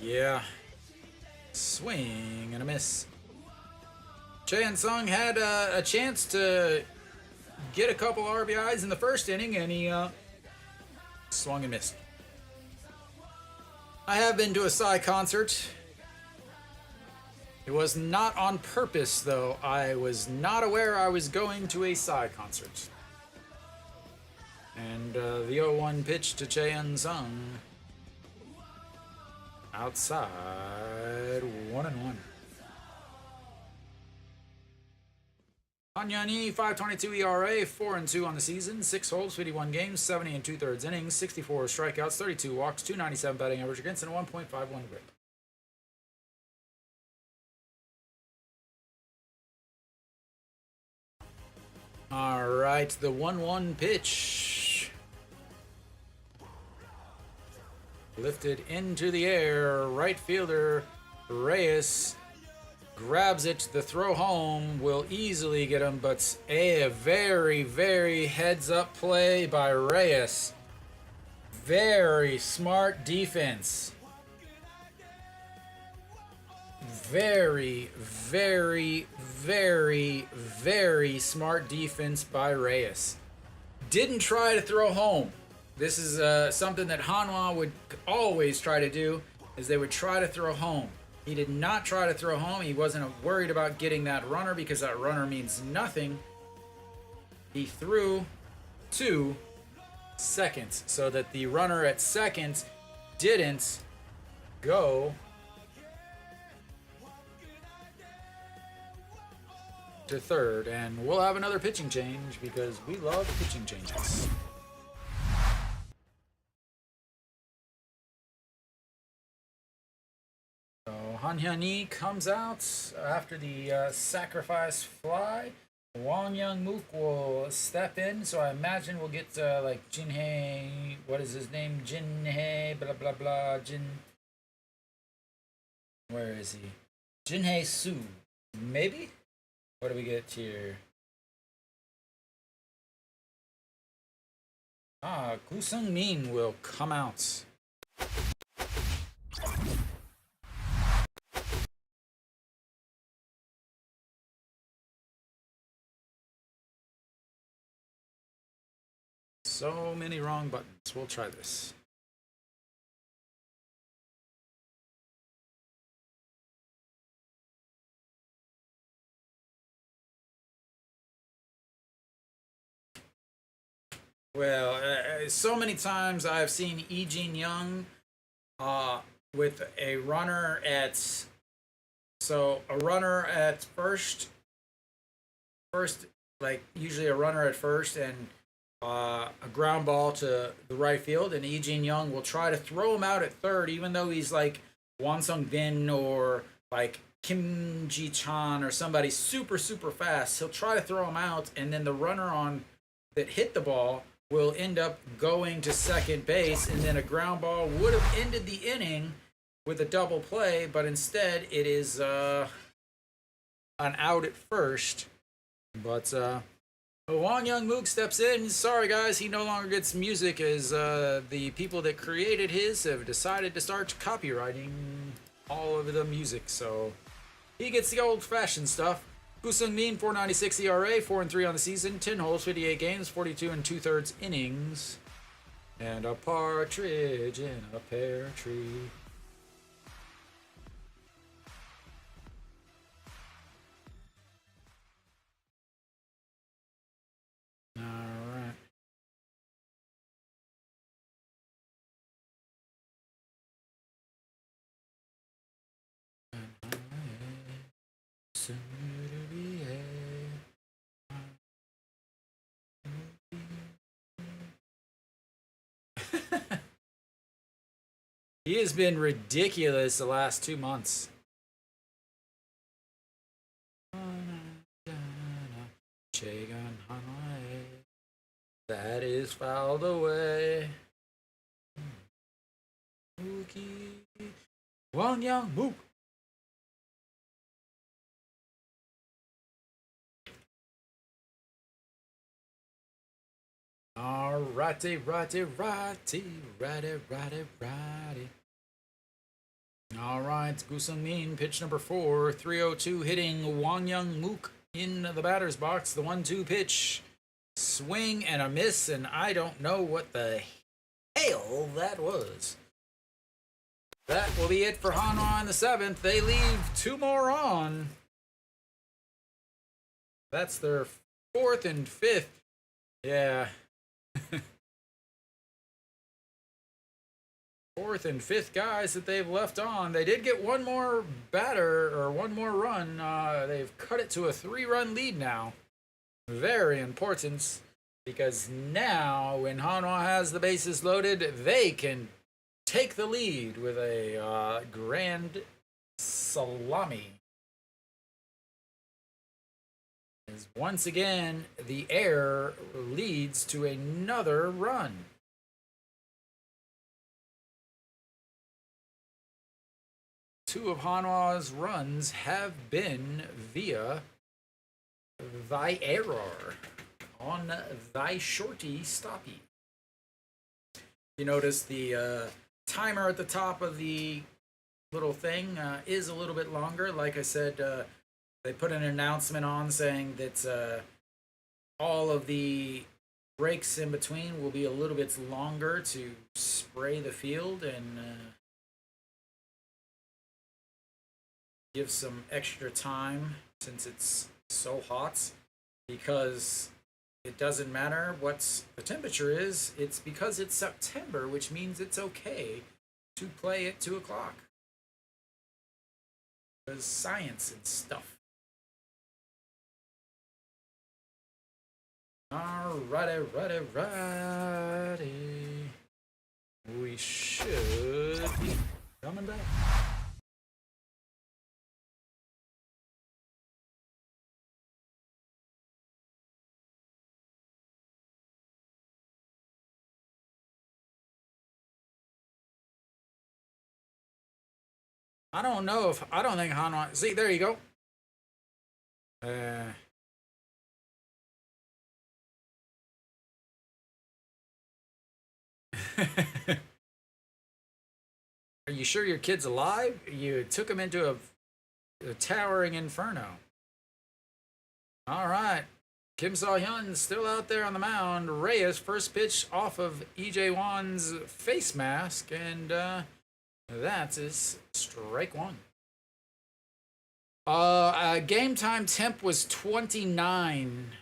Yeah, swing and a miss. Chaein Sung had a chance to get a couple RBIs in the first inning, and he swung and missed. I have been to a Psy concert. It was not on purpose, though. I was not aware I was going to a Psy concert. And the 0-1 pitch to Chaein Sung. Outside, 1-1. Anyani, 5.22 ERA, 4-2 on the season, 6 holds, 51 games, 70 and 2/3 innings, 64 strikeouts, 32 walks, 297 batting average against, and a 1.51 whip. All right, the 1-1 pitch. Lifted into the air, right fielder Reyes grabs it. The throw home will easily get him, but a very, very heads-up play by Reyes. Very smart defense. Very, very, very, very smart defense by Reyes. Didn't try to throw home. This is something that Hanwha would always try to do, is they would try to throw home. He did not try to throw home. He wasn't worried about getting that runner because that runner means nothing. He threw to second, so that the runner at second didn't go to third. And we'll have another pitching change because we love pitching changes. So Hanwha comes out after the sacrifice fly. Wang Young Mook will step in, so I imagine we'll get like Jinhei. What is his name? Jinhei, blah blah blah. Where is he? Jinhei Su, maybe. What do we get here? Gu Sung Min will come out. So many wrong buttons. We'll try this. Well, so many times I've seen Daejeon Young with a runner at first, like usually a runner at first and a ground ball to the right field, and Daejeon Young will try to throw him out at third, even though he's like Won Sung Bin or like Kim Ji Chan or somebody super fast. He'll try to throw him out, and then the runner on that hit the ball will end up going to second base, and then a ground ball would have ended the inning with a double play, but instead it is an out at first. But Wang Young Mook steps in. Sorry guys, he no longer gets music as the people that created his have decided to start copywriting all of the music, so he gets the old-fashioned stuff. Gu Sung Min, 4.96 ERA, 4-3 on the season, 10 holes, 58 games, 42 2/3 innings, and a partridge in a pear tree. All right. He has been ridiculous the last 2 months. That is fouled away. Wang Young Mook. Righty. All right, Gu Sung Min, pitch number 4, 3-0-2, hitting Wang Young Mook in the batter's box. The 1-2 pitch, swing and a miss, and I don't know what the hell that was. That will be it for Hanwha in the 7th. They leave 2 more on. That's their 4th and 5th. Yeah. 4th and 5th guys that they've left on. They did get one more batter or one more run. They've cut it to a 3-run lead now. Very important, because now when Hanwha has the bases loaded, they can take the lead with a grand salami. As once again, the air leads to another run. Two of Hanwha's runs have been via thy error on thy shorty stoppy. You notice the timer at the top of the little thing is a little bit longer. Like I said, they put an announcement on saying that all of the breaks in between will be a little bit longer to spray the field and give some extra time since it's so hot, because it doesn't matter what the temperature is. It's because it's September, which means it's okay to play at 2 o'clock. There's science and stuff. Alrighty. We should be coming back. I don't think Hanwha. See, there you go. Are you sure your kid's alive? You took him into a towering inferno. All right. Kim So-hyun still out there on the mound. Reyes, first pitch off of EJ Wan's face mask, and that's his strike one. Game time temp was 29.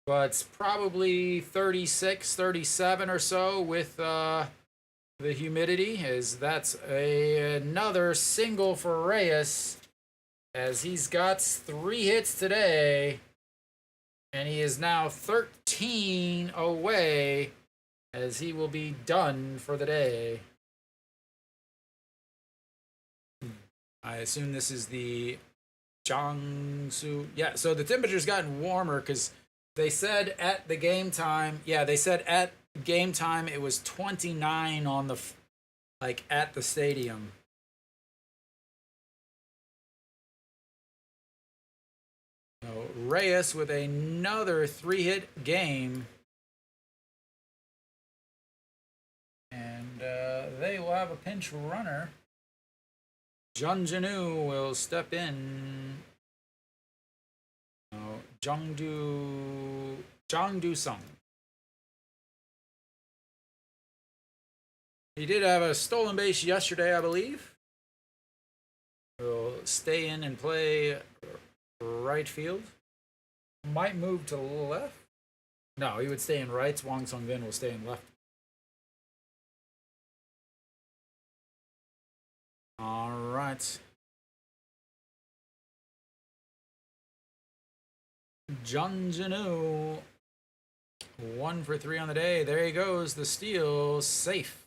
But it's probably 36, 37 or so with the humidity, as that's another single for Reyes, as he's got 3 hits today, and he is now 13 away, as he will be done for the day. I assume this is the Jiangsu. Yeah, so the temperature's gotten warmer because they said at the game time, it was 29 on the, at the stadium. So Reyes with another 3-hit game. And they will have a pinch runner. Jun Jinu will step in. Jangdu Sung. He did have a stolen base yesterday, I believe. He'll stay in and play right field. Might move to left. No, he would stay in right. Wang Sung-bin will stay in left. All right. Jun Jinu, 1 for 3 on the day. There he goes. The steal, safe.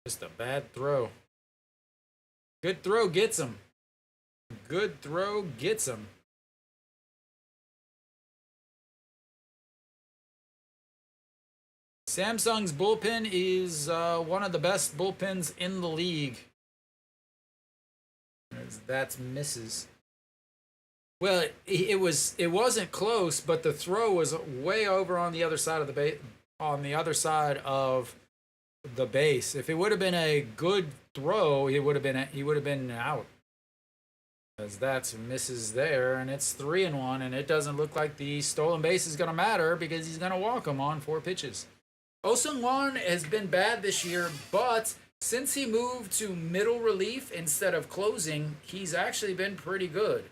Just a bad throw. Good throw gets him. Good throw gets him. Samsung's bullpen is one of the best bullpens in the league. That's misses. Well, it wasn't close, but the throw was way over on the other side of the base. On the other side of the base. If it would have been a good throw, he would have been out. As that's misses there, and it's 3-1, and it doesn't look like the stolen base is going to matter because he's going to walk him on 4 pitches. Oh Sung-won has been bad this year, but since he moved to middle relief instead of closing, he's actually been pretty good.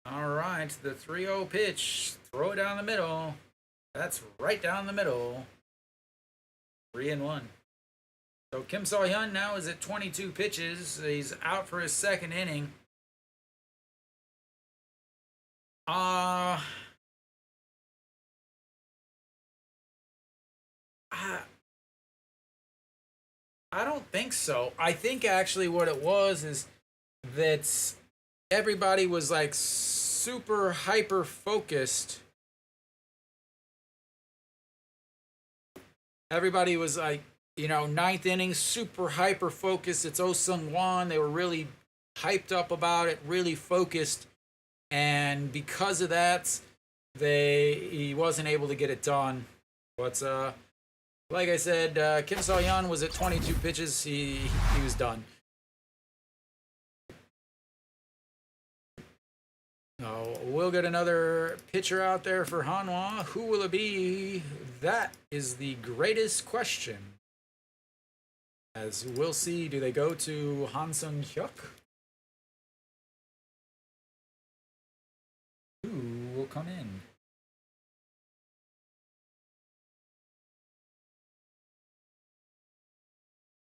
All right, the 3-0 pitch. Throw it down the middle. That's right down the middle. 3-1. So Kim So-hyun now is at 22 pitches. He's out for his 2nd inning. I don't think so. I think actually what it was is that everybody was like super hyper focused. Everybody was like, 9th inning, super hyper focused. It's Oh Sung-won. They were really hyped up about it, really focused. And because of that, he wasn't able to get it done. But Like I said, Kim So-hyun was at 22 pitches. He was done. Oh, we'll get another pitcher out there for Hanwha. Who will it be? That is the greatest question. As we'll see, do they go to Han Sung-hyuk? Who will come in?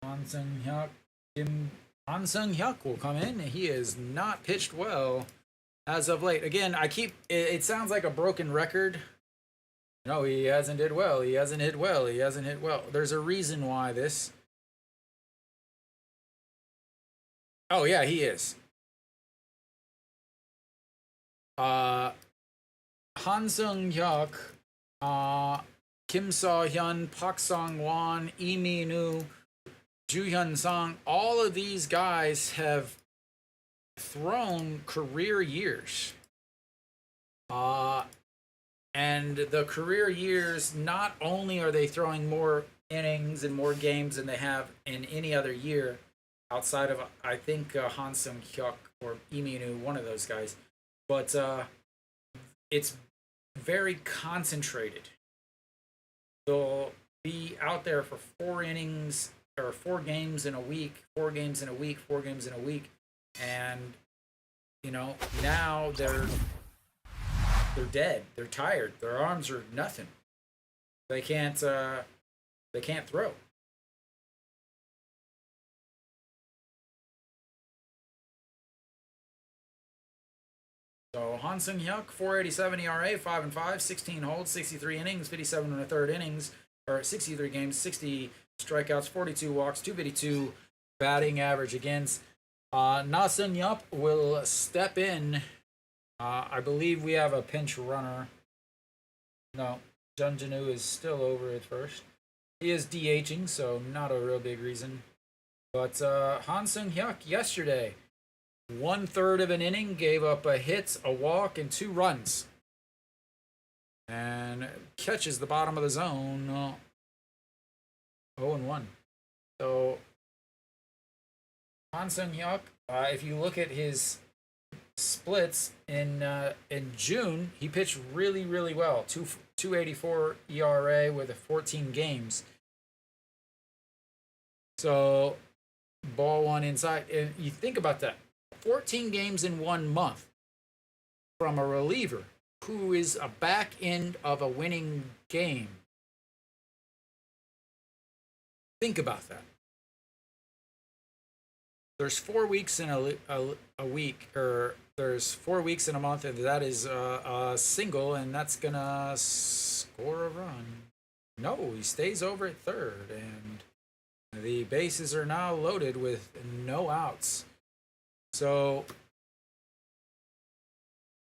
Han Sung-hyuk. Han Sung-hyuk will come in. He has not pitched well as of late. Again, it sounds like a broken record. No, he hasn't hit well. He hasn't hit well. He hasn't hit well. There's a reason why this. Oh yeah, he is. Han Sung-hyuk, Kim So-hyun, Park Sung-won, Lee Min-woo, Ju Hyun-sung, all of these guys have thrown career years. And the career years, not only are they throwing more innings and more games than they have in any other year outside of, I think, Han Sung-hyuk or Lee Min-woo, one of those guys, but it's very concentrated. They'll be out there for 4 innings or 4 games in a week, 4 games in a week, 4 games in a week, and now they're dead. They're tired. Their arms are nothing. They can't throw. So Han Sung-hyuk, 4.87 ERA, 5-5, 16 holds, 63 innings, 57 and a third innings, or 63 games, 60 strikeouts, 42 walks, 252 batting average against. Na Sung-yup will step in. I believe we have a pinch runner. No, Jun Janu is still over at first. He is DHing, so not a real big reason. But Han Sung-hyuk yesterday, 1/3 of an inning, gave up a hit, a walk, and 2 runs. And catches the bottom of the zone. 0-1. So Han Sung-hyuk, if you look at his splits in June, he pitched really, really well. 2.84 ERA with 14 games. So ball 1 inside. And you think about that. 14 games in 1 month from a reliever who is a back end of a winning game. Think about that. There's 4 weeks in a week, or there's 4 weeks in a month, and that is a single, and that's gonna score a run. No, he stays over at third, and the bases are now loaded with no outs. So,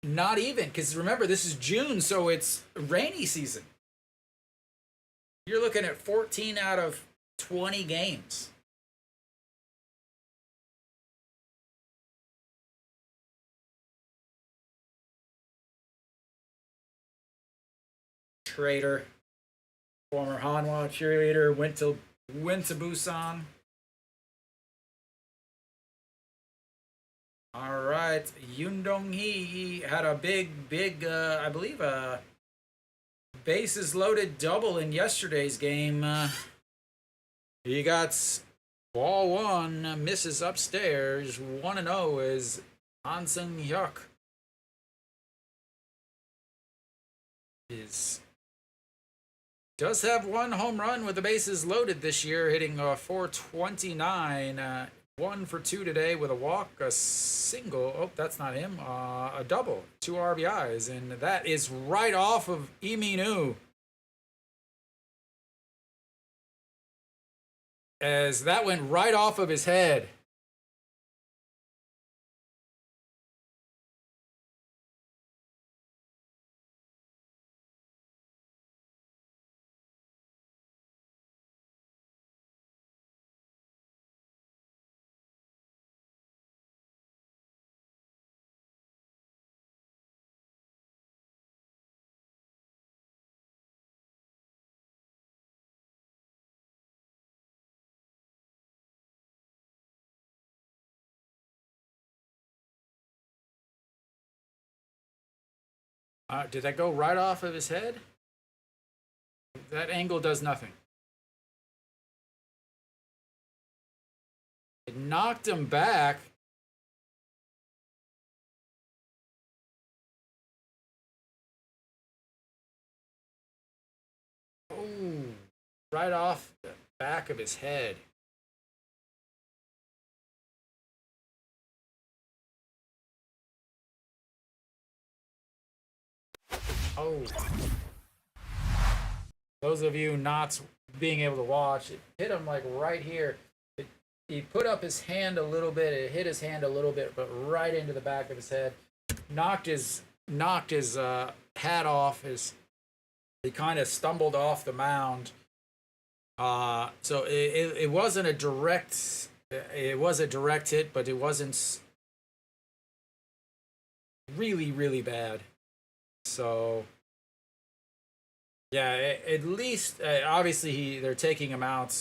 not even, because remember, this is June, so it's rainy season. You're looking at 14 out of 20 games. Trader, former Hanwha cheerleader, went to Busan. All right, Yoon Dong-hee had a big, I believe, bases loaded double in yesterday's game. He got ball 1, misses upstairs. 1-0 is Han Sung-hyuk. Does have 1 home run with the bases loaded this year, hitting 429. 1 for 2 today with a walk, a single. Oh, that's not him. A double, 2 RBIs, and that is right off of Lee Min-woo. As that went right off of his head. Did that go right off of his head? That angle does nothing. It knocked him back. Oh, right off the back of his head. Oh. Those of you not being able to watch, it hit him like right here. He put up his hand a little bit. It hit his hand a little bit, but right into the back of his head. Knocked his hat off. He kind of stumbled off the mound. So it wasn't a direct. It was a direct hit, but it wasn't really, really bad. So yeah, at least obviously they're taking him out.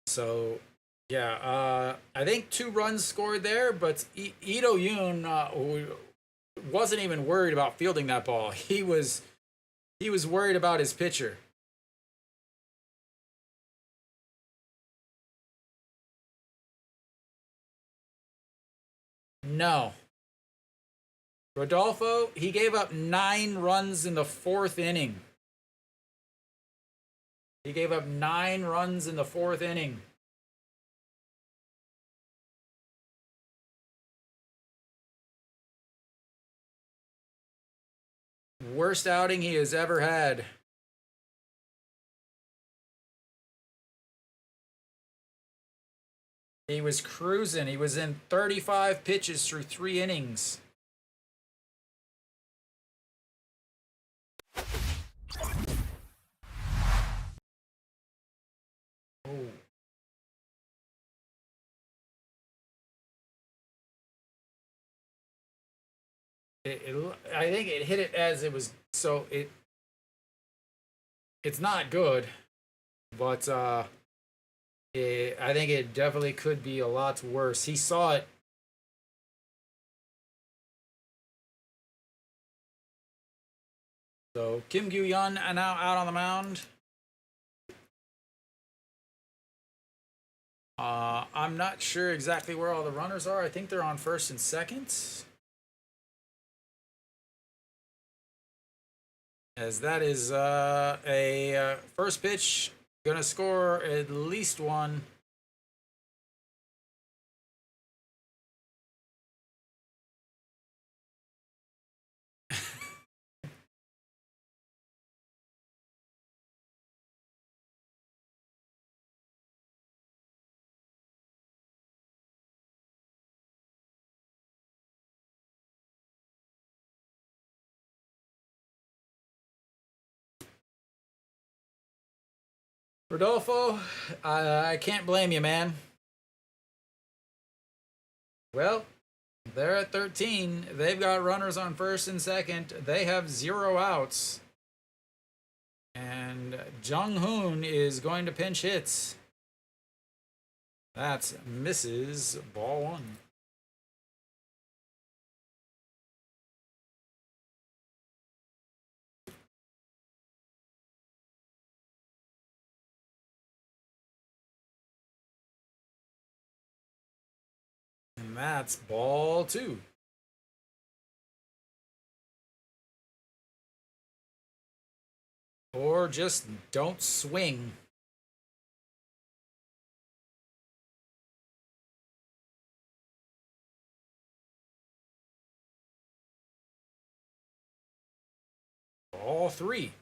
So yeah, I think 2 runs scored there, but Ito Yoon wasn't even worried about fielding that ball. He was worried about his pitcher. No. Rodolfo, he gave up 9 runs in the 4th inning. He gave up 9 runs in the 4th inning. Worst outing he has ever had. He was cruising. He was in 35 pitches through 3 innings. Oh. I think it hit it as it was, so it's not good, but I think it definitely could be a lot worse. He saw it. So Kim Gyu-yeon now out on the mound. I'm not sure exactly where all the runners are. I think they're on first and second. As that is a first pitch, gonna score at least 1. Rodolfo, I can't blame you, man. Well, they're at 13. They've got runners on first and second. They have 0 outs. And Jung Hoon is going to pinch hits. That's misses, ball 1. And that's ball 2. Or just don't swing. Ball 3.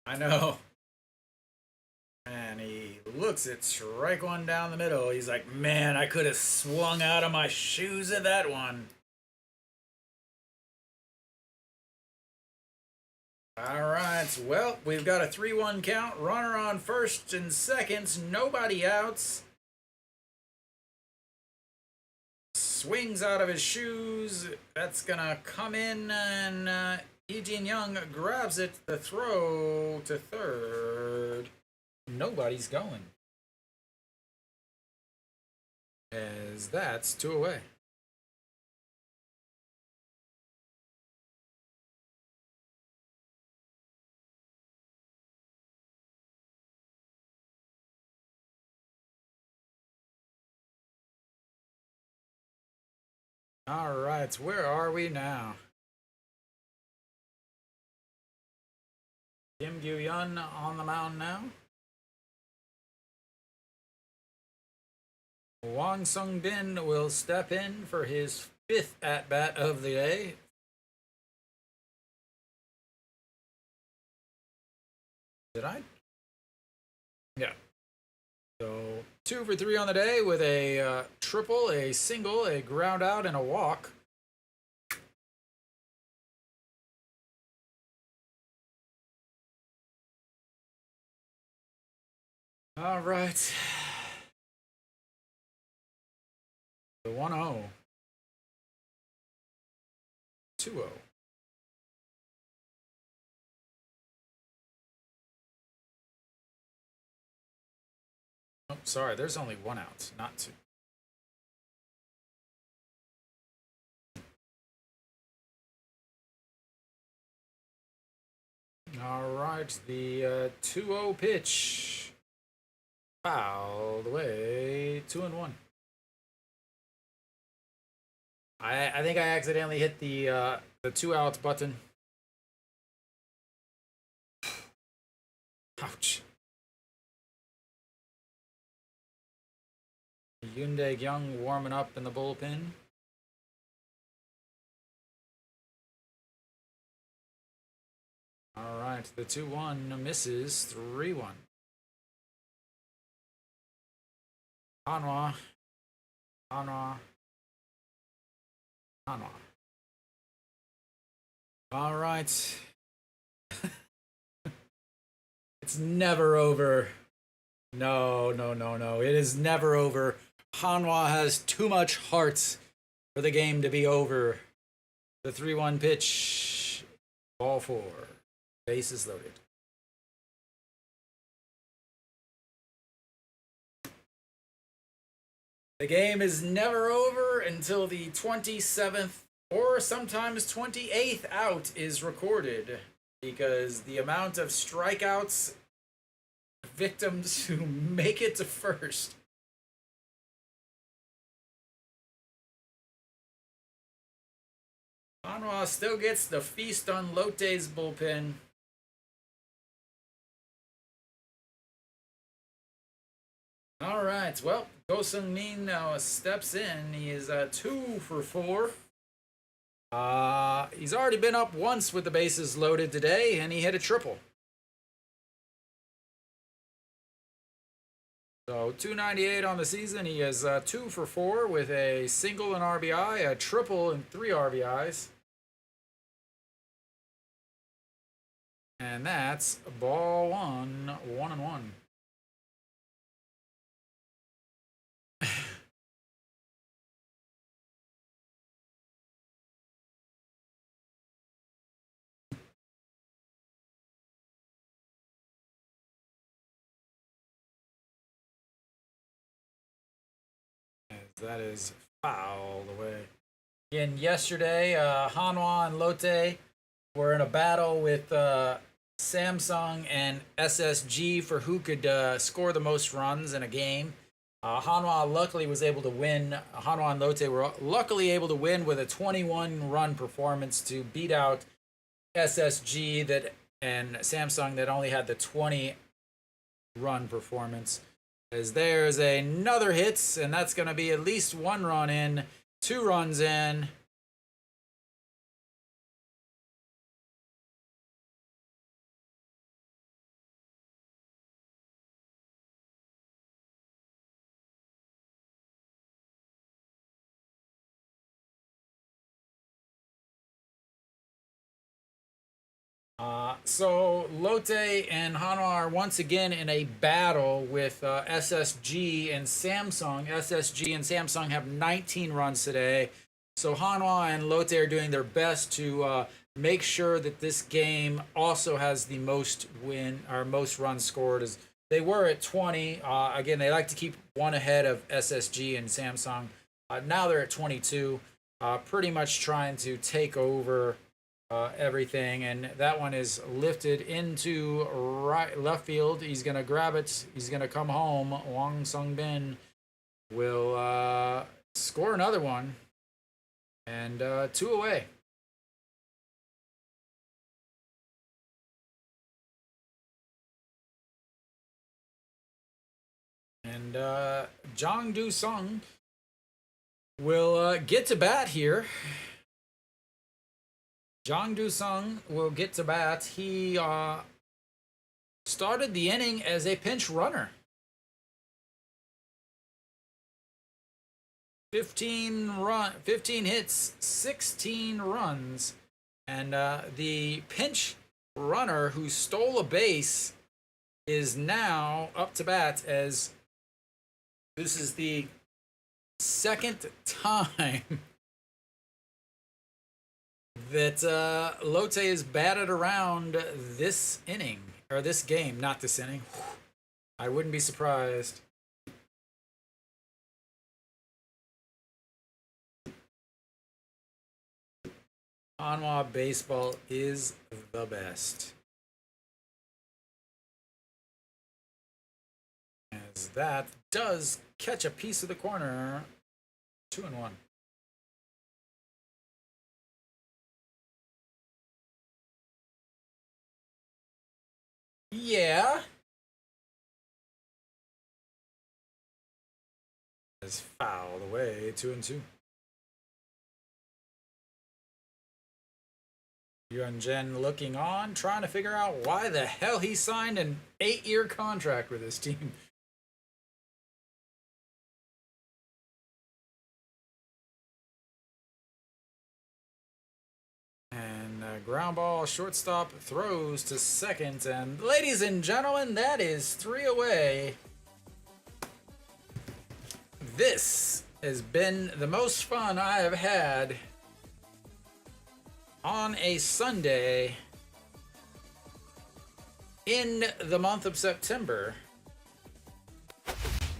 I know. And he looks at strike 1 down the middle. He's like, man, I could have swung out of my shoes at that one. All right, well, we've got a 3-1 count. Runner on first and second. Nobody outs. swings out of his shoes. That's gonna come in, and Daejeon Young grabs it. The throw to third. Nobody's going. As that's 2 away. All right, where are we now? Kim Gyu-yeon on the mound now. Wang Sung-bin will step in for his 5th at-bat of the day. Did I? Yeah. So 2 for 3 on the day with a triple, a single, a ground out, and a walk. All right. The 1-0. 2-0. Oh, sorry, there's only 1 out, not 2. All right, the 2-0 pitch. Fouled away, 2-1. I think I accidentally hit the 2 outs button. Ouch. Daejeon warming up in the bullpen. All right, the 2-1 misses. 3-1. Hanwha. All right. It's never over. No. It is never over. Hanwha has too much heart for the game to be over. The 3-1 pitch. Ball 4. Bases loaded. The game is never over until the 27th or sometimes 28th out is recorded, because the amount of strikeouts, victims who make it to first. Hanwha still gets the feast on Lotte's bullpen. All right, well, Go Sung-min now steps in. He is 2 for 4. He's already been up once with the bases loaded today, and he hit a triple. So 298 on the season. He is 2 for 4 with a single and RBI, a triple and 3 RBIs. And that's ball 1, 1-1. That is fouled away. Again, yesterday, Hanwha and Lotte were in a battle with Samsung and SSG for who could score the most runs in a game. Hanwha luckily was able to win. Hanwha and Lotte were luckily able to win with a 21-run performance to beat out SSG and Samsung that only had the 20-run performance. As there's another hit, and that's going to be at least 1 run in, 2 runs in. So Lotte and Hanwha are once again in a battle with SSG and Samsung. SSG and Samsung have 19 runs today. So Hanwha and Lotte are doing their best to make sure that this game also has the most runs scored. As they were at 20. Again, they like to keep one ahead of SSG and Samsung. Now they're at 22. Pretty much trying to take over everything, and that one is lifted into left field. He's gonna grab it. He's gonna come home. Wang Sung Bin will score another one, and 2 away. And Jang Do Sung will get to bat here. Jang Do Sung will get to bat. He started the inning as a pinch runner. 15 hits, 16 runs. And the pinch runner who stole a base is now up to bat, as this is the second time that Lotte is batted around this inning, or this game, not this inning. I wouldn't be surprised. Hanwha baseball is the best. As that does catch a piece of the corner. 2-1. Yeah. Is fouled away. 2-2. Yuan Jen looking on, trying to figure out why the hell he signed an 8-year contract with his team. And ground ball, shortstop throws to second. And ladies and gentlemen, that is 3 away. This has been the most fun I have had on a Sunday in the month of September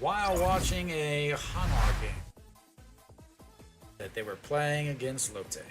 while watching a Hanwha game that they were playing against Lotte.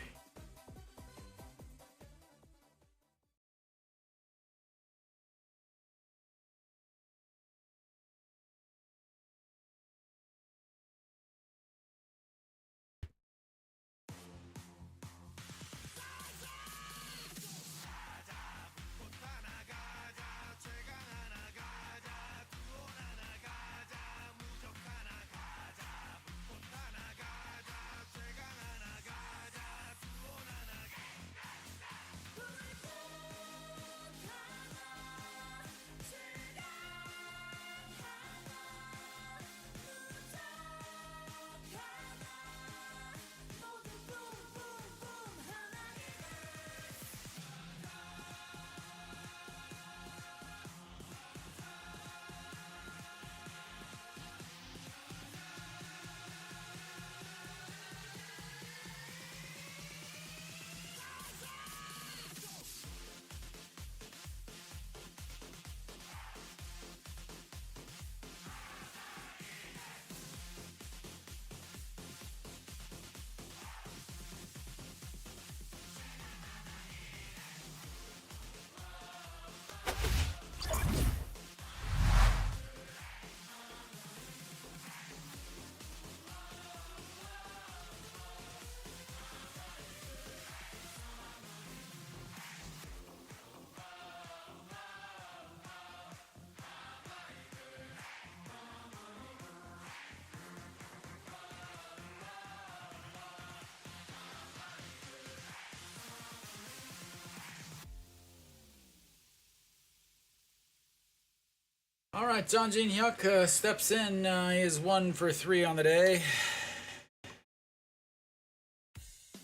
All right, John Jin Hyuk steps in. He is 1 for 3 on the day.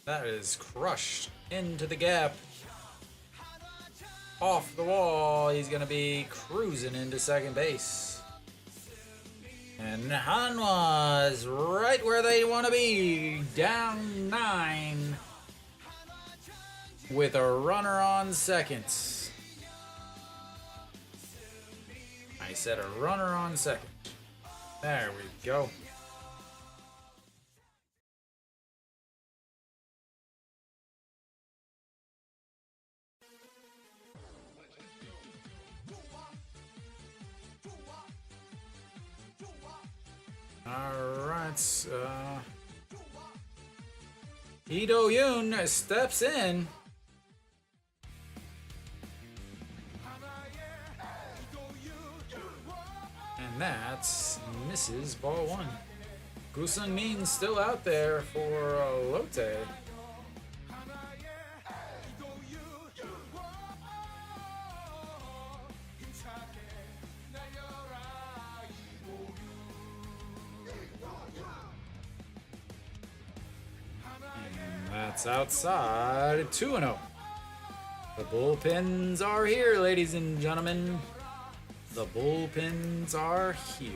That is crushed into the gap. off the wall. He's going to be cruising into second base. And Hanwha is right where they want to be, down 9 with a runner on second. I said a runner on second. There we go. Alright, Daejeon steps in. And that's misses ball 1. Busan Min's still out there for Lotte. That's outside, 2-0. The bullpens are here, ladies and gentlemen. The bullpens are here.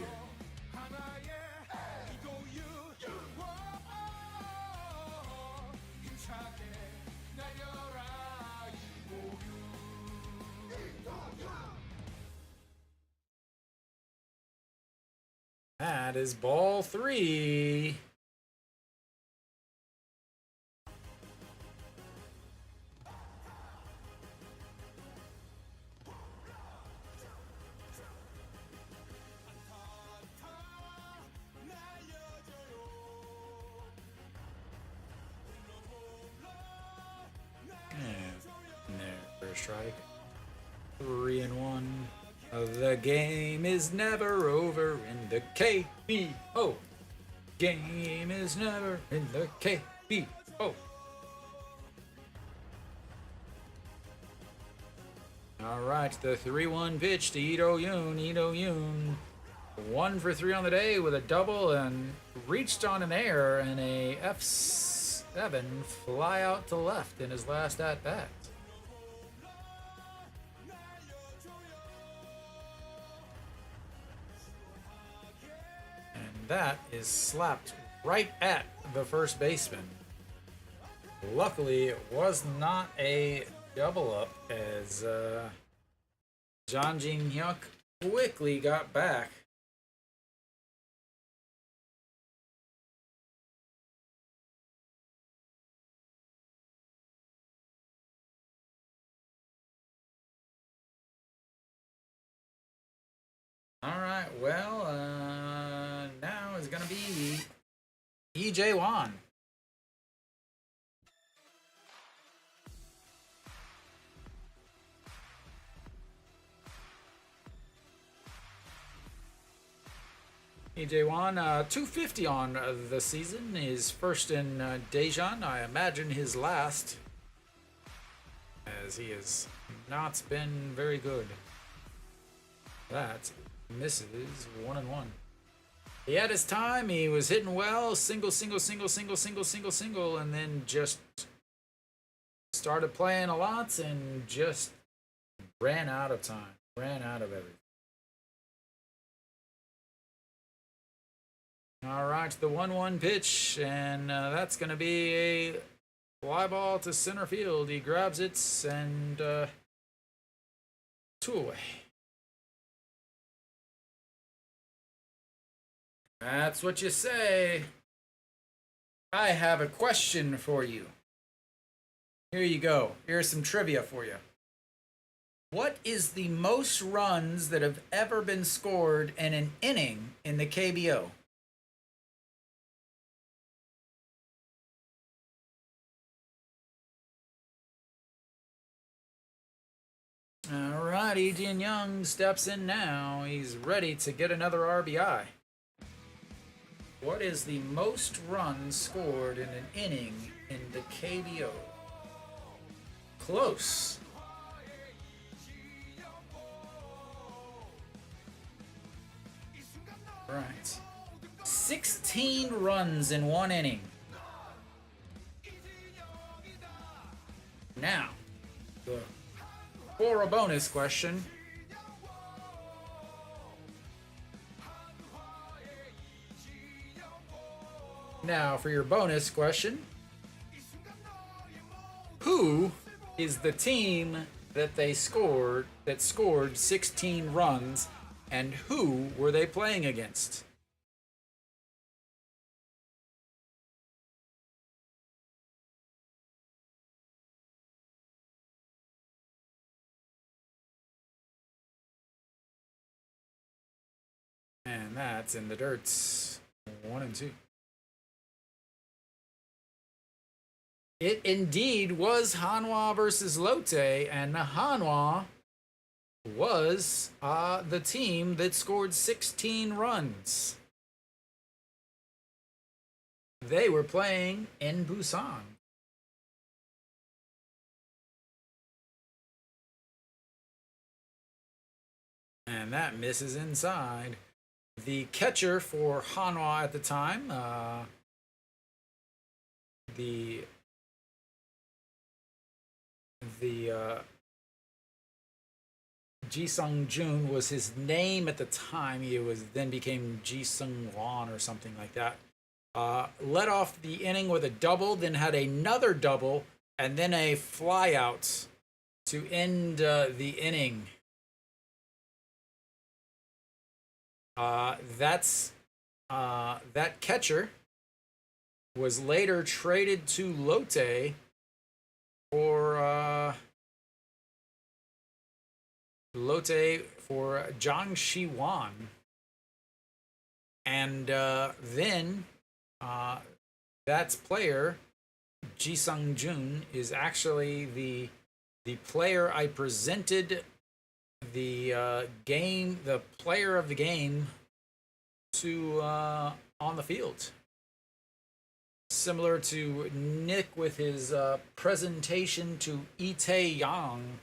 That is ball 3. Strike. 3-1. The game is never over in the KBO. Game is never in the KBO. Alright, the 3-1 pitch to Daejeon. 1 for 3 on the day with a double and reached on an air and a F7 fly out to left in his last at bat. That is slapped right at the first baseman. Luckily, it was not a double up as Daejeon quickly got back. All right, well, now is going to be Daejeon. Daejeon, 250 on the season. His first in Daejeon, I imagine his last, as he has not been very good. That misses 1-1. He had his time. He was hitting well. Single, and then just started playing a lot and just ran out of time. Ran out of everything. All right, the 1-1 pitch, and that's going to be a fly ball to center field. He grabs it and 2 away. That's what you say. I have a question for you. Here you go. Here's some trivia for you. What is the most runs that have ever been scored in an inning in the KBO? All right, Daejeon steps in now. He's ready to get another RBI. What is the most runs scored in an inning in the KBO? Close. Right. 16 runs in 1 inning. Now, the for a bonus question. Now, for your bonus question, who is the team that scored 16 runs, and who were they playing against? And that's in the dirts. 1 and 2. It indeed was Hanwha versus Lotte, and Hanwha was the team that scored 16 runs. They were playing in Busan. And that misses inside. The catcher for Hanwha at the time, the Ji-sung-jun was his name at the time. He was then became Ji-sung-won or something like that. Led off the inning with a double, then had another double, and then a flyout to end the inning. That catcher was later traded to Lotte for Jang Shi-wan, and then that player Ji-sung-jun is actually the player I presented the player of the game to on the field. Similar to Nick with his presentation to Itae-yang.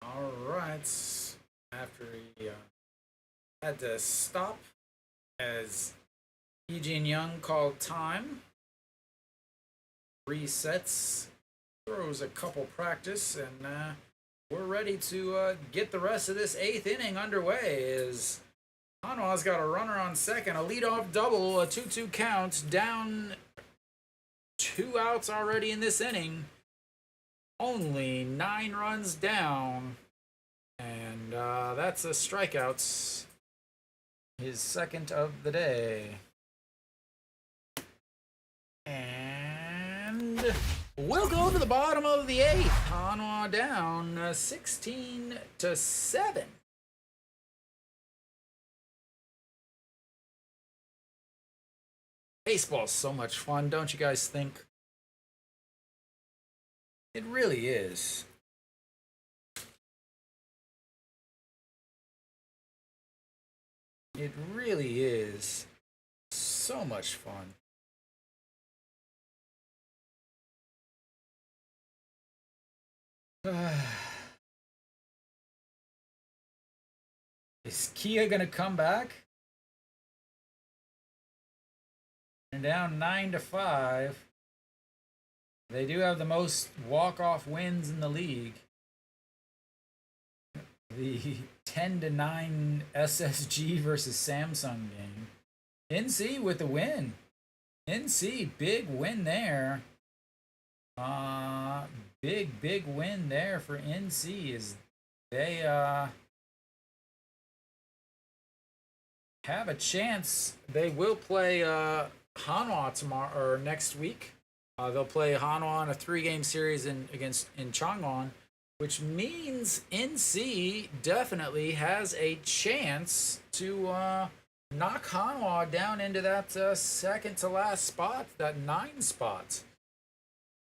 All right. After he had to stop as Daejeon Young called time, resets, throws a couple practice, and we're ready to get the rest of this 8th inning underway. As Hanwha's got a runner on second, a leadoff double, a 2-2 count, down 2 outs already in this inning. Only 9 runs down, and that's a strikeout. His second of the day. And we'll go to the bottom of the 8th. Hanwha down 16-7. Baseball's so much fun, don't you guys think? It really is. It really is so much fun. Is Kia gonna come back? They're down 9-5. They do have the most walk-off wins in the league. The 10-9 SSG versus Samsung game. NC with the win. NC, big win there. Big win there for NC as they have a chance. They will play Hanwha tomorrow or next week. They'll play Hanwha in a 3-game series in Changwon, which means NC definitely has a chance to knock Hanwha down into that second to last spot, that 9 spot.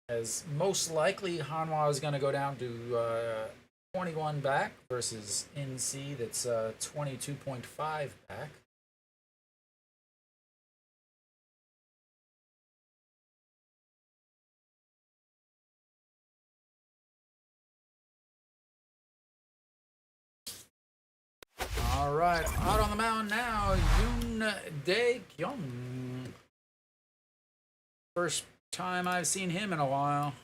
As most likely Hanwha is going to go down to 21 back versus NC that's 22.5 back. All right, out on the mound now, Daejeon. First time I've seen him in a while.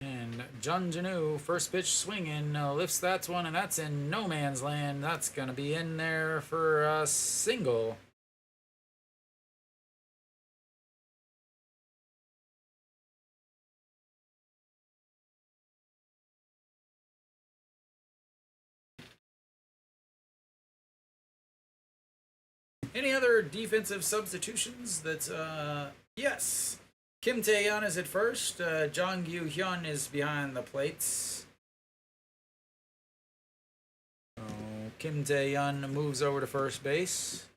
And Junjanu, first pitch swinging, lifts that one, and that's in no man's land. That's going to be in there for a single. Any other defensive substitutions? Yes. Kim Tae-yeon is at first. Jong Gyu-hyun is behind the plates. So Kim Tae-yeon moves over to first base.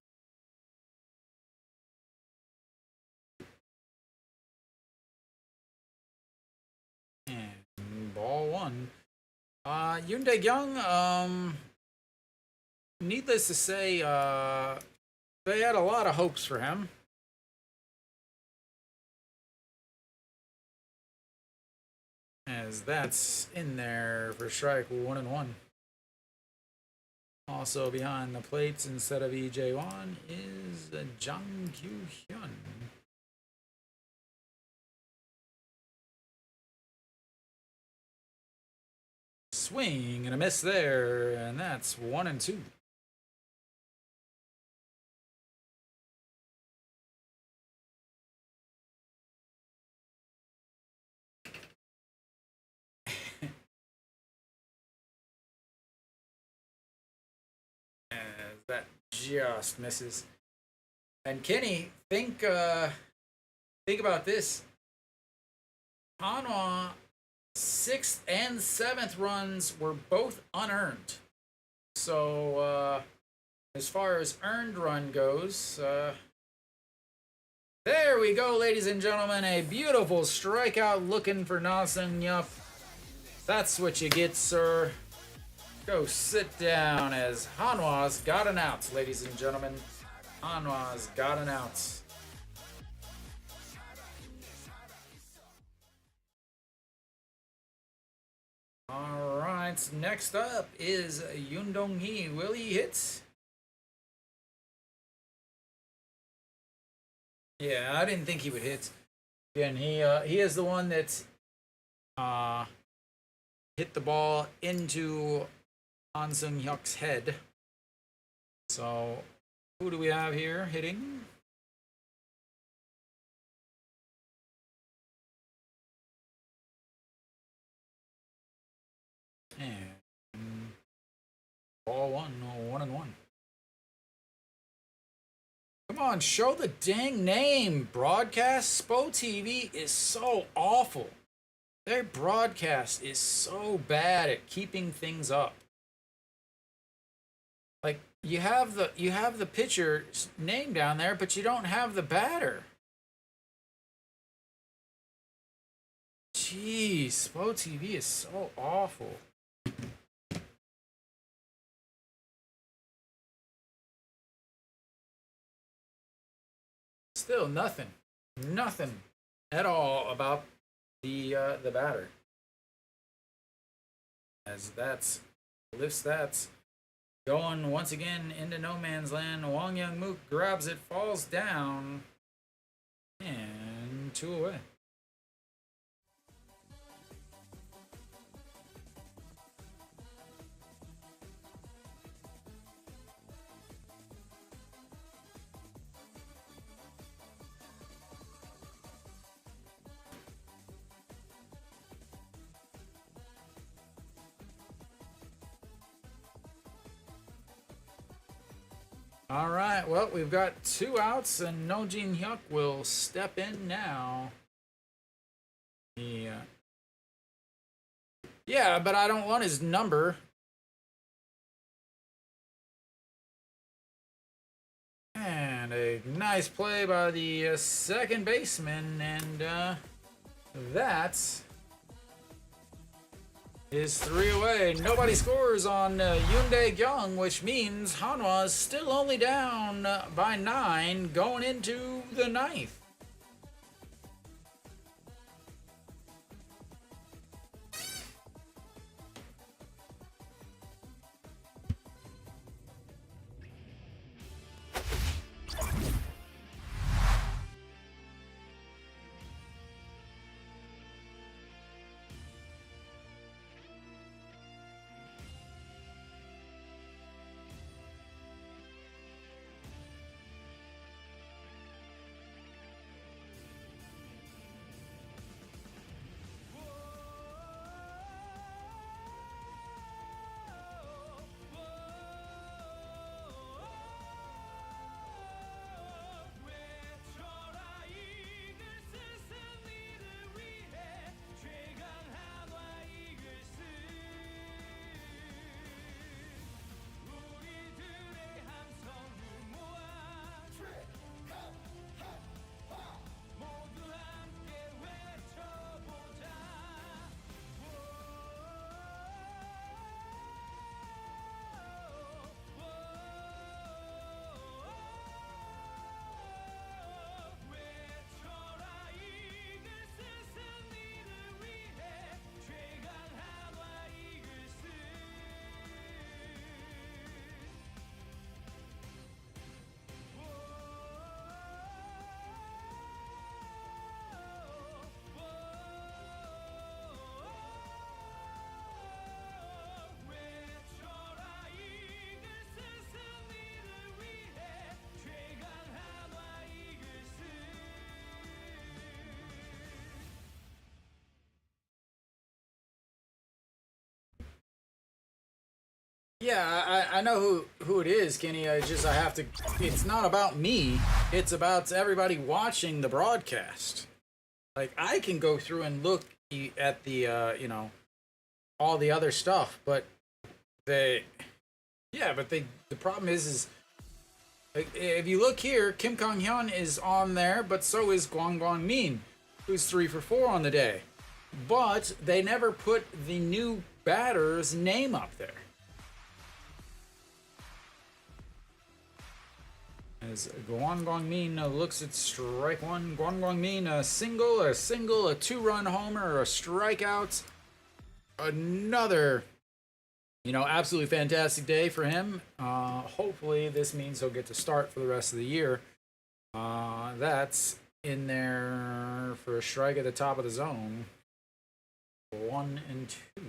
And ball one. Yoon Dae-kyung, needless to say, they had a lot of hopes for him. As that's in there for strike 1-1. Also behind the plates instead of EJ1 is Jang Kyu-hyun. Swing and a miss there, and that's 1-2. That just misses. And Kenny, think about this. Hanwha 6th and 7th runs were both unearned. So as far as earned run goes, there we go, ladies and gentlemen. A beautiful strikeout looking for Na Seung-yup. That's what you get, sir. Go sit down as Hanwha's got an out, ladies and gentlemen. Hanwha's got an out. All right, next up is Yoon Dong-hee. Will he hit? Yeah, I didn't think he would hit. Again, he is the one that's hit the ball into Han Seung-hyuk's head. So, who do we have here hitting? And ball one, 1-1. Come on, show the dang name. Broadcast SPO TV is so awful. Their broadcast is so bad at keeping things up. Like you have the pitcher's name down there, but you don't have the batter. Jeez, SPO TV is so awful. Still nothing at all about the batter. As that's lifts that's going once again into no man's land. Wang Young-mook grabs it, falls down, and 2 away. All right, well, we've got 2 outs, and No Jin-hyuk will step in now. Yeah, but I don't want his number. And a nice play by the second baseman, and that is 3 away. Nobody scores on Yoon Dae-kyung, which means Hanwha is still only down by 9 going into the 9th. Yeah, I know who it is, Kenny. I have to. It's not about me. It's about everybody watching the broadcast. Like I can go through and look at the all the other stuff, but they, yeah, but the problem is like, if you look here, Kim Kong Hyun is on there, but so is Gwang Gwang Min, who's 3 for 4 on the day. But they never put the new batter's name up there. As Gwang Gwang Min looks at strike one, Gwang Gwang Min a single, a 2-run homer, a strikeout. Another, absolutely fantastic day for him. Hopefully this means he'll get to start for the rest of the year. That's in there for a strike at the top of the zone. 1 and 2.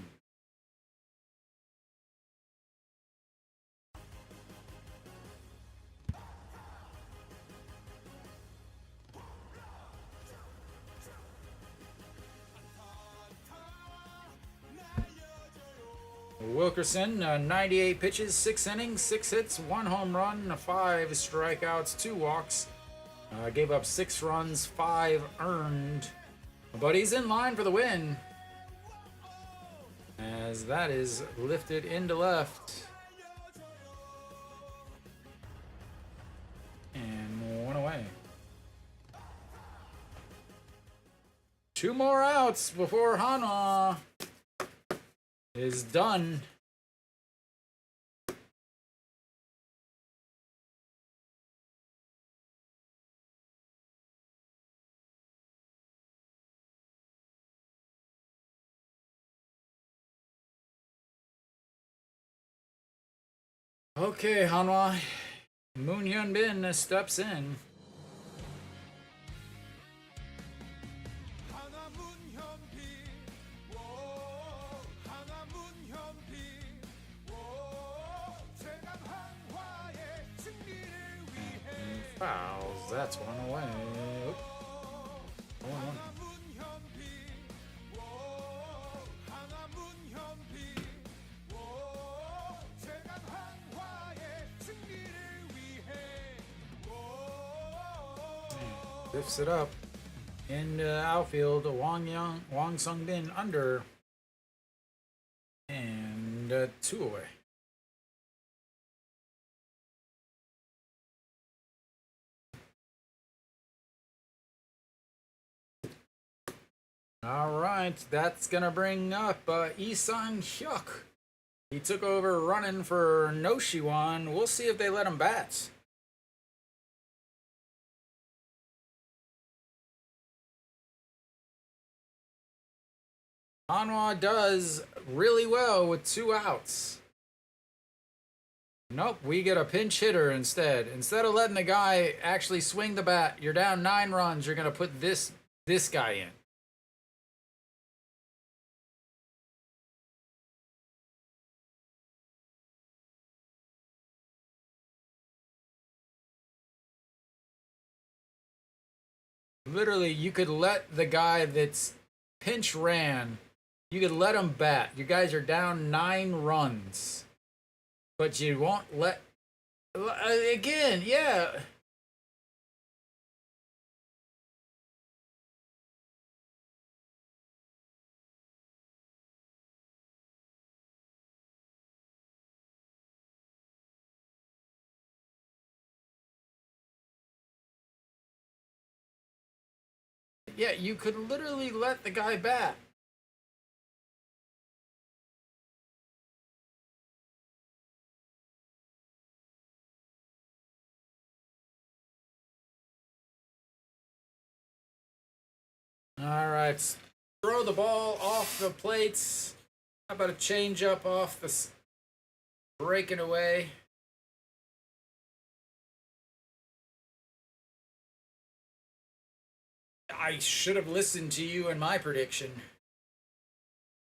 Wilkerson, 98 pitches, 6 innings, 6 hits, 1 home run, 5 strikeouts, 2 walks. Gave up 6 runs, 5 earned. But he's in line for the win. As that is lifted into left. And 1 away. 2 more outs before Hanwha is done. Okay, Hanwha. Moon Hyun Bin steps in. Fouls. That's 1 away. Oop. 1-1. Lifts it up. In the outfield, Wang Sung Bin under. And 2 away. All right, that's gonna bring up Lee Sang-hyuk. He took over running for Noshiwan. We'll see if they let him bat. Hanwha does really well with 2 outs. Nope, we get a pinch hitter instead. Instead of letting the guy actually swing the bat, you're down 9 runs, you're gonna put this guy in. Literally, you could let the guy that's pinch ran, you could let him bat. You guys are down 9 runs. But you won't let... Again, yeah. Yeah, you could literally let the guy bat. All right, throw the ball off the plates. How about a change up off the breaking away? I should have listened to you in my prediction.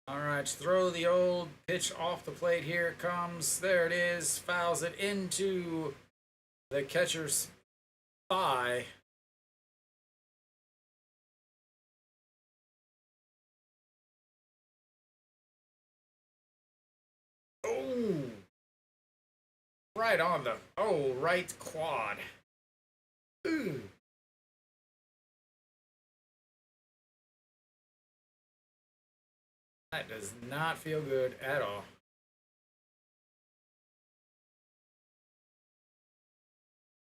All right, throw the old pitch off the plate. Here it comes. There it is. Fouls it into the catcher's thigh. Oh, right on the right quad. Ooh. That does not feel good at all.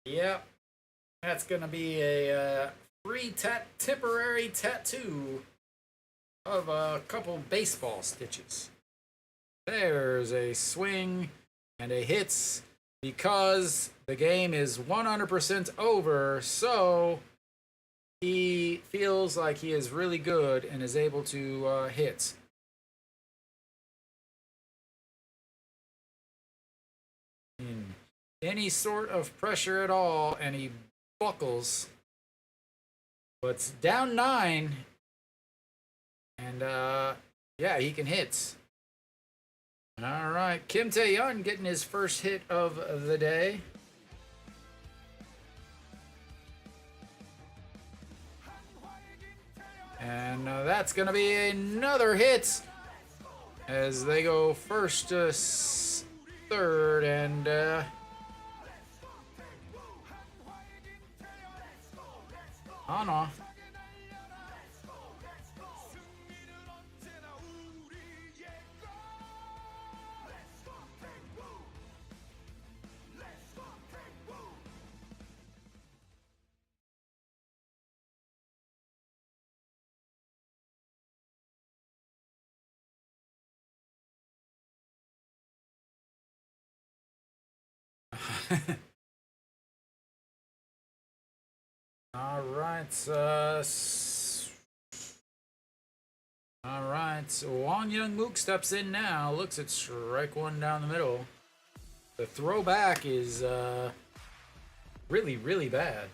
Yep. That's going to be a temporary tattoo of a couple baseball stitches. There's a swing and a hits because the game is 100% over, so he feels like he is really good and is able to hit. Any sort of pressure at all, and he buckles. But it's down 9. And, yeah, he can hit. All right, Kim Tae-yeon getting his first hit of the day. And that's going to be another hit as they go first to third, and Hanwha. All right, so Won Young Mook steps in now, looks at strike one down the middle. The throwback is really, really bad.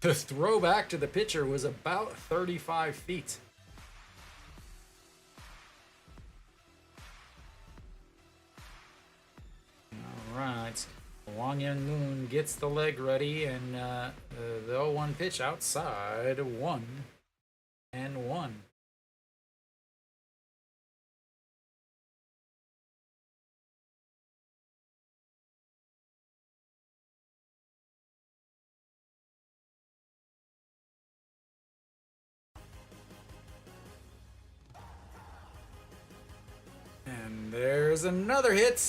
The throwback to the pitcher was about 35 feet. All right. Won Young Moon gets the leg ready, and the 0-1 pitch outside, 1-1. And there's another hit.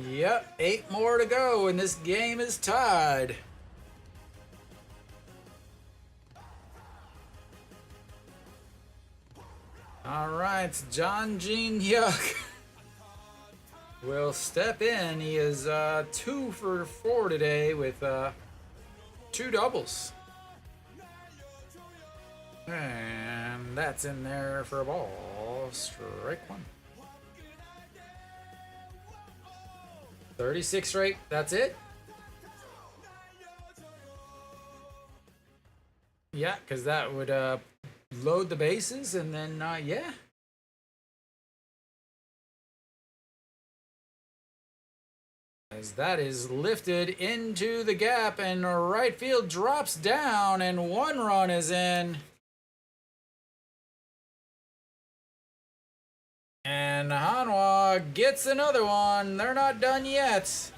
Yep, 8 more to go, and this game is tied. All right, John Jin Hyuk will step in. He is 2 for 4 today with 2 doubles. And that's in there for a ball. Strike 1. 36 straight. That's it? Yeah, because that would load the bases, and then, yeah. As that is lifted into the gap, and right field drops down, and 1 run is in. And Hanwha gets another one. They're not done yet.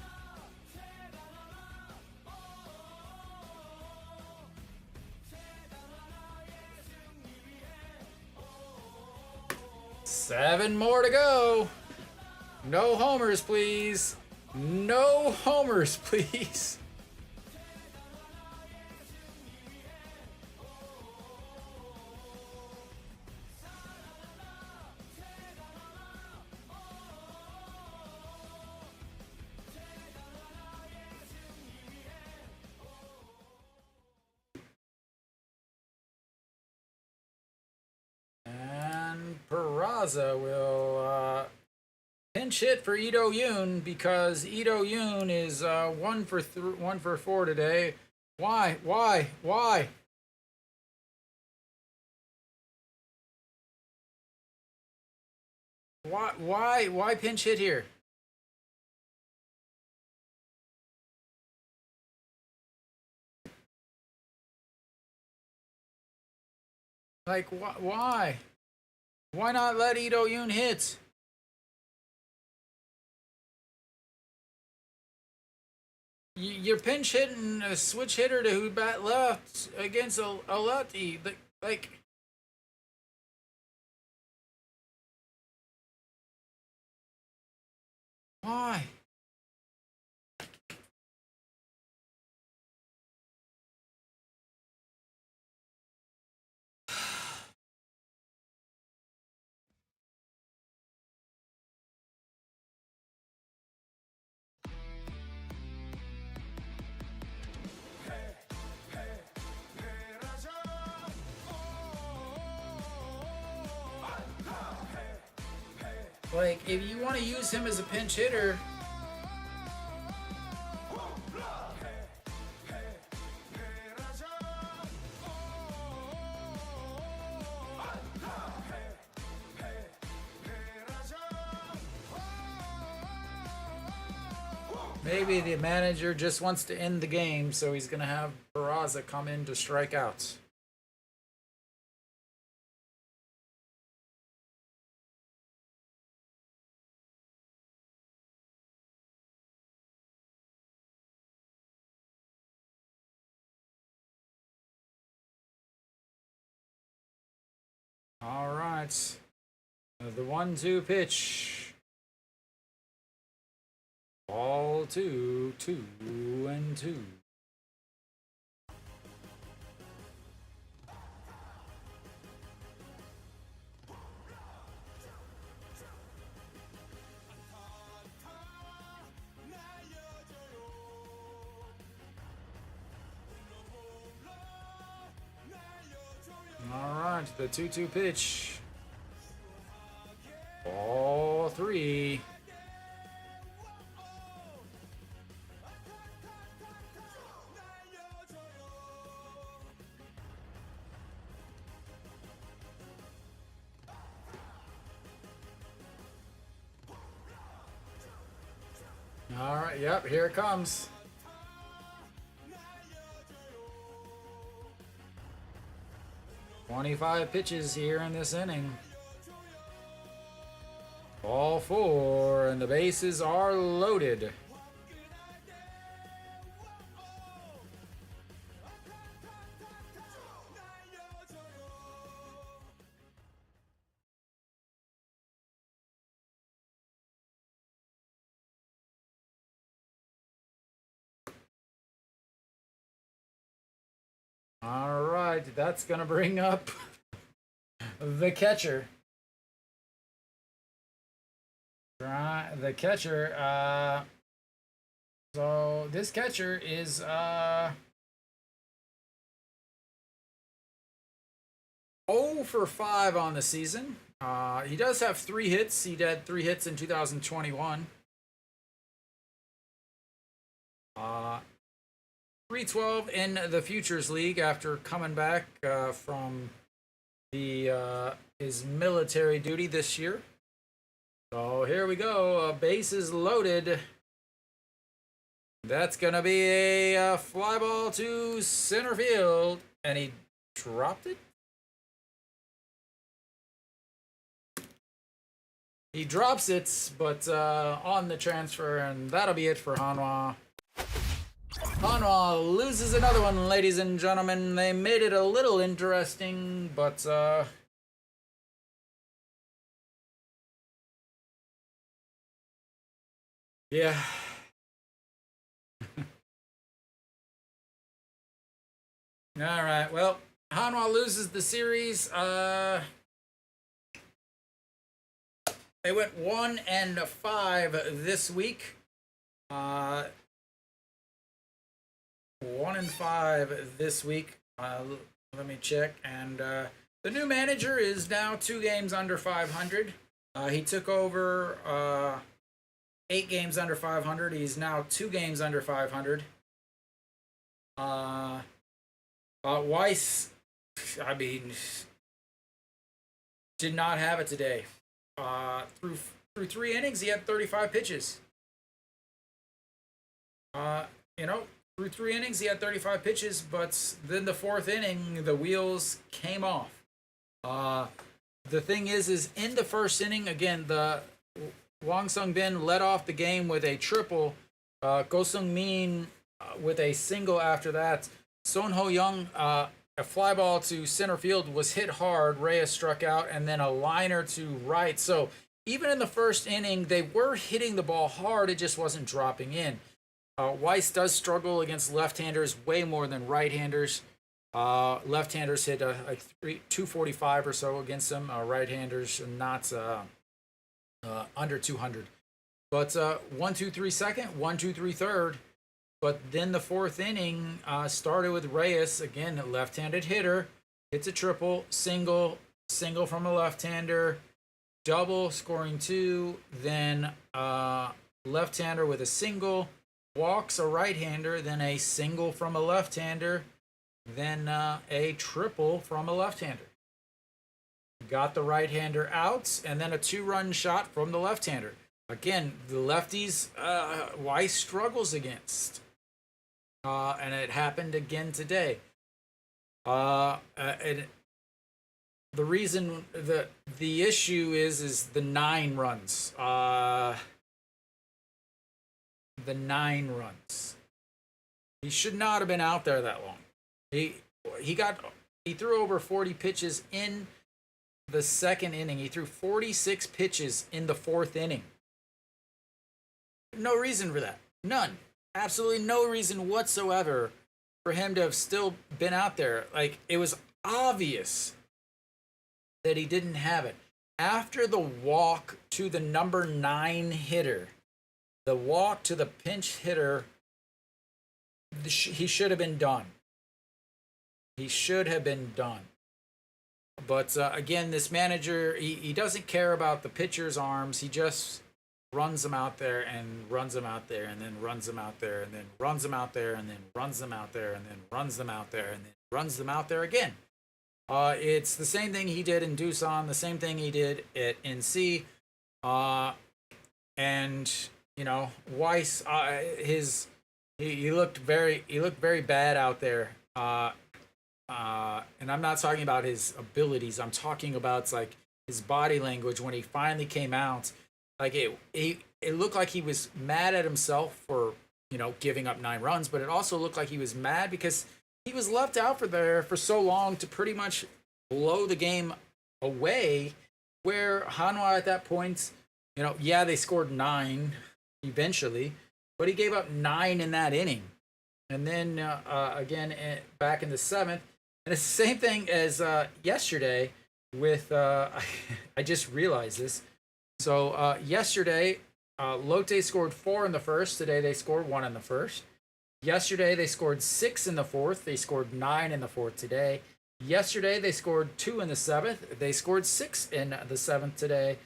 Seven more to go. No homers, please. No homers, please. Peraza will pinch hit for Ito Yoon because Ito Yoon is 1 for 4 today. Why? Why pinch hit here? Like, why? Why not let Ito Yoon hit? You're pinch hitting a switch hitter to who bat left against a lefty. Like, why? Like, if you want to use him as a pinch hitter, maybe the manager just wants to end the game, so he's going to have Peraza come in to strike out. All right. The 1-2 pitch. Ball 2, 2-2. All right, the 2-2 pitch. Ball 3. All right, yep, here it comes. "25 pitches here in this inning. Ball 4, and the bases are loaded. All right, that's going to bring up the catcher. The catcher, so this catcher is 0 for 5 on the season. He does have 3 hits. He had 3 hits in 2021. 312 in the Futures League after coming back from his military duty this year. So here we go. Bases loaded. That's going to be a fly ball to center field. And he dropped it? He drops it, but on the transfer, and that'll be it for Hanwha. Hanwha loses another one, ladies and gentlemen. They made it a little interesting, but yeah. All right. Well, Hanwha loses the series. They went 1-5 this week. 1-5 this week. Let me check. And the new manager is now 2 games under 500. He took over 8 games under 500. He's now 2 games under 500. Weiss, I mean, did not have it today. Through 3 innings, he had 35 pitches. You know, through 3 innings, he had 35 pitches, but then the fourth inning, the wheels came off. The thing is in the first inning, again, the Wang Sung Bin led off the game with a triple. Go Sung Min with a single after that. Son Ho Young, a fly ball to center field was hit hard. Reyes struck out, and then a liner to right. So even in the first inning, they were hitting the ball hard. It just wasn't dropping in. Weiss does struggle against left-handers way more than right-handers. Left-handers hit like 245 or so against them. Right-handers not under 200. But 1, 2, 3 second, 1, 2, 3 third. But then the fourth inning started with Reyes, again, a left-handed hitter, hits a triple, single from a left-hander, double, scoring 2, then left-hander with a single, walks a right-hander, then a single from a left-hander, then a triple from a left-hander. Got the right-hander out, and then a 2-run shot from the left-hander. Again, the lefties Weiss struggles against. And it happened again today. And the reason the issue is the 9 runs. The 9 runs. He should not have been out there that long. He threw over 40 pitches in the second inning. He threw 46 pitches in the fourth inning. No reason for that. None. Absolutely no reason whatsoever for him to have still been out there. Like, it was obvious that he didn't have it. After the walk to the number 9 hitter, the walk to the pinch hitter, he should have been done. He should have been done. But again, this manager, he doesn't care about the pitcher's arms. He just runs them out there and runs them out there and then runs them out there and then runs them out there and then runs them out there and then runs them out there and then runs them out there again. It's the same thing he did in Doosan, the same thing he did at NC. And you know, Weiss, he looked very bad out there. And I'm not talking about his abilities. I'm talking about like his body language when he finally came out. Like it looked like he was mad at himself for, you know, giving up 9 runs, but it also looked like he was mad because he was left out for so long to pretty much blow the game away. Where Hanwha at that point, you know, yeah, they scored 9 eventually, but he gave up 9 in that inning, and then again back in the 7th, and it's the same thing as yesterday with I just realized this. So yesterday, Lotte scored 4 in the first. Today they scored 1 in the first. Yesterday they scored 6 in the fourth. They scored 9 in the fourth today. Yesterday they scored 2 in the 7th. They scored 6 in the 7th today.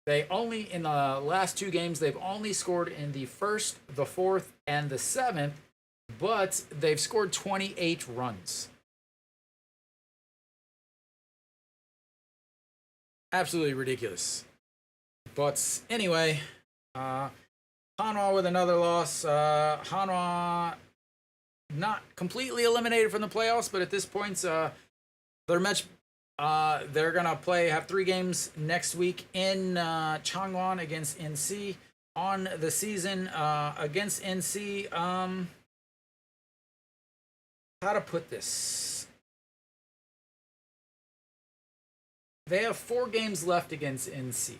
They only, in the last 2 games, they've only scored in the 1st, the 4th, and the 7th, but they've scored 28 runs. Absolutely ridiculous. But anyway, Hanwha with another loss. Hanwha not completely eliminated from the playoffs, but at this point, they're gonna have 3 games next week in Changwon against NC. On the season against NC, how to put this? They have 4 games left against NC.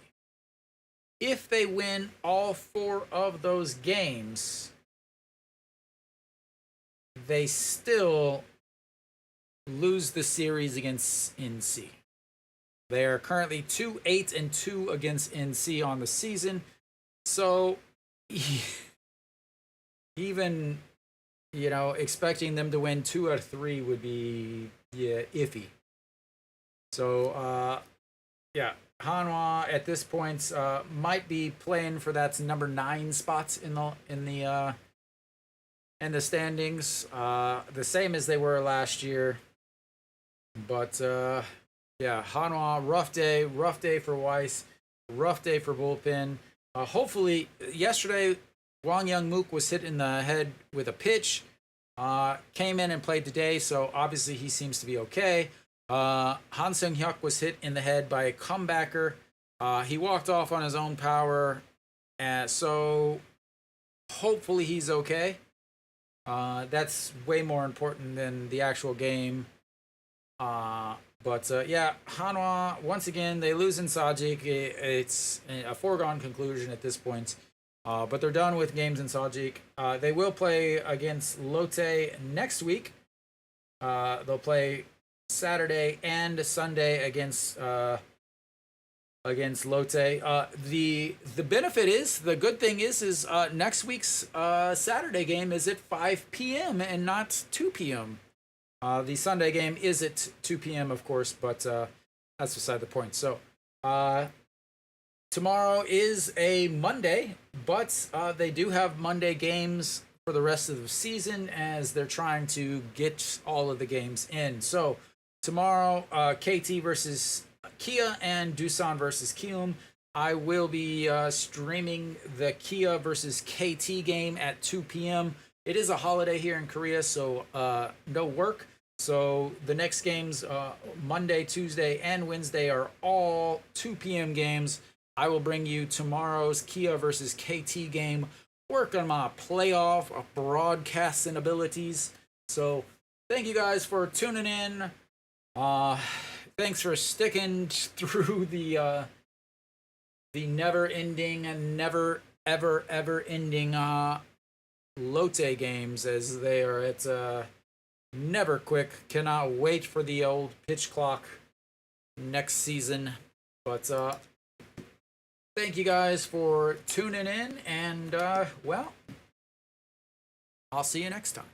If they win all 4 of those games, they still lose the series against NC. They are currently 2-8-2 against NC on the season. So even, you know, expecting them to win 2 out of 3 would be iffy. So Hanwha at this point might be playing for that number 9 spots in the standings, the same as they were last year. But Hanwha, rough day for Weiss. rough day for bullpen. Hopefully, yesterday, Wang Young Mook was hit in the head with a pitch. Came in and played today, so obviously he seems to be okay. Han Seung-hyuk was hit in the head by a comebacker. He walked off on his own power, so hopefully he's okay. That's way more important than the actual game. But yeah, Hanwha, once again, they lose in Sajik. It's a foregone conclusion at this point. But they're done with games in Sajik. They will play against Lotte next week. They'll play Saturday and Sunday against Lotte. The benefit is, the good thing is next week's Saturday game is at 5 p.m. and not 2 p.m. The Sunday game is at 2 p.m., of course, but that's beside the point. So tomorrow is a Monday, but they do have Monday games for the rest of the season as they're trying to get all of the games in. So tomorrow, KT versus Kia and Doosan versus Kium. I will be streaming the Kia versus KT game at 2 p.m. It is a holiday here in Korea, so no work. So the next games, Monday, Tuesday, and Wednesday, are all 2 p.m. games. I will bring you tomorrow's Kia versus KT game, work on my playoff broadcasting abilities. So thank you guys for tuning in. Thanks for sticking through the never-ending and never, ever, ever ending Lotte games, as they are at never quick. Cannot wait for the old pitch clock next season. But thank you guys for tuning in, and well, I'll see you next time.